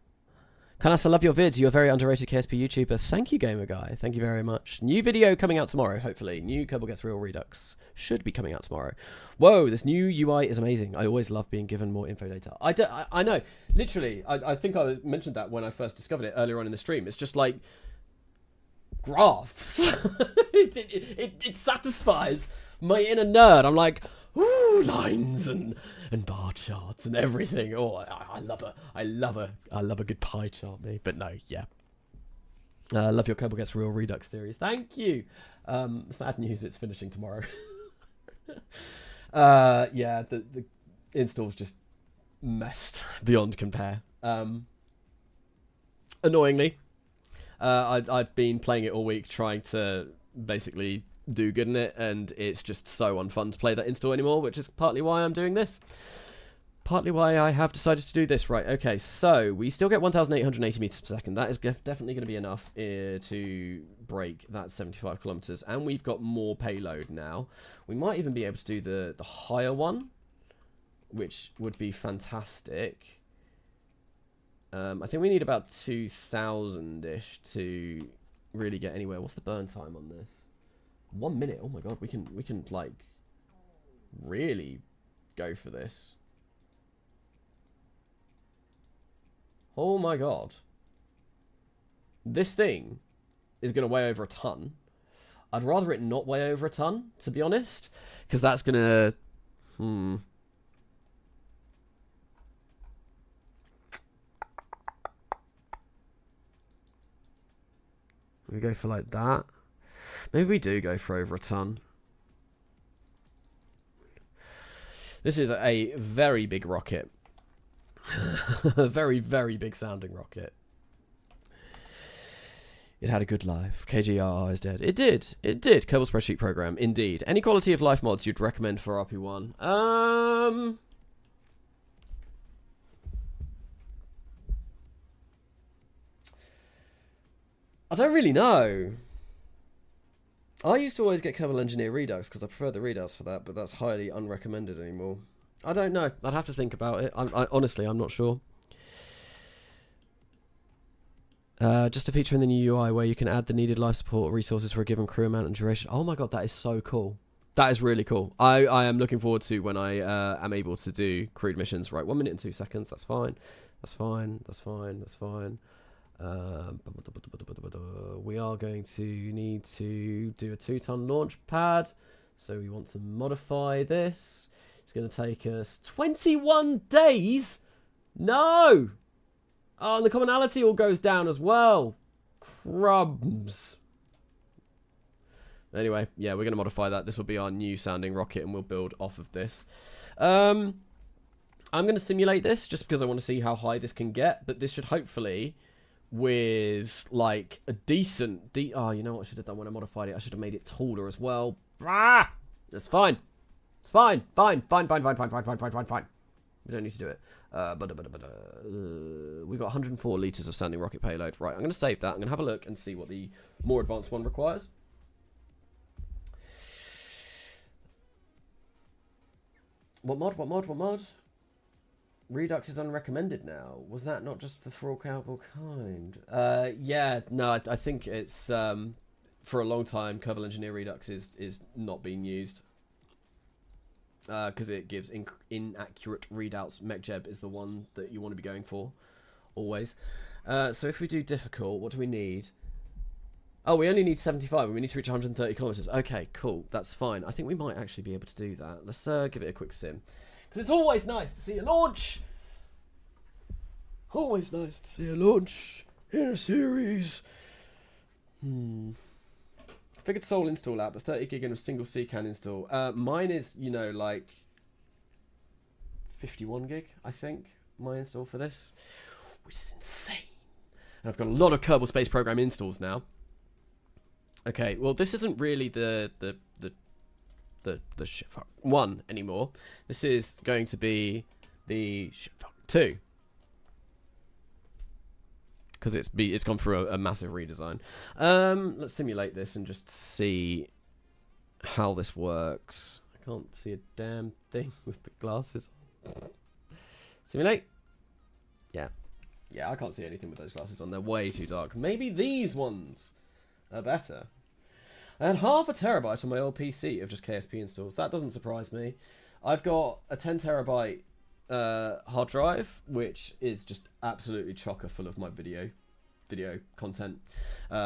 Canas, I love your vids. You're a very underrated KSP YouTuber. Thank you, Gamer Guy. Thank you very much. New video coming out tomorrow, hopefully. New Kerbal Gets Real Redux should be coming out tomorrow. Whoa, this new UI is amazing. I always love being given more info data. I know. Literally, I think I mentioned that when I first discovered it earlier on in the stream. It's just like graphs. it satisfies my inner nerd. I'm like, ooh, lines and bar charts and everything. Oh, I love a good pie chart, me. But no, yeah. I love your Kerbal Gets Real Redux series. Thank you. Sad news, it's finishing tomorrow. Yeah, the install's just messed beyond compare. Annoyingly, I've been playing it all week, trying to basically do good in it, and it's just so unfun to play that install anymore, which is partly why I'm doing this. partly why I have decided to do this. Right, okay, so we still get 1,880 meters per second. That is definitely going to be enough to break that 75 kilometers. And we've got more payload now. We might even be able to do the higher one, which would be fantastic. I think we need about 2,000-ish to really get anywhere. What's the burn time on this? 1 minute. Oh my god, we can like really go for this. Oh my god. This thing is going to weigh over a ton. I'd rather it not weigh over a ton, to be honest, because that's going to... We go for like that. Maybe we do go for over a ton. This is a very big rocket. A very, very big sounding rocket. It had a good life. KGR is dead. It did. It did. Kerbal spreadsheet program. Indeed. Any quality of life mods you'd recommend for RP-1? I don't really know. I used to always get Kerbal Engineer Redux because I prefer the Redux for that, but that's highly unrecommended anymore. I don't know. I'd have to think about it. Honestly, I'm not sure. Just a feature in the new UI where you can add the needed life support resources for a given crew amount and duration. Oh my god, that is so cool. That is really cool. I am looking forward to when I am able to do crewed missions. Right, 1 minute and 2 seconds. That's fine. That's fine. That's fine. That's fine. We are going to need to do a 2-ton launch pad. So we want to modify this. It's going to take us 21 days. No! Oh, and the commonality all goes down as well. Crumbs. Anyway, yeah, we're going to modify that. This will be our new sounding rocket and we'll build off of this. I'm going to simulate this just because I want to see how high this can get. But this should hopefully, with like a decent... oh, you know what I should have done when I modified it? I should have made it taller as well. Ah! That's fine. It's fine. Fine. Fine. Fine. Fine. Fine. Fine. Fine. Fine. Fine. Fine. We don't need to do it. We've got 104 litres of sounding rocket payload. Right, I'm going to save that. I'm going to have a look and see what the more advanced one requires. What mod? What mod? What mod? Redux is unrecommended now. Was that not just for all Kerbal kind? Yeah, no, I think it's... for a long time, Kerbal Engineer Redux is not being used. Because it gives inaccurate readouts. MechJeb is the one that you want to be going for, always. So if we do difficult, what do we need? Oh, we only need 75. We need to reach 130 kilometers. Okay, cool. That's fine. I think we might actually be able to do that. Let's give it a quick sim. Because it's always nice to see a launch. Always nice to see a launch in a series. Figured Soul install app, a 30 gig and a single CCAN install. Mine is, you know, like 51 gig, I think, my install for this, which is insane. And I've got a lot of Kerbal Space Program installs now. Okay, well, this isn't really the shit fuck 1 anymore. This is going to be the shit fuck 2. Because it's gone through a massive redesign. Let's simulate this and just see how this works. I can't see a damn thing with the glasses on. Simulate. Yeah. Yeah, I can't see anything with those glasses on. They're way too dark. Maybe these ones are better. I had half a terabyte on my old PC of just KSP installs. That doesn't surprise me. I've got a 10 terabyte hard drive, which is just absolutely chocker full of my video content,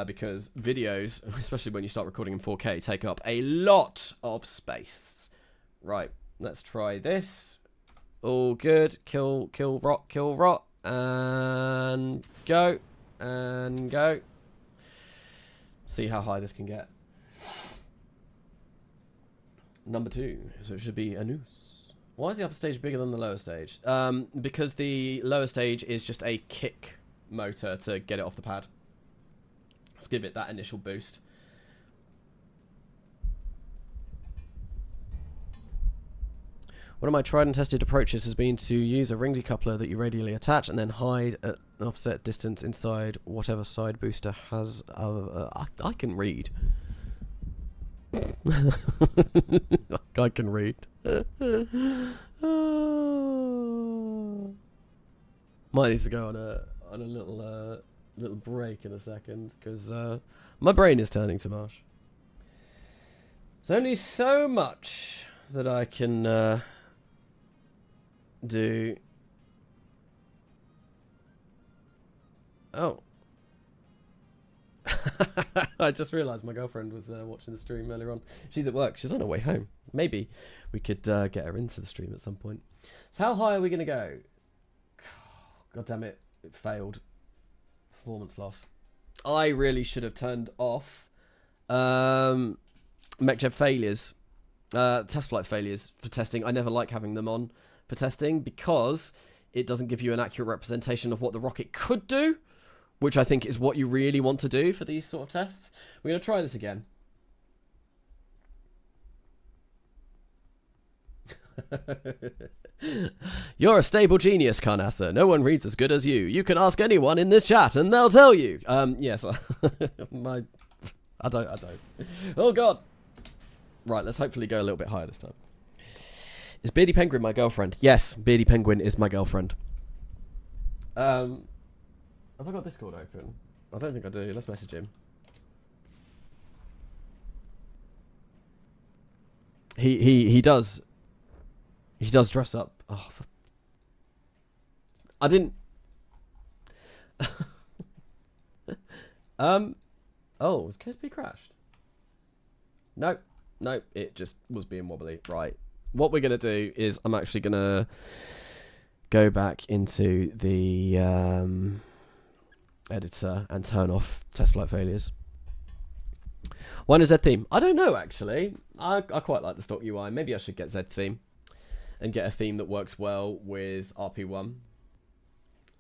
because videos, especially when you start recording in 4K, take up a lot of space. Right, let's try this. All good. Kill rot, and go, and go. See how high this can get. Number 2, so it should be a noose. Why is the upper stage bigger than the lower stage? Because the lower stage is just a kick motor to get it off the pad. Let's give it that initial boost. One of my tried and tested approaches has been to use a ring decoupler that you radially attach and then hide at an offset distance inside whatever side booster has. I can read. I can read. Might need to go on a little break in a second because my brain is turning to mush. There's only so much that I can do. Oh. I just realised my girlfriend was watching the stream earlier on. She's at work. She's on her way home. Maybe we could get her into the stream at some point. So how high are we going to go? God damn it. It failed. Performance loss. I really should have turned off MechJeb failures. Test flight failures for testing. I never like having them on for testing because it doesn't give you an accurate representation of what the rocket could do, which I think is what you really want to do for these sort of tests. We're going to try this again. You're a stable genius, Carnassa. No one reads as good as you. You can ask anyone in this chat and they'll tell you. Yes. I don't. Oh, God. Right, let's hopefully go a little bit higher this time. Is Beardy Penguin my girlfriend? Yes, Beardy Penguin is my girlfriend. Have I got Discord open? I don't think I do. Let's message him. He does. He does dress up. Oh, I didn't. Oh, was KSP crashed? Nope. Nope. It just was being wobbly. Right. What we're gonna do is I'm actually gonna go back into the editor and turn off test flight failures. Why no Z theme? I don't know actually. I quite like the stock UI. Maybe I should get Z theme and get a theme that works well with RP-1.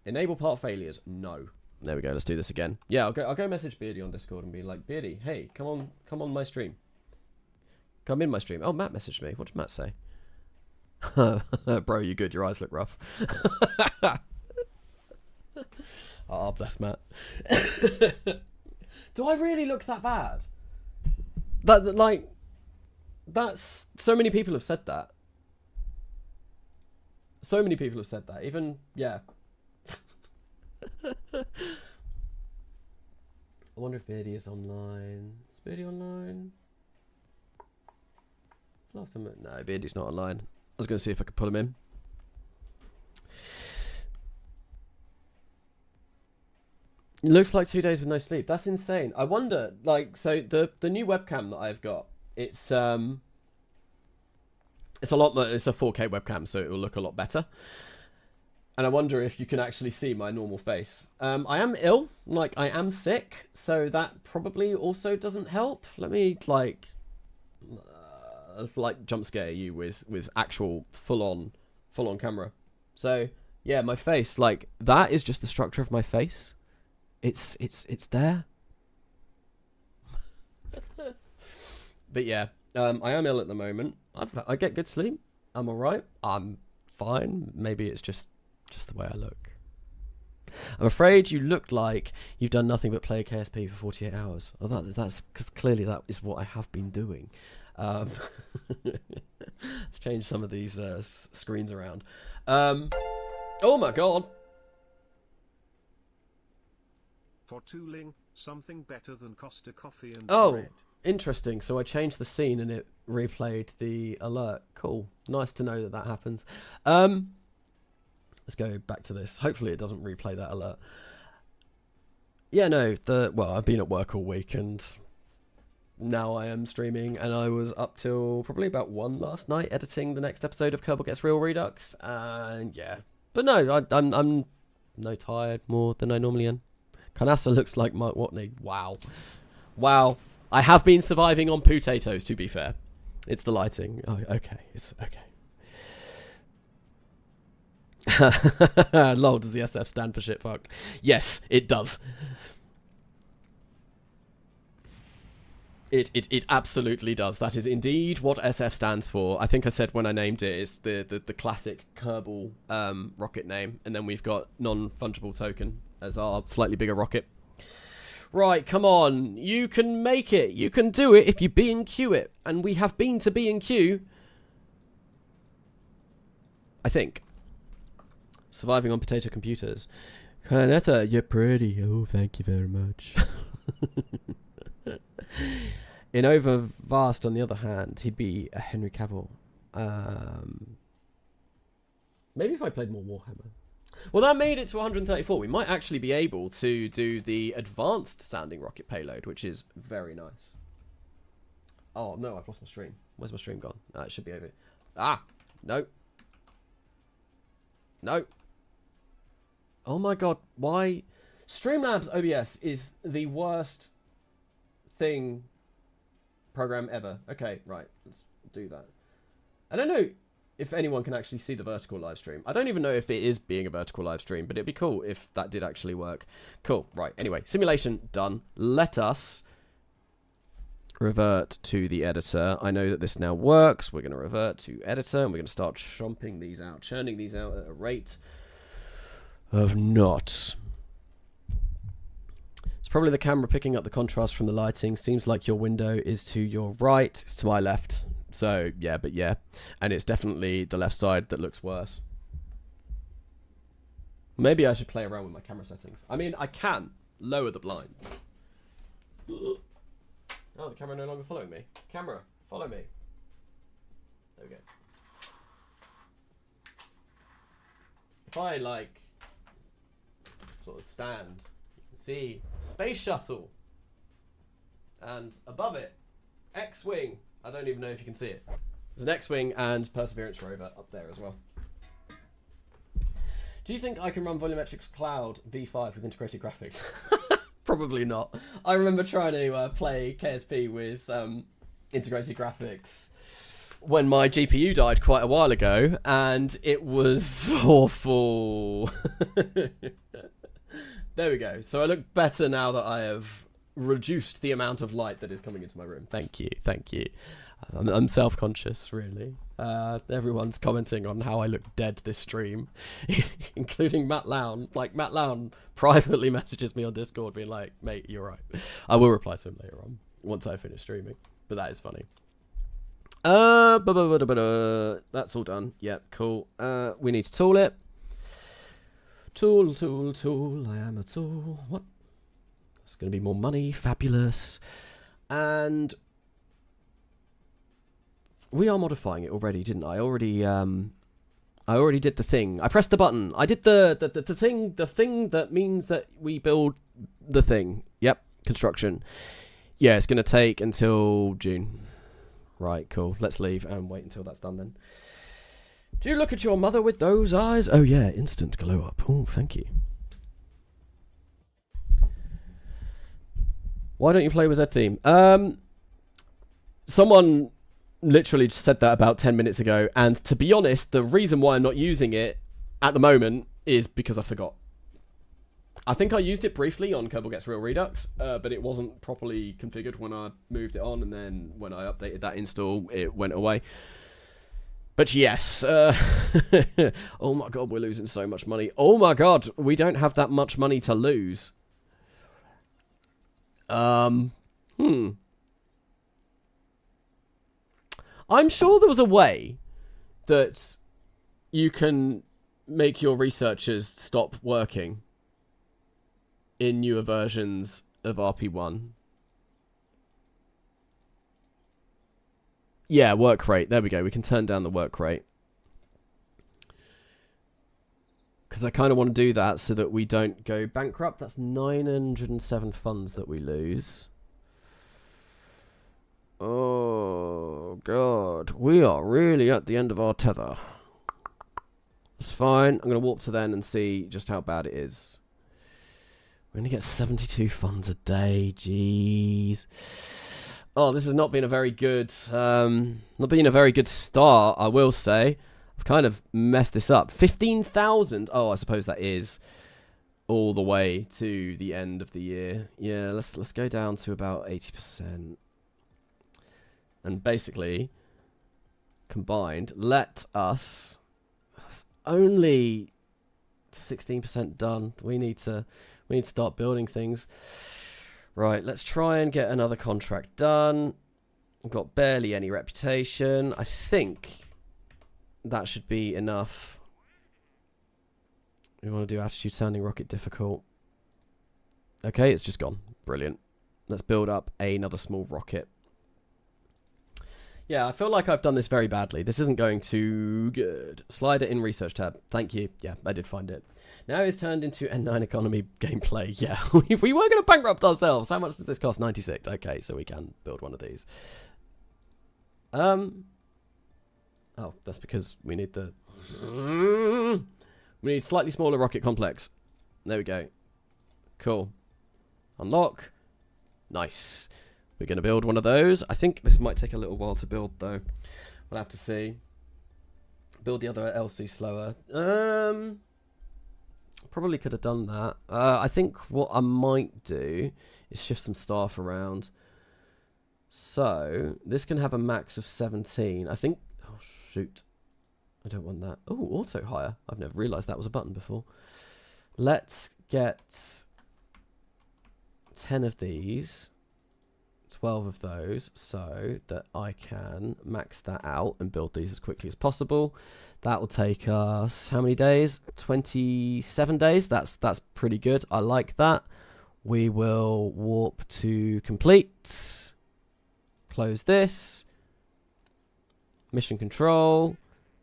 Enable part failures. No. There we go. Let's do this again. Yeah, I'll go message Beardy on Discord and be like, Beardy, hey, come on my stream. Come in my stream. Oh, Matt messaged me. What did Matt say? Bro, you good? Your eyes look rough. Oh, bless Matt. Do I really look that bad? That's so many people have said that. So many people have said that. Even yeah. I wonder if Beardy is online. Is Beardy online? Last time, no, Beardy's not online. I was going to see if I could pull him in. Looks like 2 days with no sleep. That's insane. I wonder, like, so the new webcam that I've got, it's a lot more, it's a 4K webcam, so it will look a lot better. And I wonder if you can actually see my normal face. I am ill, like I am sick, so that probably also doesn't help. Let me like jump scare you with actual full on camera. So yeah, my face, like that is just the structure of my face. It's there. But yeah, I am ill at the moment. I get good sleep. I'm alright. I'm fine. Maybe it's just the way I look. I'm afraid you look like you've done nothing but play KSP for 48 hours. Oh, that's because clearly that is what I have been doing. Let's change some of these screens around. Oh my god. For tooling, something better than Costa Coffee and bread. Interesting. So I changed the scene and it replayed the alert. Cool. Nice to know that happens. Let's go back to this. Hopefully it doesn't replay that alert. Yeah, no. Well, I've been at work all week and now I am streaming, and I was up till probably about 1 last night editing the next episode of Kerbal Gets Real Redux. And yeah, but no, I'm no tired more than I normally am. Carnassa looks like Mark Watney. Wow. I have been surviving on potatoes, to be fair. It's the lighting. Oh, okay. It's okay. Lol, does the SF stand for shit fuck? Yes, it does. It absolutely does. That is indeed what SF stands for. I think I said when I named it, it's the classic Kerbal rocket name, and then we've got non-fungible token as our slightly bigger rocket. Right, come on. You can make it. You can do it if you B&Q it. And we have been to B&Q. I think. Surviving on potato computers. Carnetta, you're pretty. Oh, thank you very much. In Overvast, on the other hand, he'd be a Henry Cavill. Maybe if I played more Warhammer. Well, that made it to 134. We might actually be able to do the advanced sounding rocket payload, which is very nice. Oh, no, I've lost my stream. Where's my stream gone? It should be over. Ah, no. No. Oh my god, why? Streamlabs OBS is the worst program ever. Okay, right, let's do that. I don't know if anyone can actually see the vertical live stream. I don't even know if it is being a vertical live stream, but it'd be cool if that did actually work. Cool, right, anyway, simulation done. Let us revert to the editor. I know that this now works. We're going to revert to editor, and we're going to start chomping these out, churning these out at a rate of knots. It's probably the camera picking up the contrast from the lighting. Seems like your window is to your right. It's to my left. So, yeah, but yeah. And it's definitely the left side that looks worse. Maybe I should play around with my camera settings. I mean, I can lower the blinds. Oh, the camera no longer following me. Camera, follow me. There we go. If I, like, sort of stand, you can see Space Shuttle. And above it, X-Wing. I don't even know if you can see it. There's an X-Wing and Perseverance rover up there as well. Do you think I can run Volumetrics Cloud V5 with integrated graphics? Probably not. I remember trying to play KSP with integrated graphics when my GPU died quite a while ago, and it was awful. There we go. So I look better now that I have reduced the amount of light that is coming into my room. Thank you, thank you. I'm self-conscious, really. Everyone's commenting on how I look dead this stream, including Matt Lown. Like, Matt Lown privately messages me on Discord being like, mate, you're right. I will reply to him later on, once I finish streaming. But that is funny. That's all done. Yep, cool. We need to tool it. Tool, tool, tool. I am a tool. What? It's going to be more money. Fabulous. And we are modifying it already, didn't I? I already did the thing. I pressed the button. I did the thing that means that we build the thing. Yep, construction. Yeah, it's going to take until June. Right, cool. Let's leave and wait until that's done then. Do you look at your mother with those eyes? Oh yeah, instant glow up. Oh, thank you. Why don't you play with Z-Theme? Someone literally just said that about 10 minutes ago, and to be honest, the reason why I'm not using it at the moment is because I forgot. I think I used it briefly on Kerbal Gets Real Redux, but it wasn't properly configured when I moved it on, and then when I updated that install, it went away. But yes, oh my god, we're losing so much money. Oh my god, we don't have that much money to lose. I'm sure there was a way that you can make your researchers stop working in newer versions of RP-1. Yeah, work rate. There we go. We can turn down the work rate. Because I kind of want to do that so that we don't go bankrupt. That's 907 funds that we lose. Oh, God. We are really at the end of our tether. It's fine. I'm going to warp to then and see just how bad it is. We're going to get 72 funds a day. Jeez. Oh, this has not been a very good, not been a very good start, I will say. I've kind of messed this up. 15,000. Oh, I suppose that is all the way to the end of the year. Yeah, let's go down to about 80%. and basically combined let us only 16% done. We need to start building things. Right, let's try and get another contract done. We've got barely any reputation. I think that should be enough. We want to do attitude sounding rocket difficult. Okay, it's just gone. Brilliant. Let's build up another small rocket. Yeah, I feel like I've done this very badly. This isn't going too good. Slide it in research tab. Thank you. Yeah, I did find it. Now it's turned into N9 economy gameplay. Yeah, we were going to bankrupt ourselves. How much does this cost? 96. Okay, so we can build one of these. Oh, that's because we need the... We need slightly smaller rocket complex. There we go. Cool. Unlock. Nice. We're going to build one of those. I think this might take a little while to build, though. We'll have to see. Build the other LC slower. Probably could have done that. I think what I might do is shift some staff around. So, this can have a max of 17. I think... Oh, shoot. I don't want that. Oh, auto hire. I've never realised that was a button before. Let's get 10 of these, 12 of those, so that I can max that out and build these as quickly as possible. That will take us how many days? 27 days. That's pretty good. I like that. We will warp to complete. Close this. Mission control.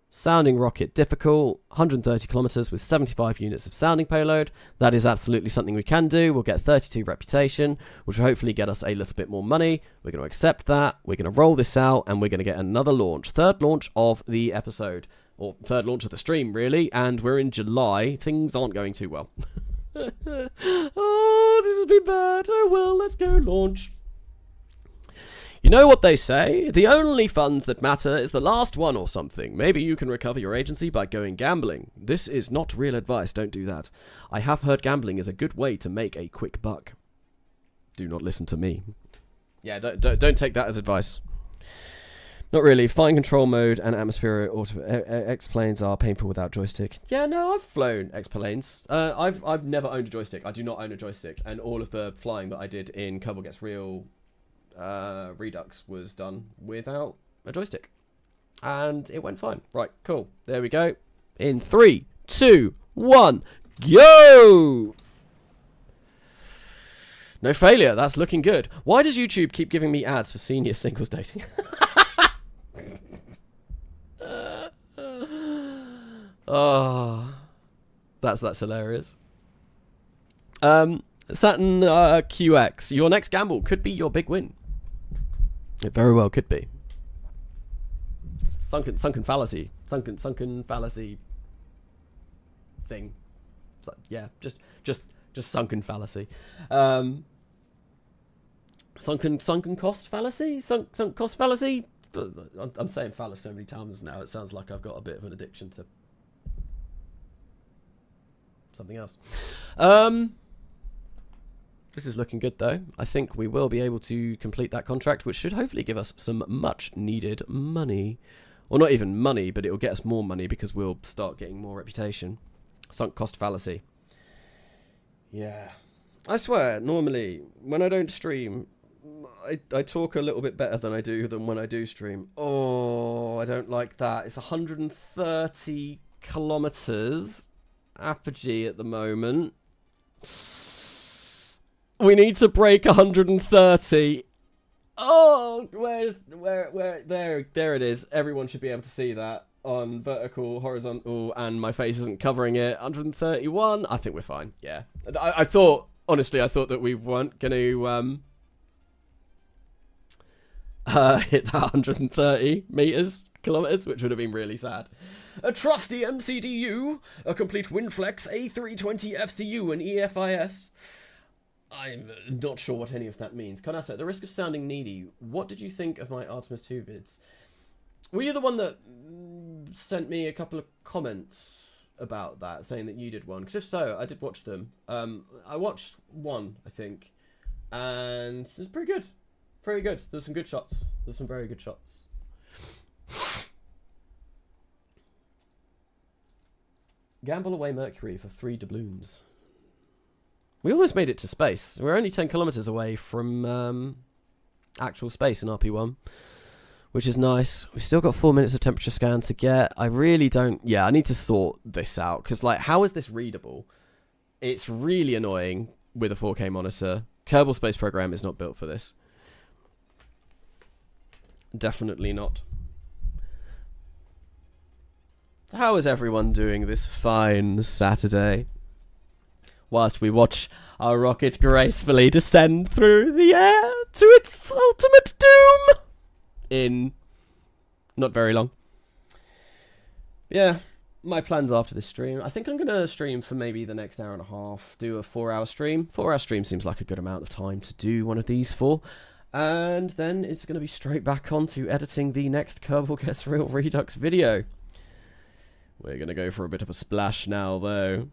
Sounding rocket difficult, 130 kilometers with 75 units of sounding payload. That is absolutely something we can do. We'll get 32 reputation, which will hopefully get us a little bit more money. We're going to accept that. We're going to roll this out, and we're going to get another launch. Third launch of the episode, or third launch of the stream, really. And we're in July. Things aren't going too well. Oh, this has been bad. Oh, well, let's go launch. You know what they say? The only funds that matter is the last one or something. Maybe you can recover your agency by going gambling. This is not real advice. Don't do that. I have heard gambling is a good way to make a quick buck. Do not listen to me. Yeah, don't take that as advice. Not really. Flying control mode and atmosphere X-planes are painful without joystick. Yeah, no, I've flown X-planes. I've never owned a joystick. I do not own a joystick, and all of the flying that I did in Kerbal Gets Real Redux was done without a joystick, and it went fine. Right, cool. There we go. In 3, 2, 1, go! No failure. That's looking good. Why does YouTube keep giving me ads for senior singles dating? Oh, that's hilarious. Saturn QX, your next gamble could be your big win. It very well could be. Sunken fallacy. Sunken fallacy thing. So, yeah, just sunken fallacy. Sunken cost fallacy? Sunk cost fallacy? I'm saying phallus so many times now, it sounds like I've got a bit of an addiction to something else. This is looking good, though. I think we will be able to complete that contract, which should hopefully give us some much-needed money. Or not even money, but it will get us more money because we'll start getting more reputation. Sunk cost fallacy. Yeah. I swear, normally, when I don't stream, I talk a little bit better than I do than when I do stream. Oh, I don't like that. It's 130 kilometers apogee at the moment. We need to break 130. Oh, where there it is. Everyone should be able to see that on vertical, horizontal, and my face isn't covering it. 131. I think we're fine. Yeah. I thought, honestly, that we weren't going to hit that 130 kilometers, which would have been really sad. A trusty MCDU, a complete Winflex A320 FCU, and EFIS. I'm not sure what any of that means. Canassa, at the risk of sounding needy, what did you think of my Artemis 2 vids? Were you the one that sent me a couple of comments about that, saying that you did one? Because if so, I did watch them. I watched one, I think, and it was pretty good. very good. There's some good shots. There's some very good shots. Gamble away Mercury for 3 doubloons. We almost made it to space. We're only 10 kilometers away from actual space in RP-1, which is nice. We've still got 4 minutes of temperature scan to get. I really don't... Yeah, I need to sort this out, because, like, how is this readable? It's really annoying with a 4K monitor. Kerbal Space Program is not built for this. Definitely not. How is everyone doing this fine Saturday? Whilst we watch our rocket gracefully descend through the air to its ultimate doom in not very long. Yeah, my plans after this stream. I think I'm going to stream for maybe the next hour and a half, do a 4-hour stream. 4-hour stream seems like a good amount of time to do one of these for. And then it's going to be straight back on to editing the next Kerbal Gets Real Redux video. We're going to go for a bit of a splash now, though.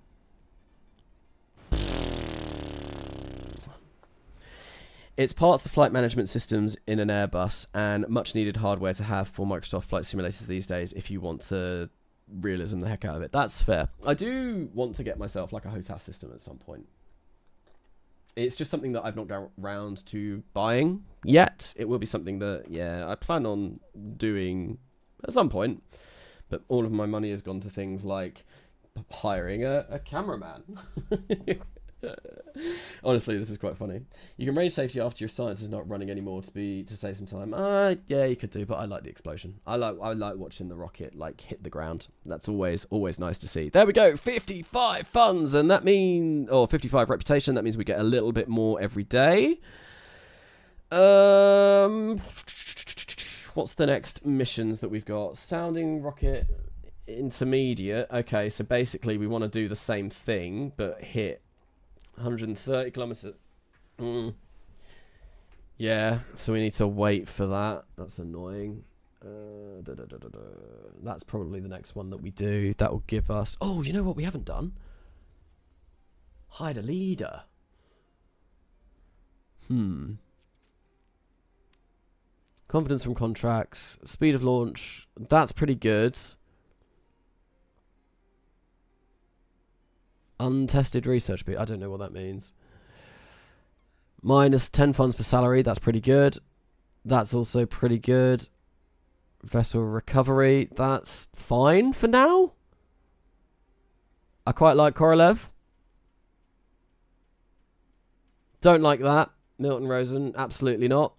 It's parts of the flight management systems in an Airbus and much needed hardware to have for Microsoft flight simulators these days if you want to realism the heck out of it. That's fair. I do want to get myself like a HOTAS system at some point. It's just something that I've not got around to buying yet. It will be something that, yeah, I plan on doing at some point. But all of my money has gone to things like hiring a cameraman. Honestly, this is quite funny. You can raise safety after your science is not running anymore to save some time. Yeah, you could do, but I like the explosion. I like watching the rocket like hit the ground. That's always nice to see. There we go, 55 funds, and that means 55 reputation. That means we get a little bit more every day. What's the next missions that we've got? Sounding rocket intermediate. Okay, so basically we want to do the same thing, but hit 130 kilometers. Yeah, so we need to wait for that. That's annoying. That's probably the next one that we do. That will give us... Oh, you know what we haven't done? Hide a leader. Confidence from contracts. Speed of launch. That's pretty good. Untested research speed. I don't know what that means. Minus 10 funds for salary. That's pretty good. That's also pretty good. Vessel recovery. That's fine for now. I quite like Korolev. Don't like that. Milton Rosen. Absolutely not.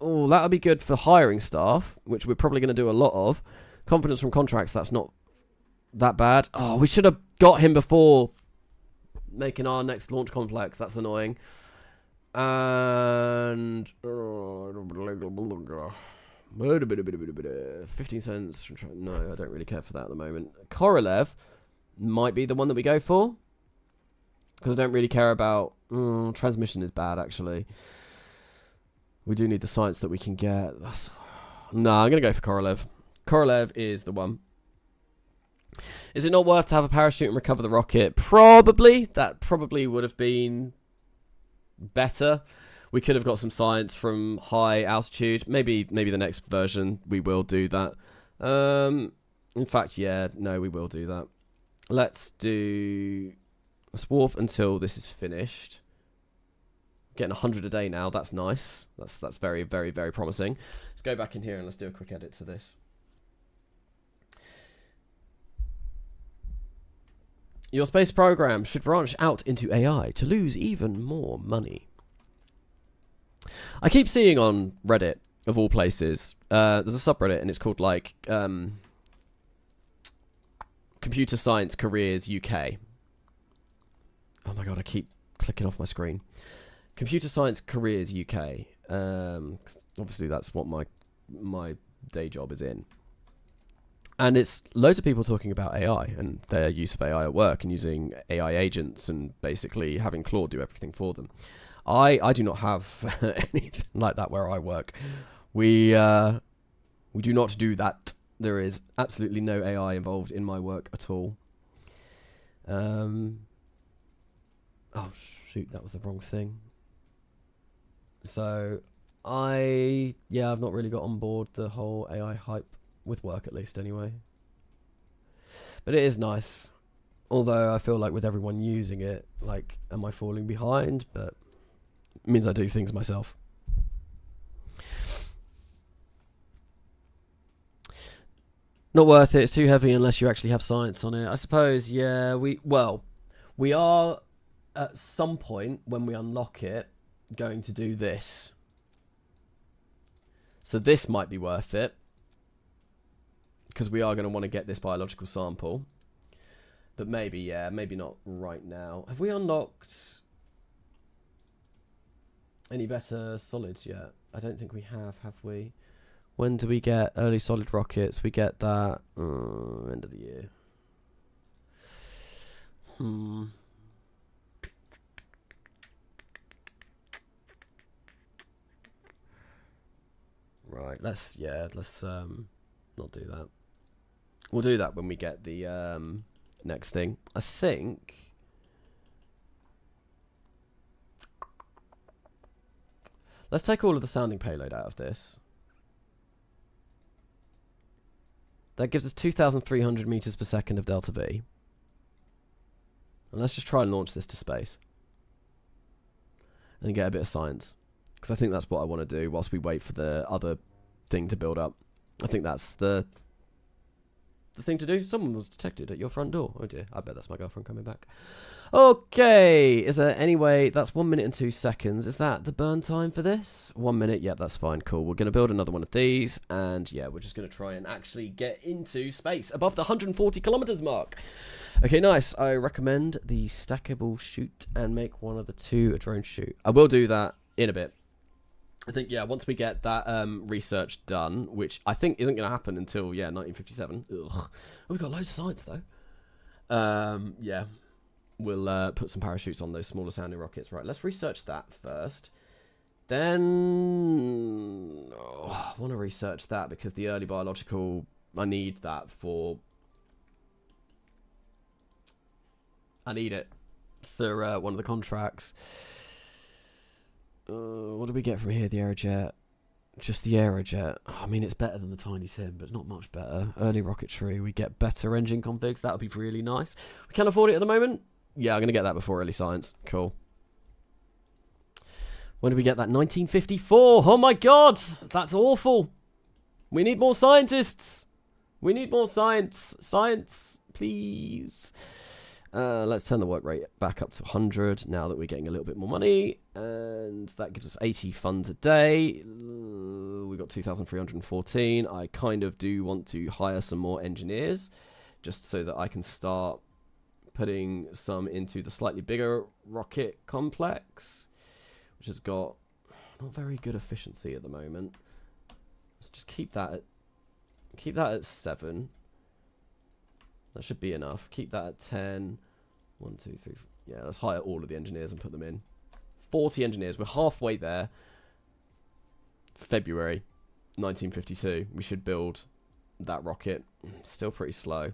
Oh, that'll be good for hiring staff, which we're probably going to do a lot of. Confidence from contracts. That's not that bad. Oh, we should have got him before making our next launch complex. That's annoying. And 15 cents. No, I don't really care for that at the moment. Korolev might be the one that we go for, because I don't really care about... transmission is bad, actually. We do need the science that we can get. No, I'm going to go for Korolev. Korolev is the one. Is it not worth to have a parachute and recover the rocket? Probably. That probably would have been better. We could have got some science from high altitude. Maybe the next version we will do that. In fact, yeah, no, we will do that. Let's warp until this is finished. Getting 100 a day now. That's nice. That's very, very, very promising. Let's go back in here and let's do a quick edit to this. Your space program should branch out into AI to lose even more money. I keep seeing on Reddit, of all places, there's a subreddit and it's called like Computer Science Careers UK. Oh my god, I keep clicking off my screen. Computer Science Careers UK. Obviously, that's what my day job is in. And it's loads of people talking about AI and their use of AI at work and using AI agents and basically having Claude do everything for them. I do not have anything like that where I work. We do not do that. There is absolutely no AI involved in my work at all. Oh shoot, that was the wrong thing. So I've not really got on board the whole AI hype with work, at least anyway. But it is nice. Although I feel like with everyone using it, like, am I falling behind? But it means I do things myself. Not worth it. It's too heavy unless you actually have science on it. I suppose, yeah. We are at some point when we unlock it going to do this. So this might be worth it. Because we are going to want to get this biological sample. But maybe, yeah, maybe not right now. Have we unlocked any better solids yet? I don't think we have we? When do we get early solid rockets? We get that end of the year. Right, let's not do that. We'll do that when we get the next thing. I think let's take all of the sounding payload out of this. That gives us 2,300 meters per second of delta V. And let's just try and launch this to space. And get a bit of science. Because I think that's what I want to do whilst we wait for the other thing to build up. I think that's the thing to do. Someone was detected at your front door. Oh dear, I bet that's my girlfriend coming back. Okay, is there any way? That's 1 minute and 2 seconds. Is that the burn time for this? 1 minute, yep, that's fine, cool. We're going to build another one of these, and yeah, we're just going to try and actually get into space above the 140 kilometers mark. Okay, nice. I recommend the stackable chute and make one of the two a drone chute. I will do that in a bit. I think, yeah, once we get that research done, which I think isn't going to happen until, yeah, 1957. Ugh. Oh, we've got loads of science, though. Yeah, we'll put some parachutes on those smaller sounding rockets. Right, let's research that first. Then, I want to research that because the early biological, I need that for... I need it for one of the contracts. What do we get from here? The Aerojet. Just the Aerojet. Oh, I mean, it's better than the Tiny Tim, but not much better. Early rocketry. We get better engine configs. That would be really nice. We can't afford it at the moment. Yeah, I'm going to get that before early science. Cool. When do we get that? 1954. Oh my god. That's awful. We need more scientists. We need more science. Science, please. Let's turn the work rate back up to 100 now that we're getting a little bit more money. And that gives us 80 funds a day. We've got 2,314. I kind of do want to hire some more engineers just so that I can start putting some into the slightly bigger rocket complex, which has got not very good efficiency at the moment. Let's just keep that at 7. That should be enough. Keep that at 10. 1, 2, 3, 4. Yeah, let's hire all of the engineers and put them in. 40 engineers. We're halfway there. February 1952. We should build that rocket. Still pretty slow.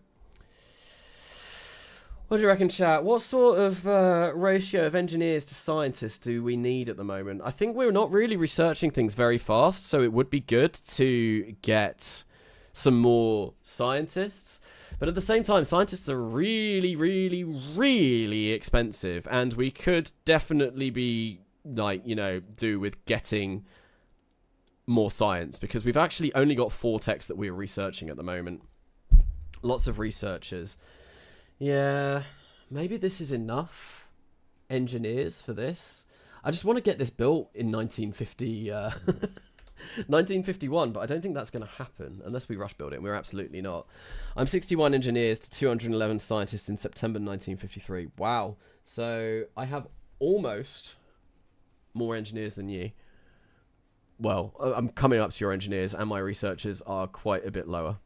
What do you reckon, chat? What sort of ratio of engineers to scientists do we need at the moment? I think we're not really researching things very fast, so it would be good to get some more scientists. But at the same time, scientists are really, really, really expensive. And we could definitely be, like, you know, do with getting more science. Because we've actually only got 4 techs that we're researching at the moment. Lots of researchers. Yeah, maybe this is enough engineers for this. I just want to get this built in 1950... 1951, but I don't think that's going to happen unless we rush build it, and we're absolutely not. I'm 61 engineers to 211 scientists in September 1953. Wow. So I have almost more engineers than you. Well, I'm coming up to your engineers, and my researchers are quite a bit lower.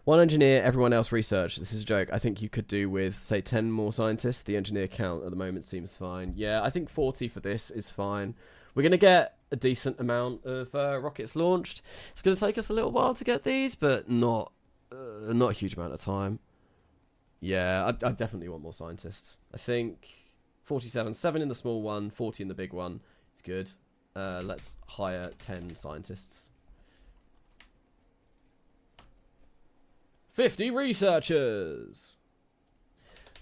1 engineer, everyone else research. This is a joke. I think you could do with, say, 10 more scientists. The engineer count at the moment seems fine. Yeah, I think 40 for this is fine. We're going to get a decent amount of rockets launched. It's going to take us a little while to get these, but not a huge amount of time. Yeah, I definitely want more scientists. I think 47, 7 in the small one, 40 in the big one. It's good. Let's hire 10 scientists. 50 researchers.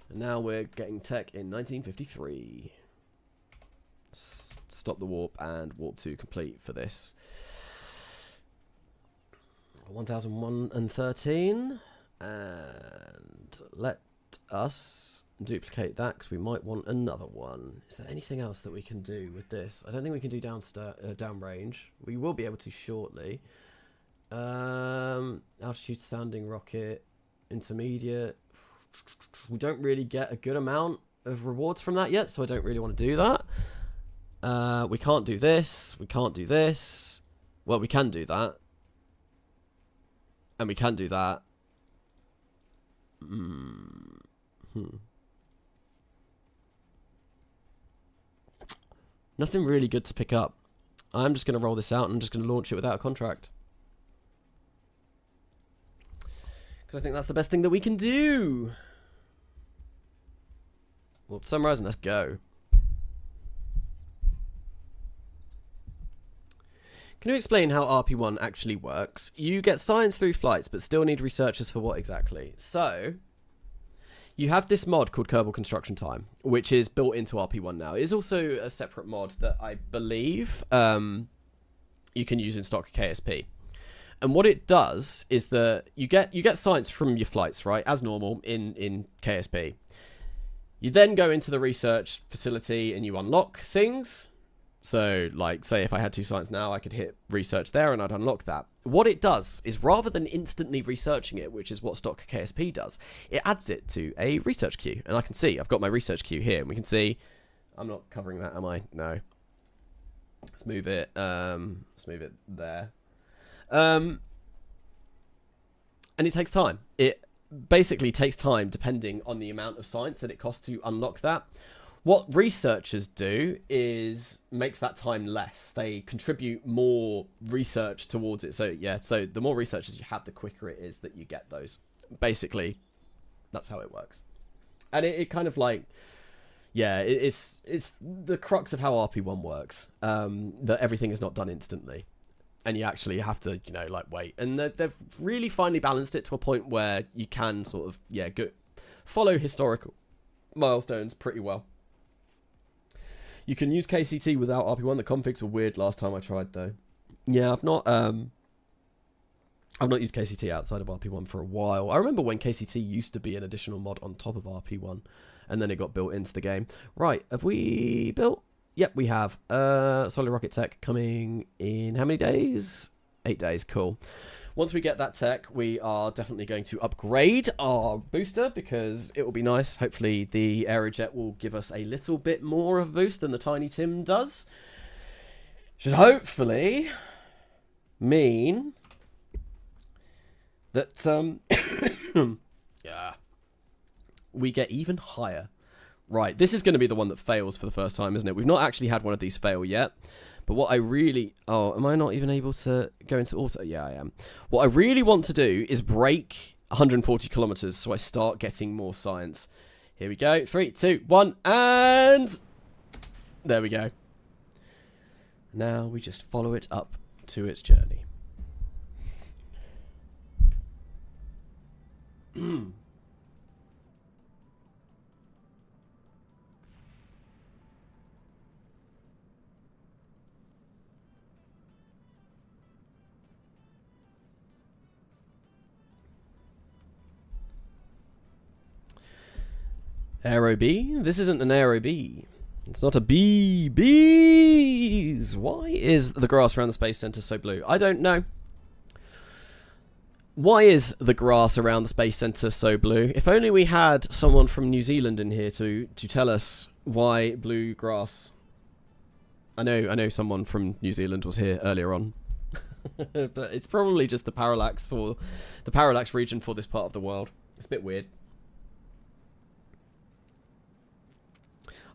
And now we're getting tech in 1953. Stop the warp and warp to complete for this. 1001 and let us duplicate that because we might want another one. Is there anything else that we can do with this? I don't think we can do downrange. We will be able to shortly. Altitude sounding rocket, intermediate. We don't really get a good amount of rewards from that yet, so I don't really want to do that. We can't do this. We can't do this. Well, we can do that. And we can do that. Nothing really good to pick up. I'm just going to roll this out and I'm just going to launch it without a contract. Because I think that's the best thing that we can do. Well, summarize and let's go. Can you explain how RP-1 actually works? You get science through flights, but still need researchers for what exactly? So, you have this mod called Kerbal Construction Time, which is built into RP-1 now. It is also a separate mod that I believe you can use in stock KSP. And what it does is that you get science from your flights, right, as normal in KSP. You then go into the research facility and you unlock things. So, like, say if I had 2 science now, I could hit research there and I'd unlock that. What it does is rather than instantly researching it, which is what stock KSP does, it adds it to a research queue. And I can see, I've got my research queue here. And we can see, I'm not covering that, am I? No. Let's move it. Let's move it there. And it takes time. It basically takes time depending on the amount of science that it costs to unlock that. What researchers do is makes that time less. They contribute more research towards it. So yeah, so the more researchers you have, the quicker it is that you get those. Basically, that's how it works. And it kind of like, yeah, it's the crux of how RP-1 works. That everything is not done instantly. And you actually have to, you know, like wait. And they've really finally balanced it to a point where you can sort of, yeah, follow historical milestones pretty well. You can use KCT without RP-1. The configs were weird last time I tried, though. Yeah, I've not used KCT outside of RP-1 for a while. I remember when KCT used to be an additional mod on top of RP-1, and then it got built into the game. Right, have we built? Yep, we have. Solid rocket tech coming in how many days? 8 days, cool. Once we get that tech, we are definitely going to upgrade our booster because it will be nice. Hopefully the Aerojet will give us a little bit more of a boost than the Tiny Tim does. Should hopefully mean that yeah, we get even higher. Right, this is going to be the one that fails for the first time, isn't it? We've not actually had one of these fail yet. But what I really... Oh, am I not even able to go into auto? Yeah, I am. What I really want to do is break 140 kilometers so I start getting more science. Here we go. 3, 2, 1, and... There we go. Now we just follow it up to its journey. Aero B? This isn't an Aero B. It's not a bee. Bees! Why is the grass around the Space Center so blue? I don't know. Why is the grass around the Space Center so blue? If only we had someone from New Zealand in here to tell us why blue grass. I know someone from New Zealand was here earlier on. But it's probably just the parallax region for this part of the world. It's a bit weird.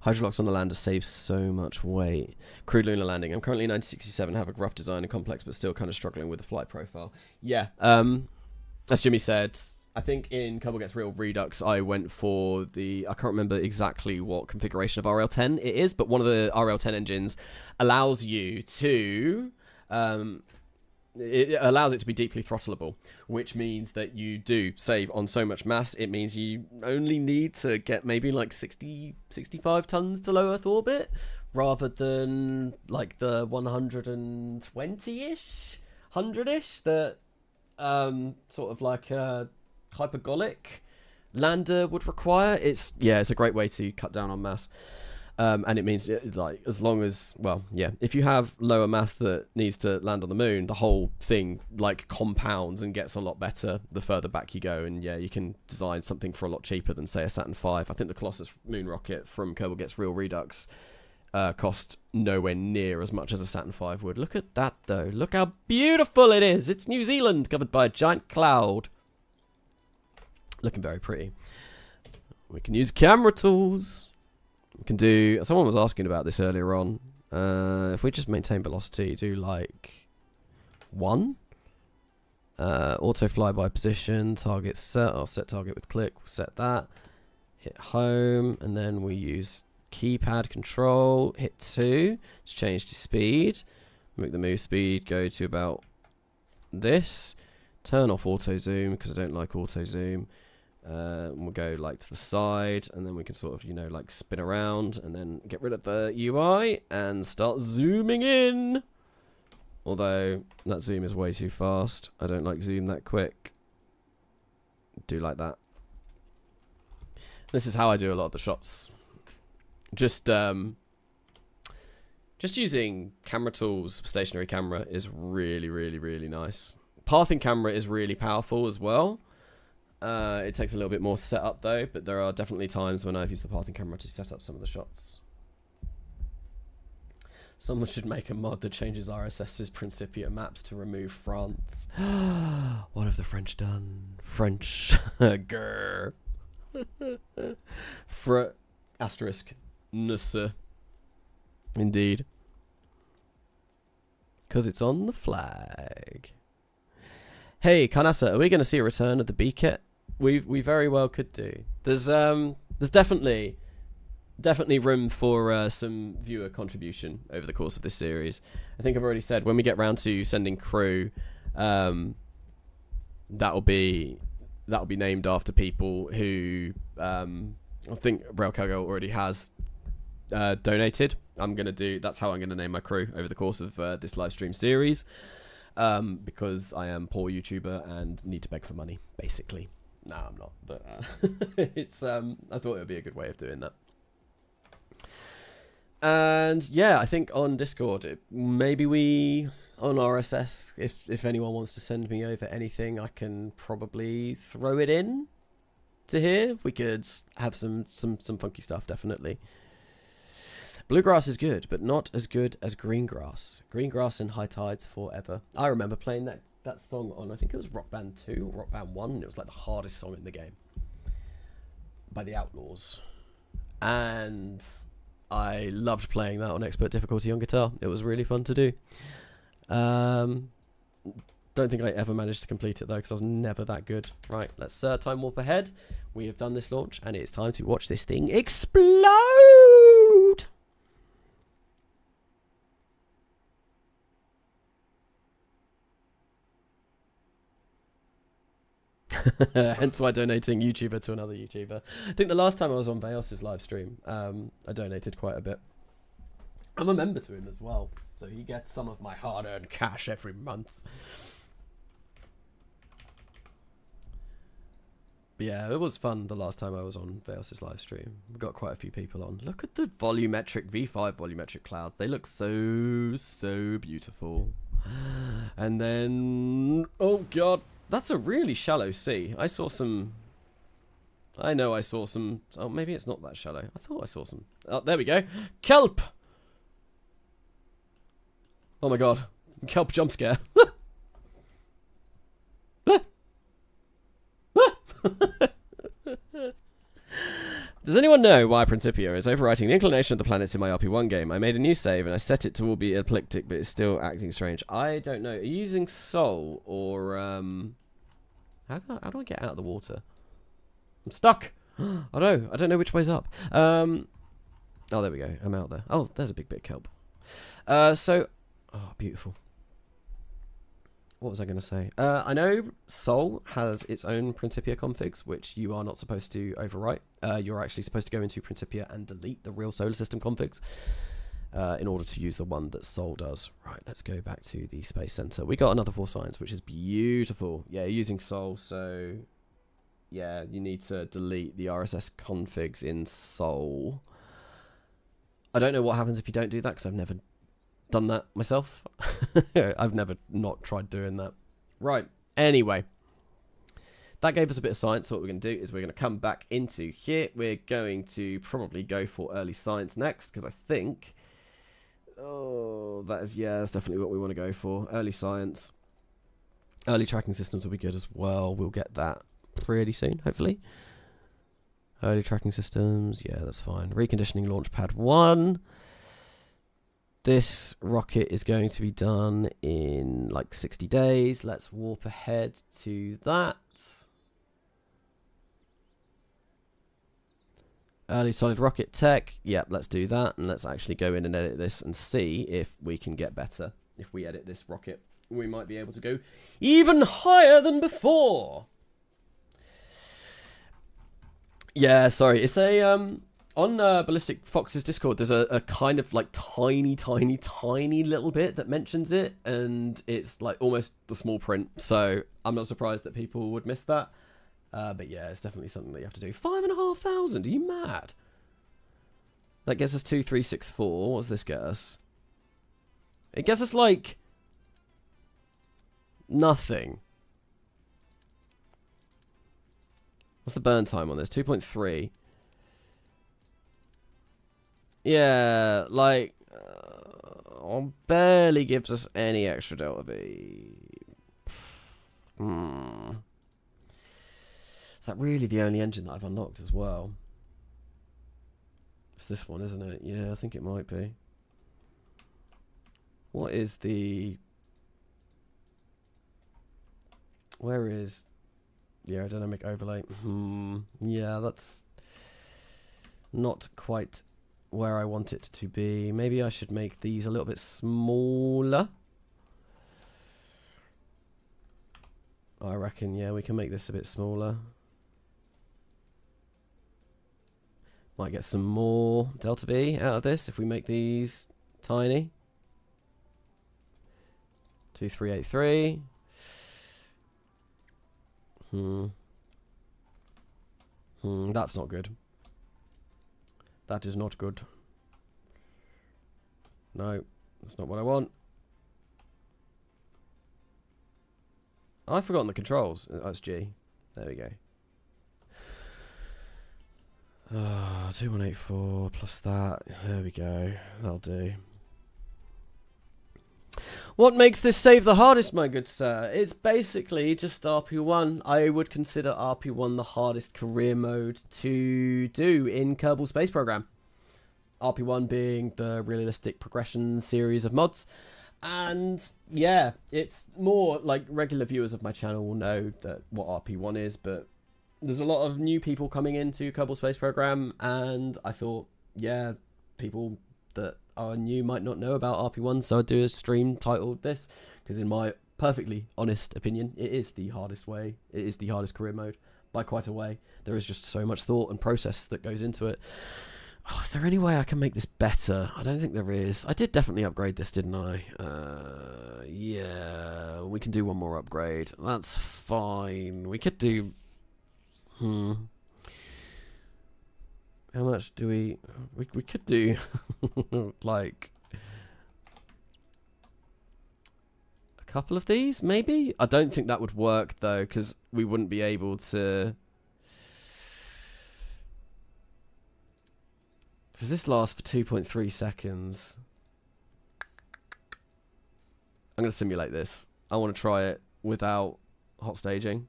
Hydrolox on the lander saves so much weight. Crude lunar landing. I'm currently 1967, have a rough design and complex, but still kind of struggling with the flight profile. Yeah, as Jimmy said, I think in Kerbal Gets Real Redux, I went for the... I can't remember exactly what configuration of RL10 it is, but one of the RL10 engines allows you to... it allows it to be deeply throttleable, which means that you do save on so much mass. It means you only need to get maybe like 60, 65 tons to low Earth orbit, rather than like the 120-ish, 100-ish that sort of like a hypergolic lander would require. It's a great way to cut down on mass. And it means, like, as long as, well, yeah, if you have lower mass that needs to land on the moon, the whole thing, like, compounds and gets a lot better the further back you go. And, yeah, you can design something for a lot cheaper than, say, a Saturn V. I think the Colossus moon rocket from Kerbal Gets Real Redux cost nowhere near as much as a Saturn V would. Look at that, though. Look how beautiful it is. It's New Zealand, covered by a giant cloud. Looking very pretty. We can use camera tools. We can do... Someone was asking about this earlier on. If we just maintain velocity, do like 1. Auto flyby position, target set. I'll set target with click. We'll set that. Hit home. And then we use keypad control. Hit 2. Just change to speed. Make the move speed go to about this. Turn off auto zoom because I don't like auto zoom. We'll go like to the side, and then we can sort of, you know, like spin around and then get rid of the UI and start zooming in. Although that zoom is way too fast. I don't like zoom that quick. Do like that. This is how I do a lot of the shots. Just using camera tools, stationary camera, is really, really, really nice. Pathing camera is really powerful as well. It takes a little bit more setup though, but there are definitely times when I've used the pathing camera to set up some of the shots. Someone should make a mod that changes RSS's Principia maps to remove France. What have the French done? French. Grr. Asterisk. Nusse. Indeed. Because it's on the flag. Hey, Karnasa, are we going to see a return of the B-kit? We very well could do. There's definitely room for some viewer contribution over the course of this series. I think I've already said when we get round to sending crew, that'll be named after people who I think Rail Cargo already has donated. That's how I'm gonna name my crew over the course of this live stream series. Because I am poor YouTuber and need to beg for money, basically. No, I'm not, but it's I thought it would be a good way of doing that. And yeah, I think on Discord, maybe we on RSS, if anyone wants to send me over anything, I can probably throw it in to here. We could have some funky stuff, definitely. Bluegrass is good, but not as good as Greengrass. Greengrass and High Tides forever. I remember playing that song on, I think it was Rock Band 2 or Rock Band 1, and it was like the hardest song in the game. By the Outlaws. And I loved playing that on expert difficulty on guitar. It was really fun to do. Don't think I ever managed to complete it though, because I was never that good. Right, let's time warp ahead. We have done this launch, and it's time to watch this thing explode! Hence why donating YouTuber to another YouTuber. I think the last time I was on Veos's live stream, I donated quite a bit. I'm a member to him as well, so he gets some of my hard-earned cash every month. But yeah, it was fun the last time I was on Veos's live stream. We got quite a few people on. Look at the volumetric V5 volumetric clouds. They look so beautiful. And then, oh god, that's a really shallow sea. I saw some. Oh, maybe it's not that shallow. I thought I saw some. Oh, there we go. Kelp. Oh my god, kelp jump scare. Does anyone know why Principia is overwriting the inclination of the planets in my RP-1 game? I made a new save and I set it to all be ecliptic, but it's still acting strange. I don't know. Are you using Sol or How do I get out of the water? I'm stuck. I don't know which way's up. Oh, there we go. I'm out there. Oh, there's a big bit of kelp. Oh, beautiful. What was I going to say? I know Sol has its own Principia configs, which you are not supposed to overwrite. You're actually supposed to go into Principia and delete the real solar system configs in order to use the one that Sol does. Right, let's go back to the Space Center. We got another 4 signs, which is beautiful. Yeah, using Sol, so yeah, you need to delete the RSS configs in Sol. I don't know what happens if you don't do that, because I've never done that myself. I've never not tried doing that. Right, anyway. That gave us a bit of science. So what we're going to do is we're going to come back into here. We're going to probably go for early science next, because I think... Oh, that's definitely what we want to go for. Early science. Early tracking systems will be good as well. We'll get that pretty soon, hopefully. Early tracking systems, yeah, that's fine. Reconditioning launch pad 1. This rocket is going to be done in like 60 days. Let's warp ahead to that. Early solid rocket tech. Yep, let's do that. And let's actually go in and edit this and see if we can get better. If we edit this rocket, we might be able to go even higher than before. Yeah, sorry. It's a... on Ballistic Fox's Discord, there's a kind of like tiny little bit that mentions it, and it's like almost the small print, so I'm not surprised that people would miss that. But yeah, it's definitely something that you have to do. 5,500, are you mad? That gets us 2364. What does this get us? It gets us like nothing. What's the burn time on this? 2.3. Yeah, like, barely gives us any extra delta V. Is that really the only engine that I've unlocked as well? It's this one, isn't it? Yeah, I think it might be. What is the... Where is the aerodynamic overlay? Yeah, that's not quite where I want it to be. Maybe I should make these a little bit smaller. I reckon, yeah, we can make this a bit smaller. Might get some more delta V out of this if we make these tiny. 2383. That's not good. That is not good. No, that's not what I want. I've forgotten the controls. That's G. There we go. 2184 plus that. There we go. That'll do. What makes this save the hardest, my good sir? It's basically just RP-1. I would consider RP-1 the hardest career mode to do in Kerbal Space Program. RP-1 being the realistic progression series of mods. And yeah, it's more like regular viewers of my channel will know that what RP-1 is, but there's a lot of new people coming into Kerbal Space Program, and I thought, yeah, people that are new might not know about RP-1, so I'd do a stream titled this, because in my perfectly honest opinion, it is the hardest way. It is the hardest career mode by quite a way. There is just so much thought and process that goes into it. Oh, is there any way I can make this better? I don't think there is. I did definitely upgrade this, didn't I? Yeah, we can do one more upgrade. That's fine. We could do... How much do we could do like a couple of these, maybe? I don't think that would work though, because we wouldn't be able to... Because this lasts for 2.3 seconds. I'm going to simulate this. I want to try it without hot staging.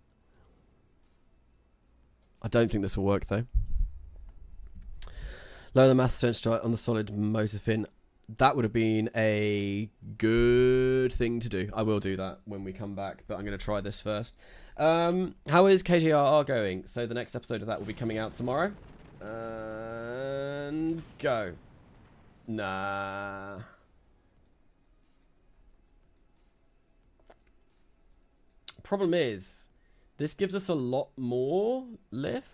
I don't think this will work though. Lower the mass strength on the solid motor fin. That would have been a good thing to do. I will do that when we come back, but I'm going to try this first. How is KGRR going? So the next episode of that will be coming out tomorrow. And go. Nah. Problem is, this gives us a lot more lift.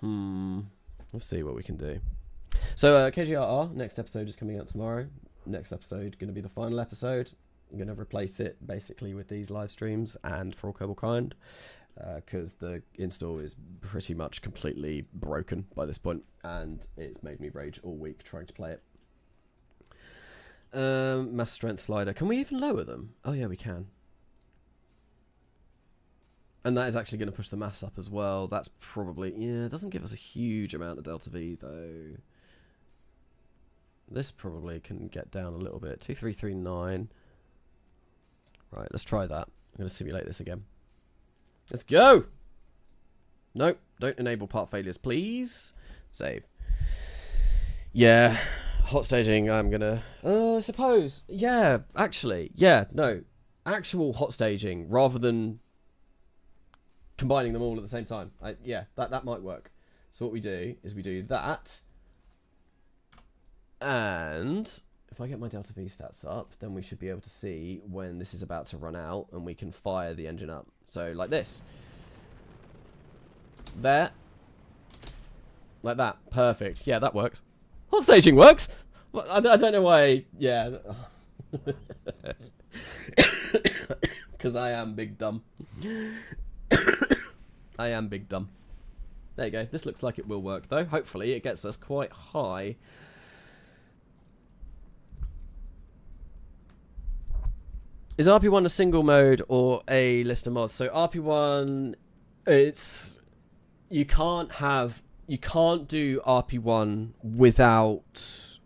We'll see what we can do. So KGRR, next episode is coming out tomorrow. Next episode going to be the final episode. I'm going to replace it basically with these live streams and For All Kerbal Kind, because the install is pretty much completely broken by this point, and it's made me rage all week trying to play it. Mass strength slider. Can we even lower them? Oh yeah, we can. And that is actually going to push the mass up as well. That's probably... Yeah, it doesn't give us a huge amount of delta V, though. This probably can get down a little bit. 2339. Right, let's try that. I'm going to simulate this again. Let's go! Nope, don't enable part failures, please. Save. Yeah, hot staging, I'm going to... I suppose. Yeah, actually. Yeah, no. Actual hot staging, rather than... combining them all at the same time. Yeah, that might work. So what we do is we do that, and if I get my delta V stats up, then we should be able to see when this is about to run out, and we can fire the engine up. So like this, there, like that. Perfect. Yeah, that works. Hot staging works. Well, I don't know why. Yeah, because I am big dumb. I am big dumb. There you go. This looks like it will work, though. Hopefully, it gets us quite high. Is RP-1 a single mode or a list of mods? So RP-1, it's... You can't do RP-1 without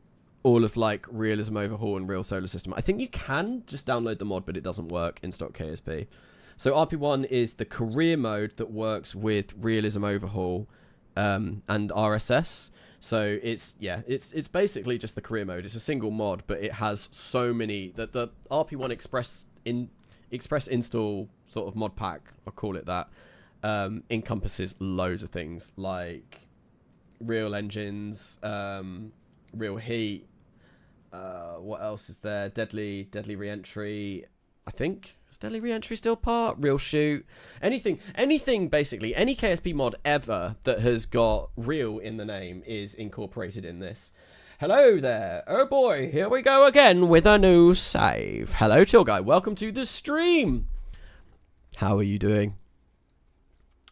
all of, like, Realism Overhaul and Real Solar System. I think you can just download the mod, but it doesn't work in stock KSP. So RP-1 is the career mode that works with Realism Overhaul and RSS. So it's basically just the career mode. It's a single mod, but it has so many that the RP-1 Express install sort of mod pack, I'll call it that, encompasses loads of things like real engines, real heat. What else is there? Deadly re-entry. I think, is Deadly Re-entry still part? Real shoot. Anything basically, any KSP mod ever that has got real in the name is incorporated in this. Hello there. Oh boy, here we go again with a new save. Hello, Chill Guy. Welcome to the stream. How are you doing?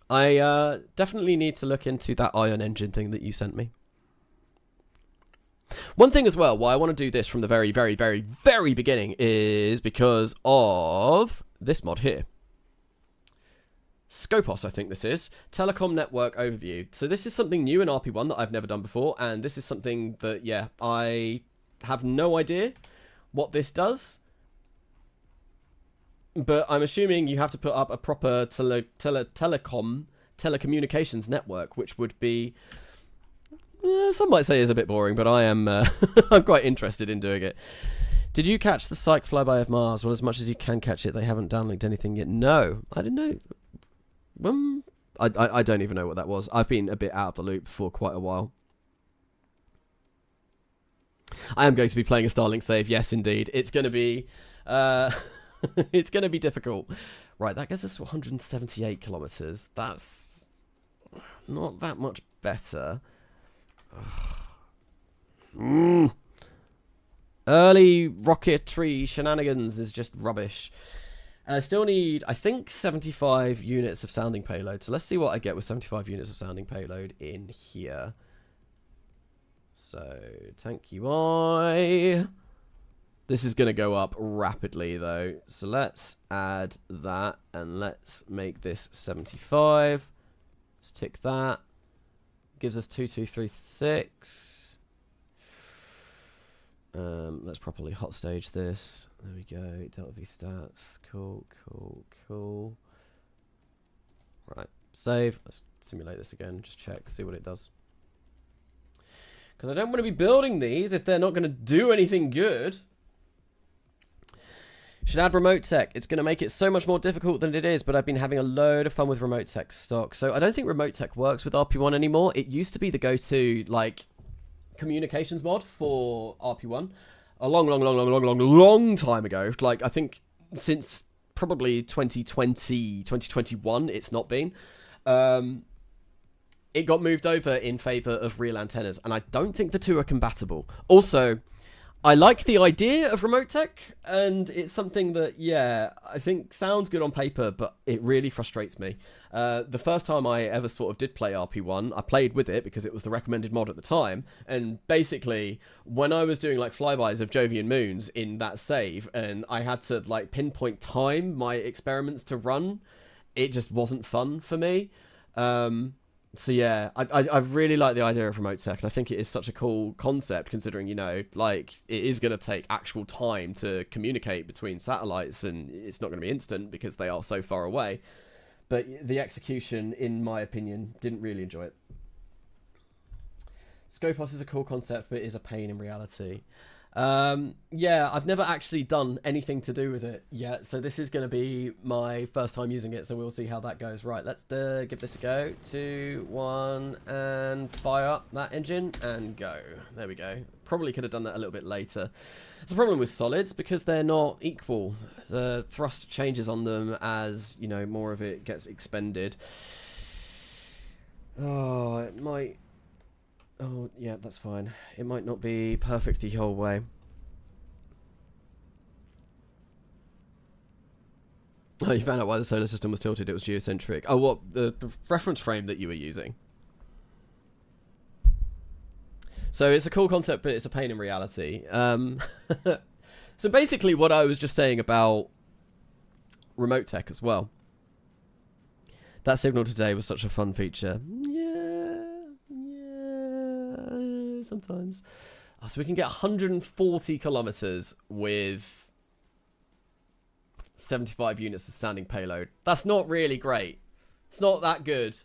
I definitely need to look into that ion engine thing that you sent me. One thing as well, why I want to do this from the very, very, very, very beginning is because of this mod here. Scopos, I think this is. Telecom Network Overview. So this is something new in RP1 that I've never done before, and this is something that, yeah, I have no idea what this does. But I'm assuming you have to put up a proper telecommunications network, which would be... some might say is a bit boring, but I am I'm quite interested in doing it. Did you catch the Psych Flyby of Mars? Well, as much as you can catch it, they haven't downloaded anything yet. No, I didn't know. I don't even know what that was. I've been a bit out of the loop for quite a while. I am going to be playing a Starlink save. Yes, indeed. It's going to be... it's going to be difficult. Right, that gets us to 178 kilometers. That's not that much better. Early rocketry shenanigans is just rubbish. And I still need, I think, 75 units of sounding payload. So let's see what I get with 75 units of sounding payload in here. So, tank UI. This is going to go up rapidly, though. So let's add that, and let's make this 75. Let's tick that. Gives us 2236. Let's properly hot stage this. There we go. Delta V stats. Cool, cool, cool. Right. Save. Let's simulate this again. Just check. See what it does. Because I don't want to be building these if they're not going to do anything good. Should add remote tech. It's going to make it so much more difficult than it is, but I've been having a load of fun with remote tech stock. So I don't think remote tech works with RP-1 anymore. It used to be the go-to, like, communications mod for RP-1 a long time ago. Like, I think since probably 2020, 2021, it's not been. It got moved over in favor of real antennas, and I don't think the two are compatible. Also, I like the idea of remote tech, and it's something that, yeah, I think sounds good on paper, but it really frustrates me. The first time I ever sort of did play RP-1, I played with it because it was the recommended mod at the time, and basically, when I was doing, like, flybys of Jovian moons in that save, and I had to, like, pinpoint time my experiments to run, it just wasn't fun for me. So yeah, I really like the idea of remote tech, and I think it is such a cool concept, considering, you know, like, it is going to take actual time to communicate between satellites, and it's not going to be instant because they are so far away. But the execution, in my opinion, didn't really enjoy it. Scopos is a cool concept, but it is a pain in reality. Yeah, I've never actually done anything to do with it yet, so this is going to be my first time using it, so we'll see how that goes. Right, let's give this a go. 2, 1, and fire up that engine, and go. There we go. Probably could have done that a little bit later. It's a problem with solids, because they're not equal. The thrust changes on them as, you know, more of it gets expended. Oh, it might... Oh, yeah, that's fine. It might not be perfect the whole way. Oh, you found out why the solar system was tilted. It was geocentric. Oh, what? The reference frame that you were using. So it's a cool concept, but it's a pain in reality. So basically what I was just saying about remote tech as well. That signal today was such a fun feature. Sometimes. Oh, so we can get 140 kilometers with 75 units of standing payload. That's not really great. It's not that good.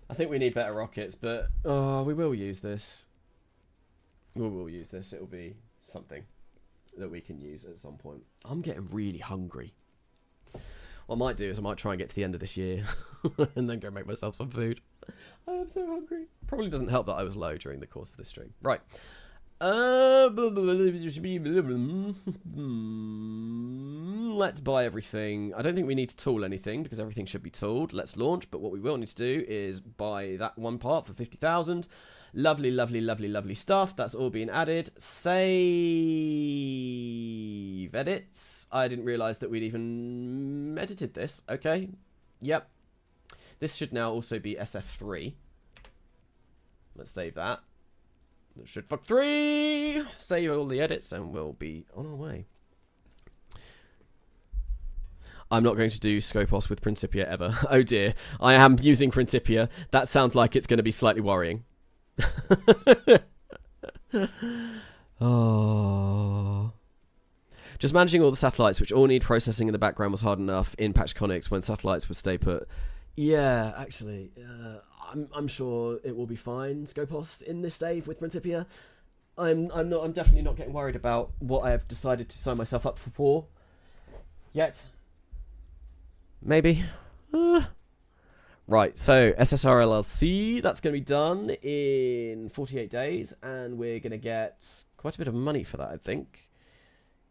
I think we need better rockets, but we will use this. We will use this. It'll be something that we can use at some point. I'm getting really hungry. What I might do is I might try and get to the end of this year and then go make myself some food. I am so hungry. Probably doesn't help that I was low during the course of this stream. Right. Let's buy everything. I don't think we need to tool anything because everything should be tooled. Let's launch. But what we will need to do is buy that one part for 50,000. Lovely, lovely, lovely, lovely stuff. That's all being added. Save edits. I didn't realize that we'd even edited this. Okay. Yep. This should now also be SF3. Let's save that. That should fuck 3. Save all the edits and we'll be on our way. I'm not going to do Scopos with Principia ever. Oh dear. I am using Principia. That sounds like it's going to be slightly worrying. Oh. Just managing all the satellites, which all need processing in the background, was hard enough in Patch Conics when satellites would stay put. Yeah, actually, I'm sure it will be fine. Scopos in this save with Principia. I'm definitely not getting worried about what I have decided to sign myself up for yet. Maybe. Right, so SSR LLC, that's going to be done in 48 days, and we're going to get quite a bit of money for that, I think.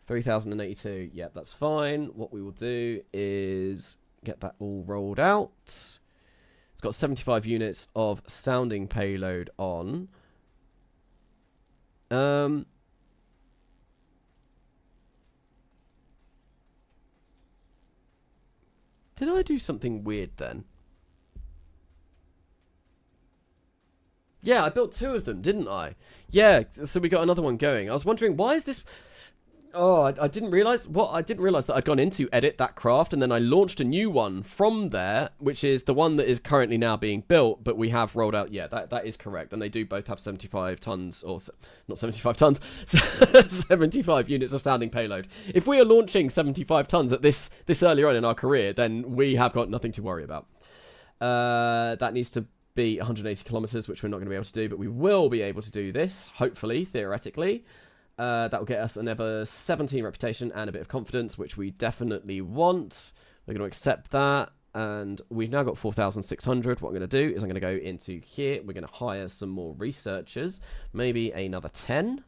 3,082, yeah, that's fine. What we will do is get that all rolled out. It's got 75 units of sounding payload on. Did I do something weird then? Yeah, I built 2 of them, didn't I? Yeah, so we got another one going. I was wondering, why is this... Oh, I didn't realise... I didn't realise that I'd gone into edit that craft, and then I launched a new one from there, which is the one that is currently now being built, but we have rolled out... Yeah, that is correct, and they do both have 75 tons, or... Not 75 tons, 75 units of sounding payload. If we are launching 75 tons at this earlier on in our career, then we have got nothing to worry about. That needs to be 180 kilometers, which we're not going to be able to do, but we will be able to do this, hopefully, theoretically. That will get us another 17 reputation and a bit of confidence, which we definitely want. We're going to accept that. And we've now got 4,600. What I'm going to do is I'm going to go into here. We're going to hire some more researchers. Maybe another 10.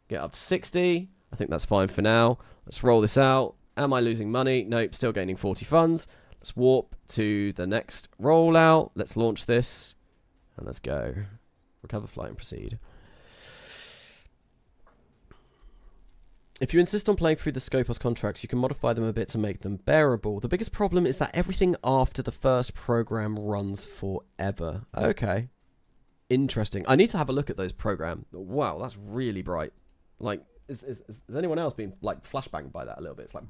Get up to 60. I think that's fine for now. Let's roll this out. Am I losing money? Nope, still gaining 40 funds. Let's warp to the next rollout. Let's launch this. And let's go. Recover flight and proceed. If you insist on playing through the Scopus contracts, you can modify them a bit to make them bearable. The biggest problem is that everything after the first program runs forever. Okay. Interesting. I need to have a look at those programs. Wow, that's really bright. Like, is anyone else being, like, flashbanged by that a little bit? It's like...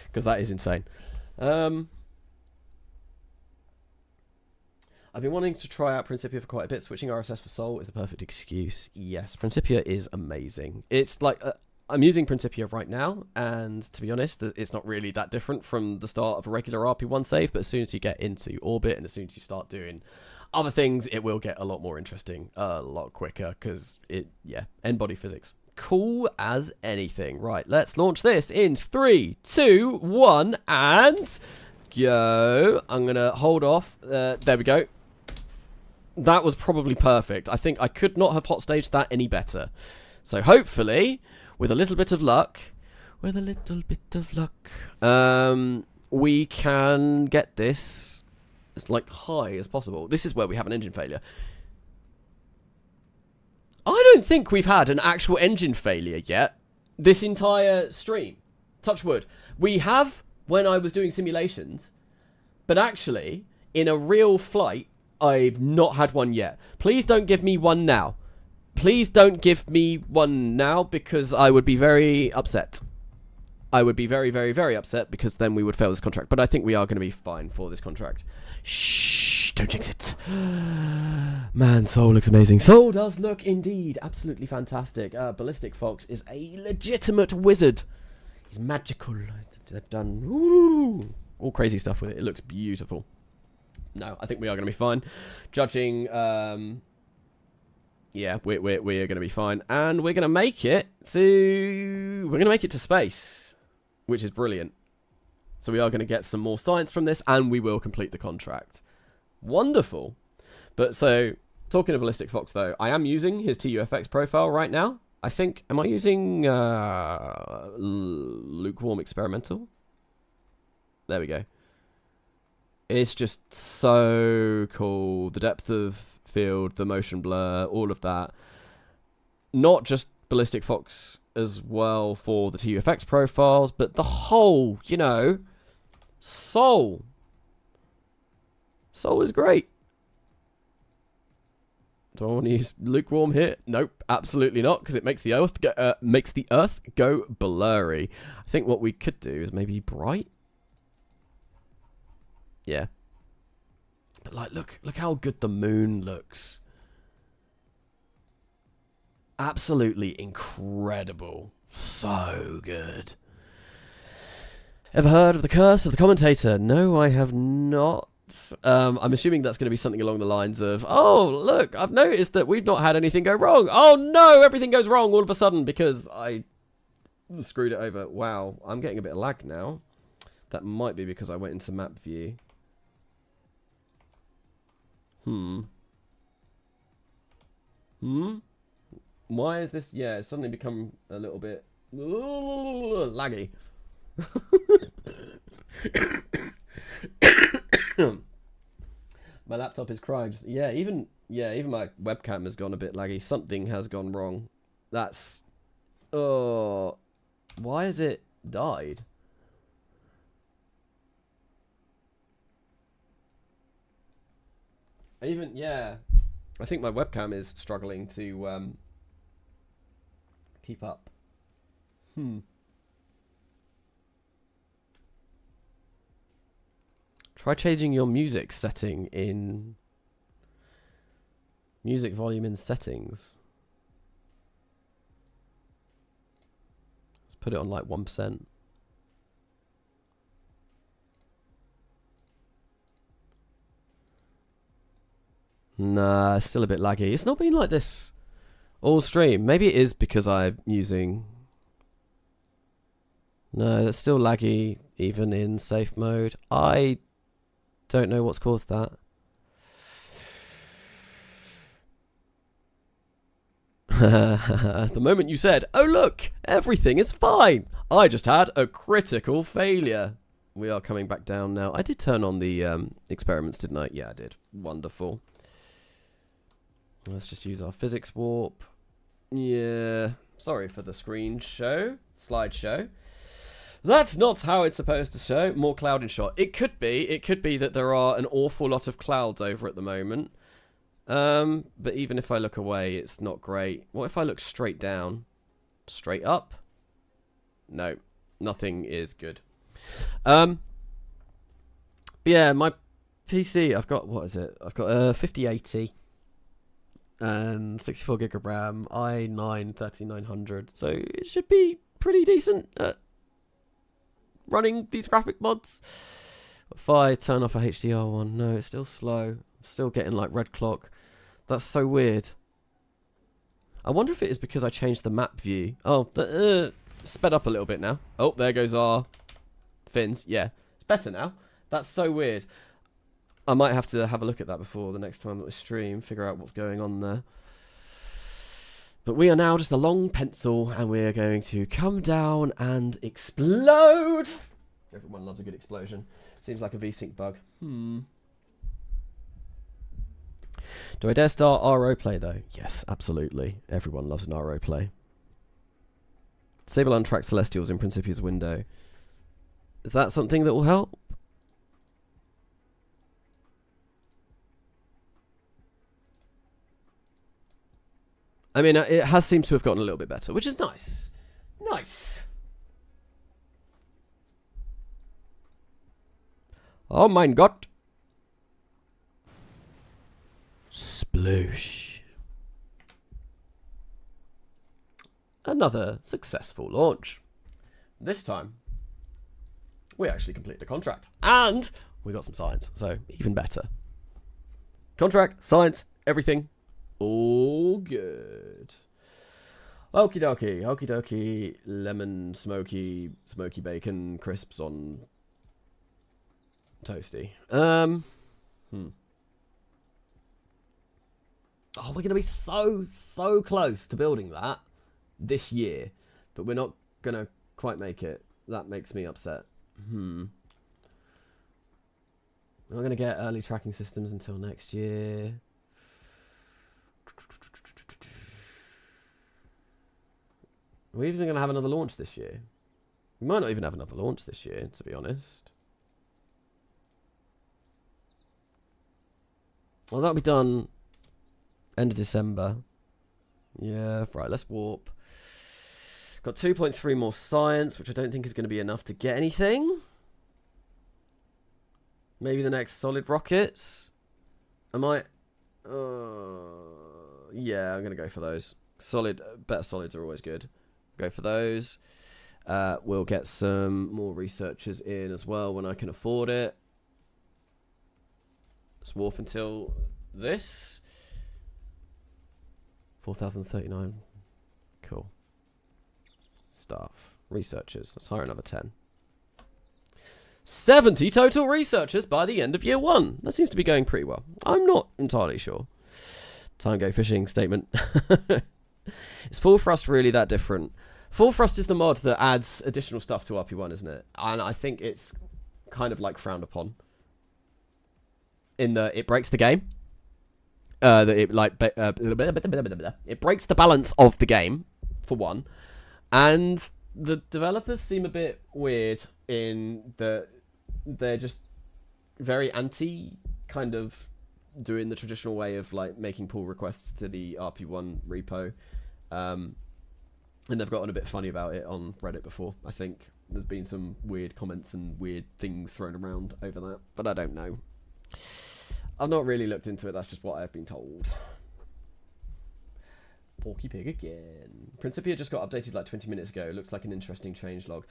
Because that is insane. I've been wanting to try out Principia for quite a bit. Switching RSS for Sol is the perfect excuse. Yes, Principia is amazing. It's like, I'm using Principia right now, and to be honest, it's not really that different from the start of a regular RP-1 save, but as soon as you get into orbit and as soon as you start doing other things, it will get a lot more interesting, a lot quicker, because end body physics. Cool as anything. Right, let's launch this in 3, 2, 1, and go. I'm going to hold off. There we go. That was probably perfect. I think I could not have hot staged that any better. So hopefully, with a little bit of luck, we can get this as like high as possible. This is where we have an engine failure. I don't think we've had an actual engine failure yet. This entire stream. Touch wood. We have when I was doing simulations, but actually, in a real flight, I've not had one yet. Please don't give me one now. Please don't give me one now, because I would be very upset. I would be very, very, very upset, because then we would fail this contract. But I think we are going to be fine for this contract. Shh, don't jinx it. Man, Soul looks amazing. Soul does look indeed absolutely fantastic. Ballistic Fox is a legitimate wizard. He's magical. They've done all crazy stuff with it. It looks beautiful. No, I think we are going to be fine. Judging, yeah, we're going to be fine, and we're going to make it to space, which is brilliant. So we are going to get some more science from this, and we will complete the contract. Wonderful. But so, talking of Ballistic Fox, though, I am using his TUFX profile right now. I think, am I using lukewarm experimental? There we go. It's just so cool. The depth of field, the motion blur, all of that. Not just Ballistic Fox as well for the TUFX profiles, but the whole, you know, Soul. Soul is great. Do I want to use lukewarm here? Nope, absolutely not, because it makes the earth go blurry. I think what we could do is maybe bright. Yeah. But like, look how good the moon looks. Absolutely incredible. So good. Ever heard of the curse of the commentator? No, I have not. I'm assuming that's going to be something along the lines of, oh, look, I've noticed that we've not had anything go wrong. Oh no, everything goes wrong all of a sudden because I screwed it over. Wow, I'm getting a bit of lag now. That might be because I went into map view. Why is this? Yeah, it's suddenly become a little bit laggy. My laptop is crying. Yeah, even my webcam has gone a bit laggy. Something has gone wrong. That's... Oh... Why has it died? Yeah. I think my webcam is struggling to keep up. Try changing your music setting in music volume in settings. Let's put it on like 1%. Nah, it's still a bit laggy. It's not been like this all stream. Maybe it is because I'm using... No, it's still laggy even in safe mode. I don't know what's caused that. The moment you said, "Oh look, everything is fine," I just had a critical failure. We are coming back down now. I did turn on the experiments, didn't I? Yeah, I did. Wonderful. Let's just use our physics warp. Yeah. Sorry for the slideshow. That's not how it's supposed to show. More cloud in shot. It could be. It could be that there are an awful lot of clouds over at the moment. But even if I look away, it's not great. What if I look straight down? Straight up? No. Nothing is good. Yeah, my PC, I've got, what is it? I've got a 5080 and 64 gig of RAM, i9 3900, so it should be pretty decent at running these graphic mods. If I turn off a HDR one, no, it's still slow. I'm still getting like red clock. That's so weird. I wonder if it is because I changed the map view. Oh, sped up a little bit now. Oh, there goes our fins. Yeah, it's better now. That's so weird. I might have to have a look at that before the next time that we stream, figure out what's going on there. But we are now just a long pencil, and we're going to come down and explode. Everyone loves a good explosion. Seems like a VSync bug. Do I dare start RO play though? Yes, absolutely. Everyone loves an RO play. Disable untracked celestials in Principia's window. Is that something that will help? I mean, it has seemed to have gotten a little bit better, which is nice. Nice. Oh mein Gott. Sploosh. Another successful launch. This time, we actually completed a contract. And we got some science, so even better. Contract, science, everything. All good. Okie dokie, okie dokie, lemon, smoky bacon crisps on toasty. Oh, we're going to be so close to building that this year, but we're not going to quite make it. That makes me upset. We're not going to get early tracking systems until next year. Are we even going to have another launch this year? We might not even have another launch this year, to be honest. Well, that'll be done end of December. Yeah, right, let's warp. Got 2.3 more science, which I don't think is going to be enough to get anything. Maybe the next solid rockets. I might... yeah, I'm going to go for those. Better solids are always good. Go for those. We'll get some more researchers in as well when I can afford it. Let's warp until this. 4,039. Cool. Staff. Researchers. Let's hire another 10. 70 total researchers by the end of year 1. That seems to be going pretty well. I'm not entirely sure. Time go fishing statement. Is Full Thrust really that different? Full Thrust is the mod that adds additional stuff to RP-1, isn't it? And I think it's kind of like frowned upon. In that it breaks the game. It breaks the balance of the game, for one. And the developers seem a bit weird in that they're just very anti kind of doing the traditional way of like making pull requests to the RP-1 repo. And they've gotten a bit funny about it on Reddit before. I think there's been some weird comments and weird things thrown around over that, but I don't know. I've not really looked into it, that's just what I've been told. Porky Pig again. Principia just got updated like 20 minutes ago. Looks like an interesting changelog.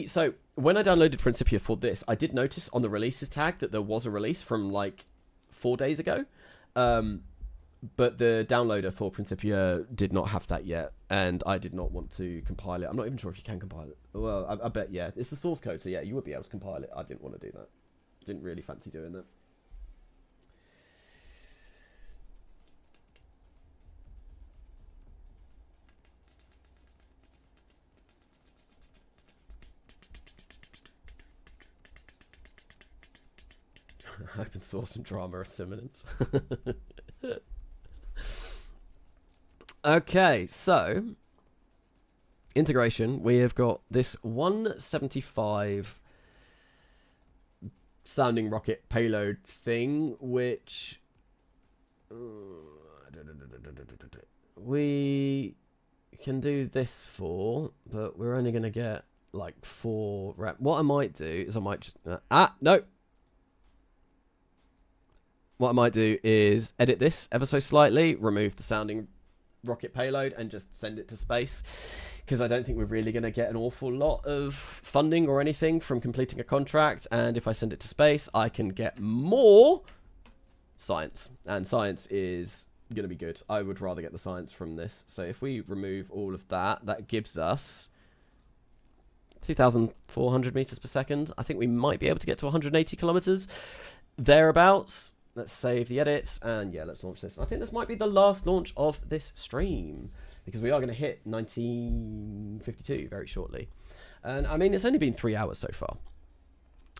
So, when I downloaded Principia for this, I did notice on the releases tag that there was a release from like 4 days ago. But the downloader for Principia did not have that yet, and I did not want to compile it. I'm not even sure if you can compile it. Well, I bet, yeah. It's the source code, so yeah, you would be able to compile it. I didn't want to do that. Didn't really fancy doing that. Open source and drama are synonyms. Okay, so integration. We have got this 175 sounding rocket payload thing, which we can do this for, but we're only going to get like 4 rep. What I might do is I might just no. What I might do is edit this ever so slightly, remove the sounding rocket payload, and just send it to space, because I don't think we're really going to get an awful lot of funding or anything from completing a contract. And if I send it to space, I can get more science, and science is going to be good. I would rather get the science from this. So if we remove all of that, that gives us 2,400 meters per second. I think we might be able to get to 180 kilometers thereabouts. Let's save the edits, and yeah, let's launch this. I think this might be the last launch of this stream, because we are going to hit 1952 very shortly. And I mean, it's only been 3 hours so far.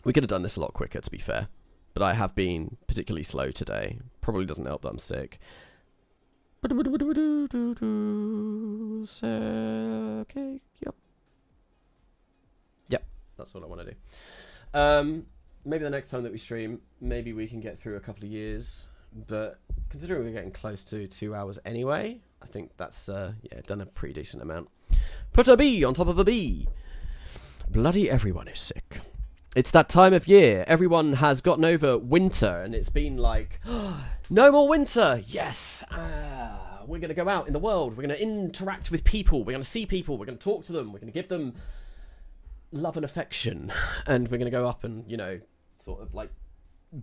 We could have done this a lot quicker, to be fair, but I have been particularly slow today. Probably doesn't help that I'm sick. Okay, yep, that's what I want to do. Maybe the next time that we stream, maybe we can get through a couple of years. But considering we're getting close to 2 hours anyway, I think that's, yeah, done a pretty decent amount. Put a B on top of a B. Bloody everyone is sick. It's that time of year. Everyone has gotten over winter, and it's been like, oh, no more winter. Yes. We're going to go out in the world. We're going to interact with people. We're going to see people. We're going to talk to them. We're going to give them love and affection. And we're going to go up and, you know, sort of like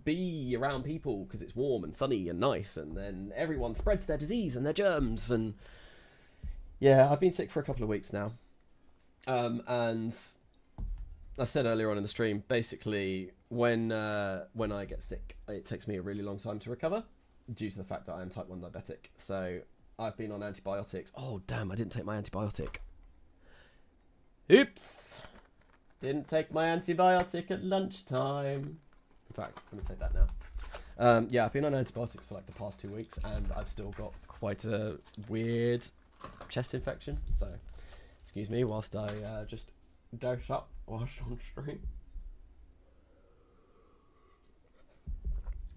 be around people because it's warm and sunny and nice, and then everyone spreads their disease and their germs. And yeah, I've been sick for a couple of weeks now, and I said earlier on in the stream, basically when I get sick, it takes me a really long time to recover due to the fact that I am type 1 diabetic. So I've been on antibiotics. Oh damn, I didn't take my antibiotic. Oops. Didn't take my antibiotic at lunchtime. In fact, let me take that now. Yeah, I've been on antibiotics for like the past 2 weeks, and I've still got quite a weird chest infection. So, excuse me whilst I just dose up whilst on stream.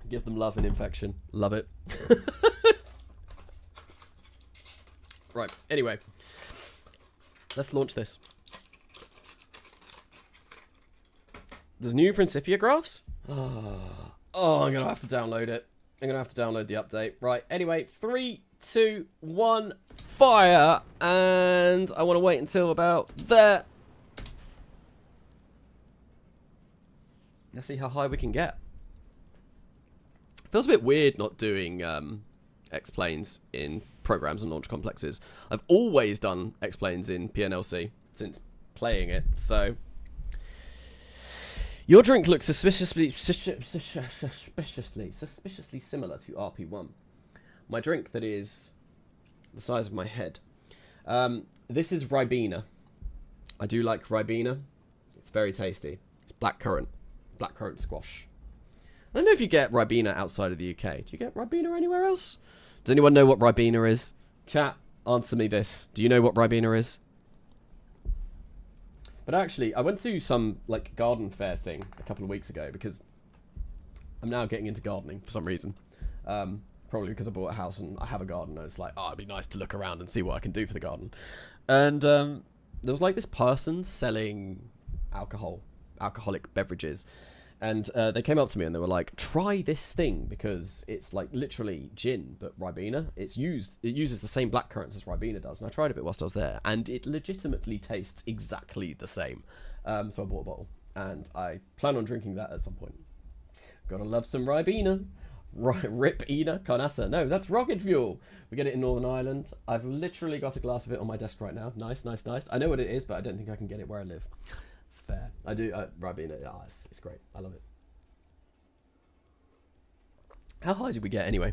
Give them love and infection. Love it. Right, anyway. Let's launch this. There's new Principia graphs? Oh, I'm going to have to download it. I'm going to have to download the update. Right, anyway, 3, 2, 1, fire! And I want to wait until about there. Let's see how high we can get. Feels a bit weird not doing X-planes in programs and launch complexes. I've always done X-planes in PNLC since playing it, so... Your drink looks suspiciously similar to RP-1. My drink that is the size of my head. This is Ribena. I do like Ribena. It's very tasty. It's blackcurrant squash. I don't know if you get Ribena outside of the UK. Do you get Ribena anywhere else? Does anyone know what Ribena is? Chat, answer me this. Do you know what Ribena is? But actually, I went to some like garden fair thing a couple of weeks ago because I'm now getting into gardening for some reason. Probably because I bought a house and I have a garden, and it's like, oh, it'd be nice to look around and see what I can do for the garden. And there was like this person selling alcoholic beverages. And they came up to me and they were like, try this thing, because it's like literally gin, but Ribena. It uses the same blackcurrants as Ribena does. And I tried a bit whilst I was there, and it legitimately tastes exactly the same. So I bought a bottle, and I plan on drinking that at some point. Gotta love some Ribena. Right, Rip Ina Carnassa. No, that's rocket fuel. We get it in Northern Ireland. I've literally got a glass of it on my desk right now. Nice, nice, nice. I know what it is, but I don't think I can get it where I live. Fair. I do. Ribena. Oh, it's great. I love it. How high did we get anyway?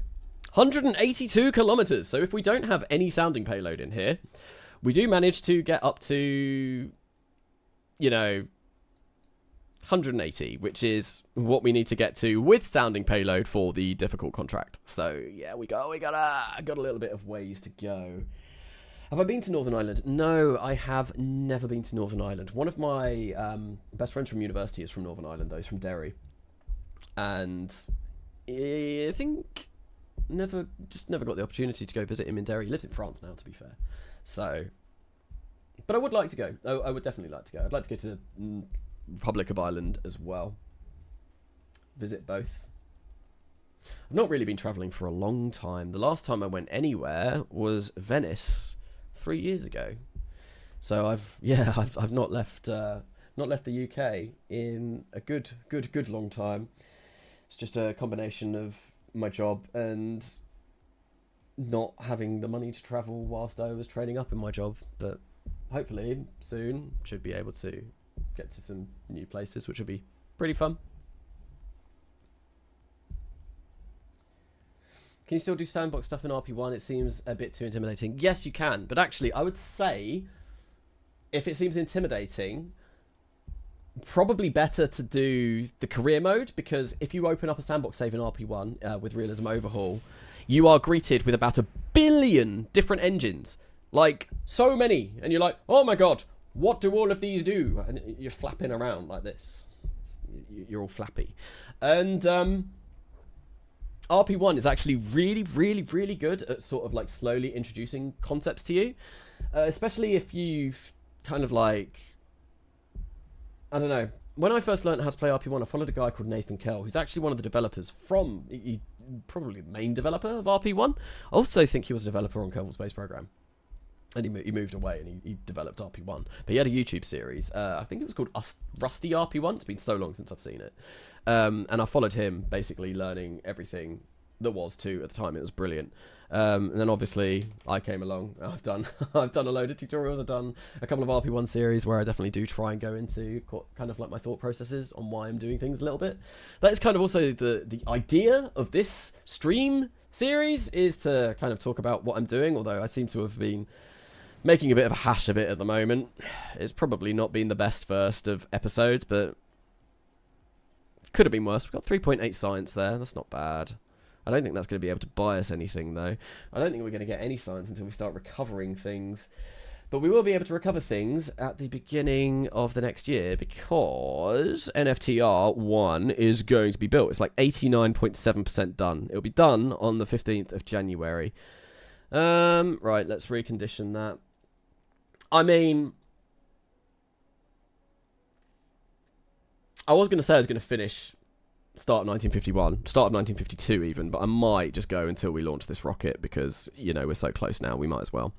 182 kilometers. So if we don't have any sounding payload in here, we do manage to get up to, you know, 180, which is what we need to get to with sounding payload for the difficult contract. So yeah, we got a little bit of ways to go. Have I been to Northern Ireland? No, I have never been to Northern Ireland. One of my best friends from university is from Northern Ireland, though. He's from Derry, and I think never got the opportunity to go visit him in Derry. He lives in France now, to be fair. So, but I would like to go. I would definitely like to go. I'd like to go to the Republic of Ireland as well. Visit both. I've not really been travelling for a long time. The last time I went anywhere was Venice 3 years ago. So I've not left the UK in a good long time. It's just a combination of my job and not having the money to travel whilst I was training up in my job. But hopefully soon should be able to get to some new places, which will be pretty fun. Can you still do sandbox stuff in RP-1? It seems a bit too intimidating. Yes, you can. But actually, I would say if it seems intimidating, probably better to do the career mode, because if you open up a sandbox save in RP1 with Realism Overhaul, you are greeted with about 1 billion different engines. Like, so many. And you're like, oh my god, what do all of these do? And you're flapping around like this. You're all flappy. And RP1 is actually really good at sort of like slowly introducing concepts to you. Especially if you've kind of like, I don't know. When I first learned how to play RP1, I followed a guy called Nathan Kell, who's actually one of the developers from, probably the main developer of RP1. I also think he was a developer on Kerbal Space Program. And he moved away and he developed RP1. But he had a YouTube series. I think it was called Rusty RP1. It's been so long since I've seen it. And I followed him, basically learning everything there was to at the time. It was brilliant. And then obviously I came along. I've done a load of tutorials. I've done a couple of RP1 series where I definitely do try and go into kind of like my thought processes on why I'm doing things a little bit. That is kind of also the idea of this stream series, is to kind of talk about what I'm doing, although I seem to have been making a bit of a hash of it at the moment. It's probably not been the best first of episodes, but could have been worse. We've got 3.8 science there. That's not bad. I don't think that's going to be able to buy us anything, though. I don't think we're going to get any science until we start recovering things. But we will be able to recover things at the beginning of the next year, because NFTR1 is going to be built. It's like 89.7% done. It'll be done on the 15th of January. Right, let's recondition that. I mean, I was going to say I was going to finish start of 1951, start of 1952 even, but I might just go until we launch this rocket, because, you know, we're so close now, we might as well.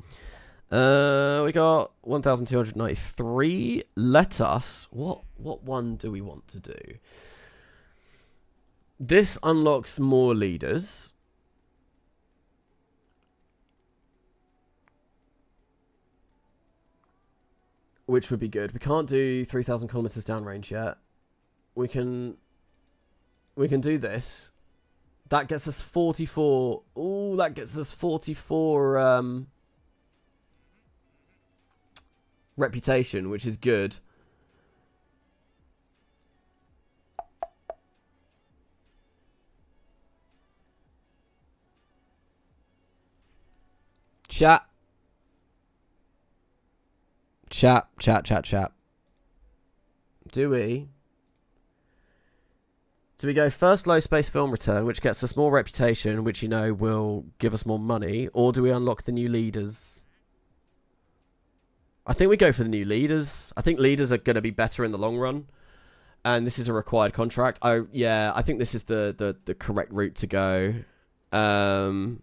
We got 1,293. Let us, what one do we want to do? This unlocks more leaders. Which would be good. We can't do 3,000 kilometers downrange yet. We can do this. That gets us 44. Ooh, that gets us 44 reputation, which is good. Chat. Do we go first low space film return, which gets us more reputation, which, you know, will give us more money, or do we unlock the new leaders? I think we go for the new leaders. I think leaders are going to be better in the long run, and this is a required contract. I think this is the correct route to go. Suborbital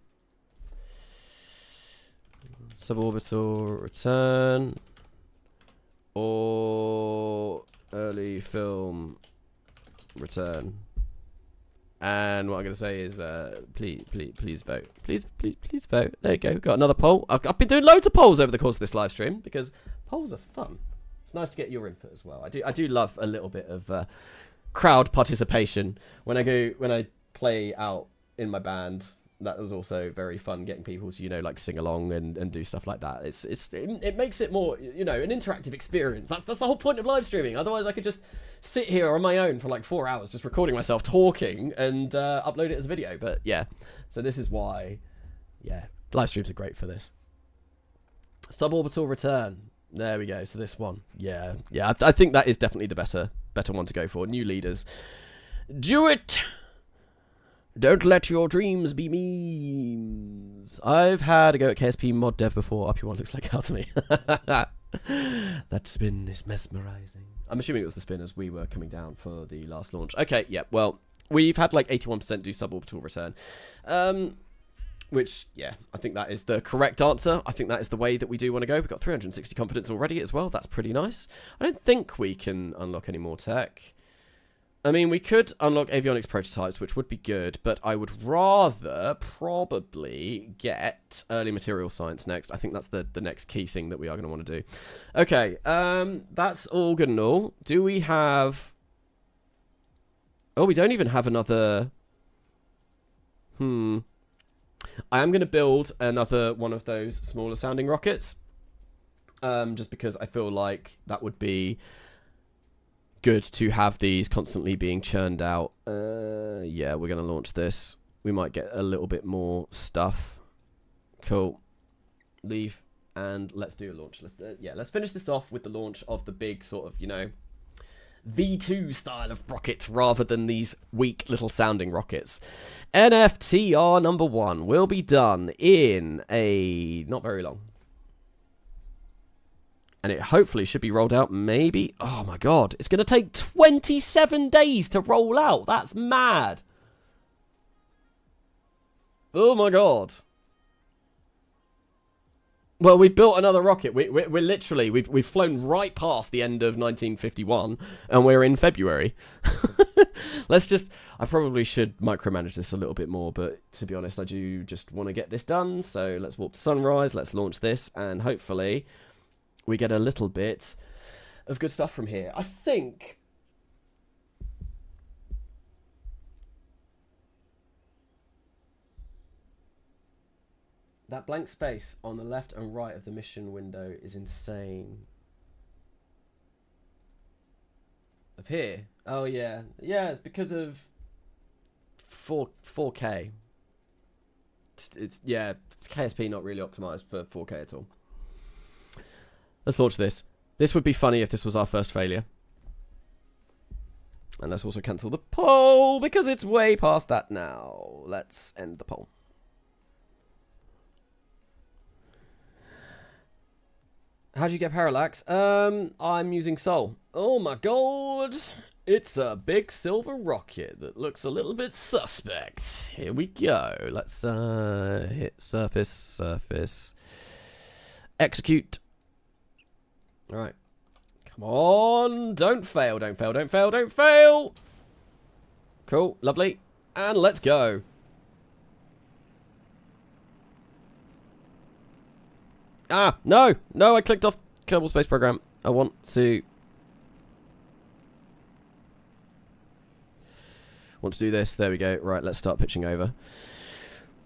return. Or early film return. And what I'm going to say is, please vote. Please vote. There you go. We've got another poll. I've been doing loads of polls over the course of this live stream because polls are fun. It's nice to get your input as well. I do love a little bit of crowd participation when I play out in my band. That was also very fun, getting people to, you know, like sing along and do stuff like that. It makes it more, you know, an interactive experience. That's the whole point of live streaming. Otherwise, I could just sit here on my own for like 4 hours, just recording myself talking and upload it as a video. But yeah, so this is why, yeah, live streams are great for this. Suborbital return. There we go. So this one, yeah. I think that is definitely the better one to go for. New leaders, do it. Don't let your dreams be memes. I've had a go at KSP mod dev before. RP-1 looks like hell to me. That spin is mesmerizing. I'm assuming it was the spin as we were coming down for the last launch. Okay, yeah, well, we've had like 81% do suborbital return. Which, yeah, I think that is the correct answer. I think that is the way that we do want to go. We've got 360 confidence already as well. That's pretty nice. I don't think we can unlock any more tech. I mean, we could unlock avionics prototypes, which would be good, but I would rather probably get early material science next. I think that's the next key thing that we are going to want to do. Okay, that's all good and all. Do we have... Oh, we don't even have another... I am going to build another one of those smaller sounding rockets. Just because I feel like that would be... good to have these constantly being churned out. Yeah, we're going to launch this. We might get a little bit more stuff. Cool. Leave, and let's do a launch. Let's finish this off with the launch of the big sort of, you know, V2 style of rocket rather than these weak little sounding rockets. NFTR number 1 will be done in a not very long. And it hopefully should be rolled out maybe... Oh my god, it's going to take 27 days to roll out. That's mad. Oh my god. Well, we've built another rocket. We're literally... We've flown right past the end of 1951, and we're in February. Let's just... I probably should micromanage this a little bit more, but to be honest, I do just want to get this done. So let's warp to sunrise, let's launch this, and hopefully... we get a little bit of good stuff from here. I think... that blank space on the left and right of the mission window is insane. Of here? Oh, yeah. Yeah, it's because of 4K. Yeah, KSP not really optimized for 4K at all. Let's launch this. This would be funny if this was our first failure. And let's also cancel the poll because it's way past that now. Let's end the poll. How do you get parallax? I'm using Sol. Oh my god. It's a big silver rocket that looks a little bit suspect. Here we go. Let's hit surface. Execute. Alright. Come on. Don't fail. Cool. Lovely. And let's go. Ah, no. No, I clicked off Kerbal Space Program. I want to do this. There we go. Right, let's start pitching over.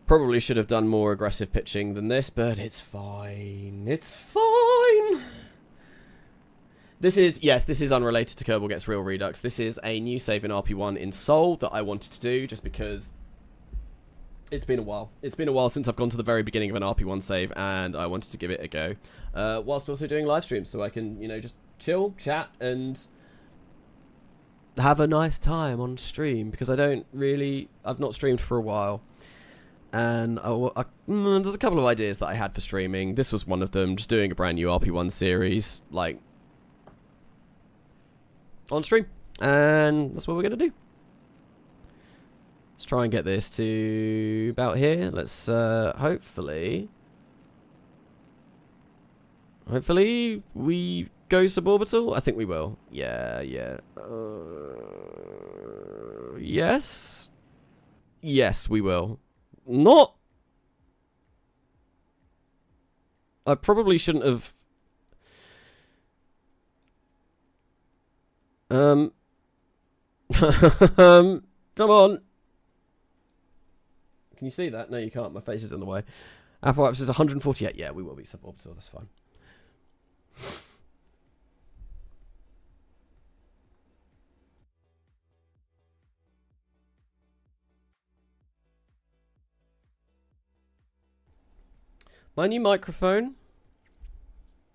Probably should have done more aggressive pitching than this, but it's fine. It's fine. This is unrelated to Kerbal Gets Real Redux. This is a new save in RP-1 in Seoul that I wanted to do just because it's been a while. It's been a while since I've gone to the very beginning of an RP-1 save, and I wanted to give it a go. Whilst also doing live streams, so I can, you know, just chill, chat, and have a nice time on stream, because I've not streamed for a while. And there's a couple of ideas that I had for streaming. This was one of them, just doing a brand new RP-1 series, like, on stream. And that's what we're going to do. Let's try and get this to about here. Let's hopefully we go suborbital. I think we will. Yeah. Yes. Yes, we will. Not... I probably shouldn't have... Come on. Can you see that? No, you can't. My face is in the way. Apple Apps is 148. Yeah, we will be suborbital. That's fine. My new microphone.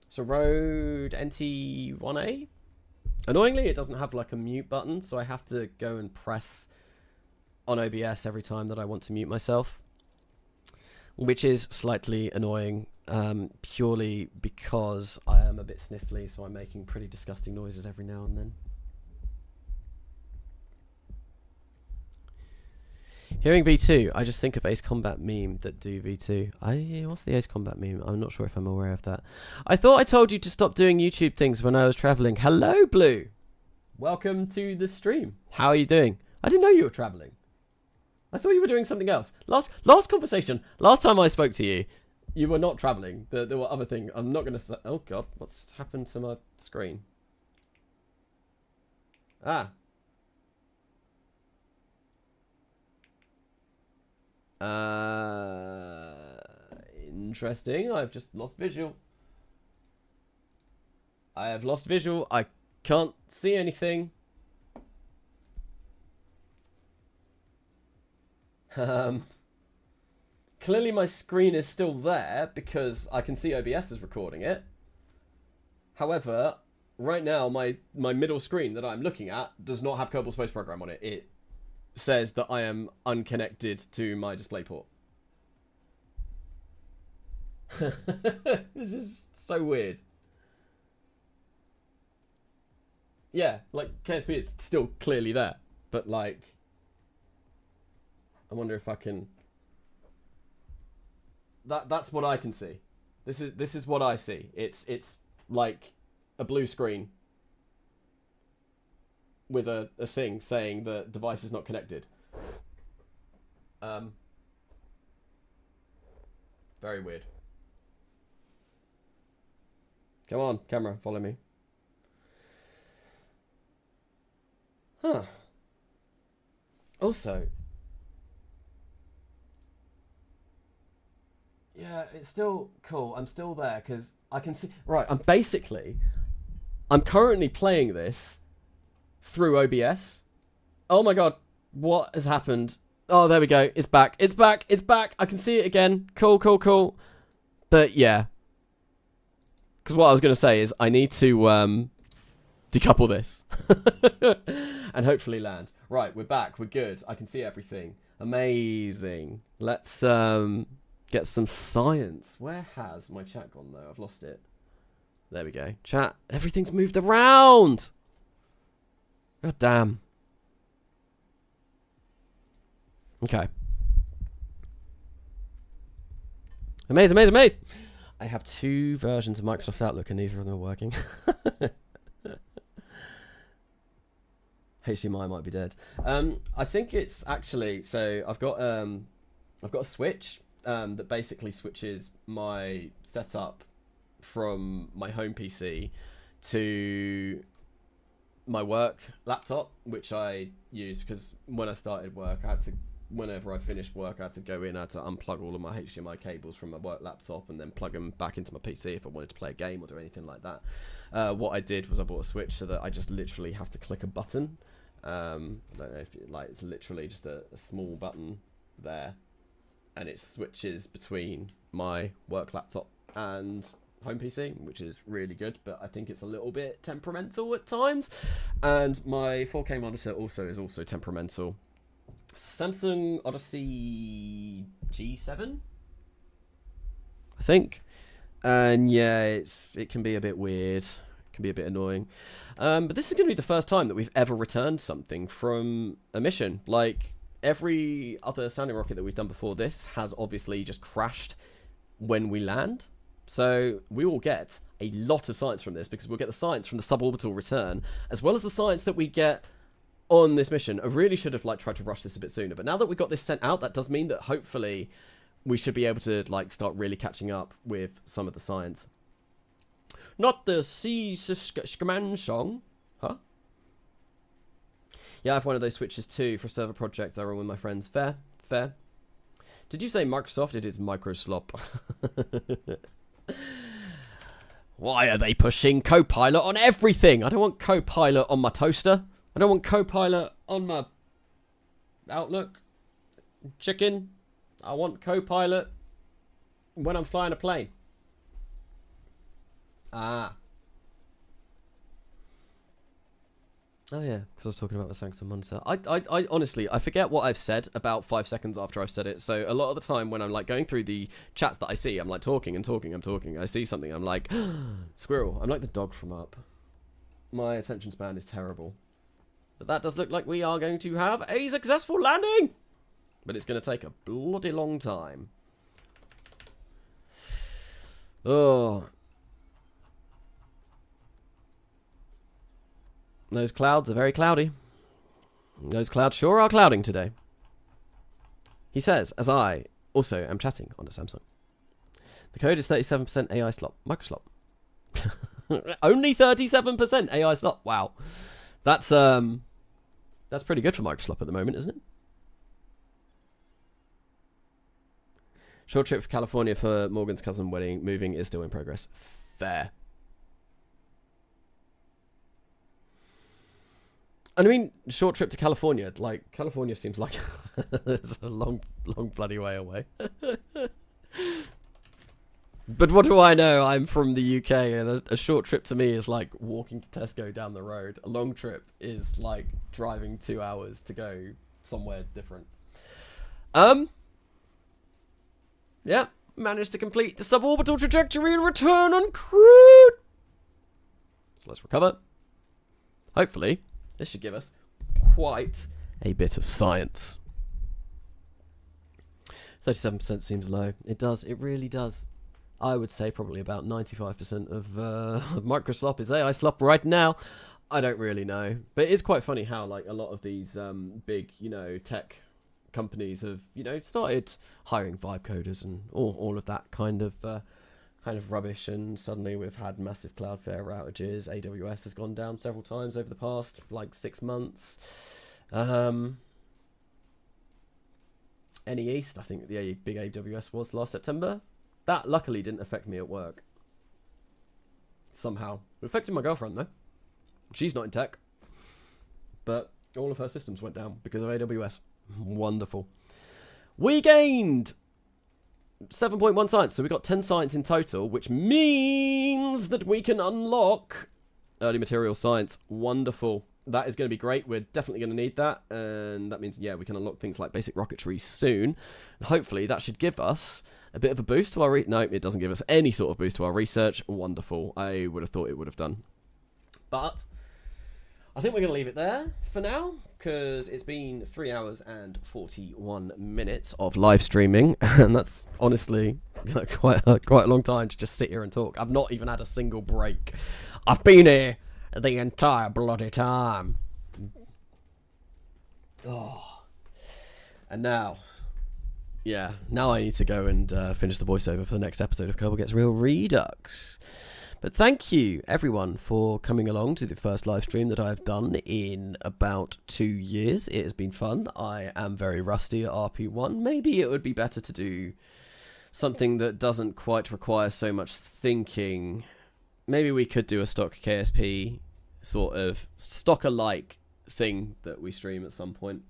It's a Rode NT1A. Annoyingly, it doesn't have like a mute button, so I have to go and press on OBS every time that I want to mute myself, which is slightly annoying, purely because I am a bit sniffly, so I'm making pretty disgusting noises every now and then. Hearing V2, I just think of Ace Combat meme that do V2. What's the Ace Combat meme? I'm not sure if I'm aware of that. I thought I told you to stop doing YouTube things when I was traveling. Hello, Blue. Welcome to the stream. How are you doing? I didn't know you were traveling. I thought you were doing something else. Last conversation, last time I spoke to you, you were not traveling. There were other things. I'm not going to say... Oh, God. What's happened to my screen? Ah. Interesting. I've just lost visual. I have lost visual. I can't see anything. Clearly my screen is still there because I can see OBS is recording it. However, right now my middle screen that I'm looking at does not have Kerbal Space Program on it. It says that I am unconnected to my DisplayPort. This is so weird. Yeah, like KSP is still clearly there, but like I wonder if I can... That's what I can see. This is what I see. It's like a blue screen with a thing saying the device is not connected. Very weird. Come on, camera, follow me. Huh. Also, yeah, it's still cool. I'm still there because I can see... Right, I'm currently playing this through OBS. Oh my god, what has happened? Oh, there we go. It's back. It's back. It's back. I can see it again. Cool, cool, cool. But yeah. Because what I was going to say is I need to decouple this. And hopefully land. Right, we're back. We're good. I can see everything. Amazing. Let's get some science. Where has my chat gone though? I've lost it. There we go. Chat. Everything's moved around. God damn. Okay. Amazing, amazing, amazing. I have 2 versions of Microsoft Outlook and neither of them are working. HDMI might be dead. I think it's actually... So I've got a switch that basically switches my setup from my home PC to my work laptop, which I use because when I started work, whenever I finished work, I had to go in, I had to unplug all of my HDMI cables from my work laptop and then plug them back into my PC if I wanted to play a game or do anything like that. What I did was I bought a switch so that I just literally have to click a button. I don't know if it's literally just a small button there, and it switches between my work laptop and home PC, which is really good, but I think it's a little bit temperamental at times. And my 4K monitor is also temperamental. Samsung Odyssey G7, I think. And yeah, it can be a bit weird. It can be a bit annoying. But this is going to be the first time that we've ever returned something from a mission. Like, every other sounding rocket that we've done before this has obviously just crashed when we land. So we will get a lot of science from this, because we'll get the science from the suborbital return, as well as the science that we get on this mission. I really should have like tried to rush this a bit sooner. But now that we got this sent out, that does mean that hopefully we should be able to like start really catching up with some of the science. Not the C-Scaman song, huh? Yeah, I have one of those switches too for server projects I run with my friends. Fair, fair. Did you say Microsoft? It is Microslop. Why are they pushing Copilot on everything? I don't want Copilot on my toaster. I don't want Copilot on my Outlook chicken. I want Copilot when I'm flying a plane. Ah. Oh yeah, because I was talking about the Samsung monitor. I honestly, I forget what I've said about 5 seconds after I've said it. So a lot of the time when I'm like going through the chats that I see, I'm like talking and talking, I'm talking. I see something, I'm like, squirrel. I'm like the dog from Up. My attention span is terrible. But that does look like we are going to have a successful landing. But it's going to take a bloody long time. Oh. Those clouds are very cloudy. Those clouds sure are clouding today. He says, as I also am chatting on a Samsung. The code is 37% AI slop. Microslop. Only 37% AI slop. Wow. That's pretty good for Microslop at the moment, isn't it? Short trip for California for Morgan's cousin wedding. Moving is still in progress. Fair. And I mean, short trip to California. Like, California seems like it's a long bloody way away. But what do I know? I'm from the UK, and a short trip to me is like walking to Tesco down the road. A long trip is like driving 2 hours to go somewhere different. Yeah, managed to complete the suborbital trajectory and return uncrewed. So let's recover. Hopefully, this should give us quite a bit of science. 37% seems low. It does. It really does. I would say probably about 95% of Microslop is AI slop right now. I don't really know. But it is quite funny how like a lot of these big, tech companies have, started hiring vibe coders and all of that kind of rubbish, and suddenly we've had massive Cloudflare outages. AWS has gone down several times over the past like 6 months. Any East, I think the big AWS was last September. That luckily didn't affect me at work. Somehow. It affected my girlfriend though. She's not in tech. But all of her systems went down because of AWS. Wonderful. We gained 7.1 science, so we got 10 science in total, which means that we can unlock early material science. Wonderful. That is going to be great. We're definitely going to need that, and that means, yeah, we can unlock things like basic rocketry soon. And hopefully that should give us a bit of a boost to our... No, it doesn't give us any sort of boost to our research. Wonderful. I would have thought it would have done. But I think we're going to leave it there for now, because it's been 3 hours and 41 minutes of live streaming, and that's honestly quite a long time to just sit here and talk. I've not even had a single break. I've been here the entire bloody time. Oh. And now, now I need to go and finish the voiceover for the next episode of Kerbal Gets Real Redux. But thank you, everyone, for coming along to the first live stream that I've done in about 2 years. It has been fun. I am very rusty at RP-1. Maybe it would be better to do something that doesn't quite require so much thinking. Maybe we could do a stock KSP sort of stock-alike thing that we stream at some point.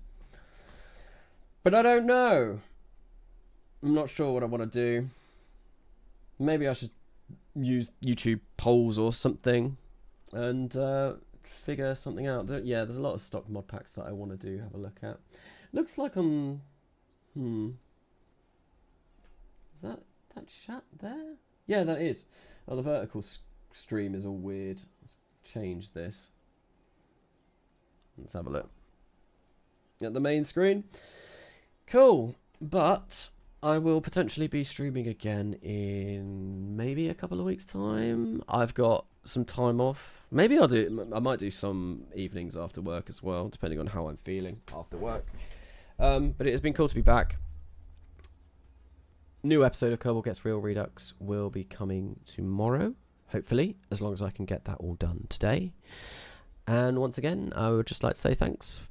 But I don't know. I'm not sure what I want to do. Maybe I should use YouTube polls or something and figure something out. There's a lot of stock mod packs that I want to have a look at. Looks like I'm... Is that chat there? Yeah, that is. Oh, the vertical stream is all weird. Let's change this. Let's have a look. At the main screen. Cool. But I will potentially be streaming again in maybe a couple of weeks' time. I've got some time off. Maybe I might do some evenings after work as well, depending on how I'm feeling after work. But it has been cool to be back. New episode of Kerbal Gets Real Redux will be coming tomorrow, hopefully, as long as I can get that all done today. And once again, I would just like to say thanks.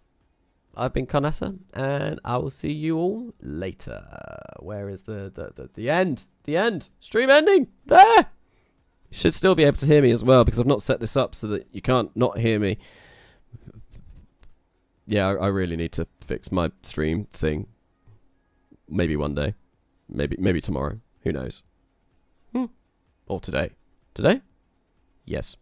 I've been Carnessa, and I will see you all later. Where is the end? The end! Stream ending! There! You should still be able to hear me as well, because I've not set this up so that you can't not hear me. Yeah, I really need to fix my stream thing. Maybe one day. Maybe tomorrow. Who knows? Or today. Today? Yes.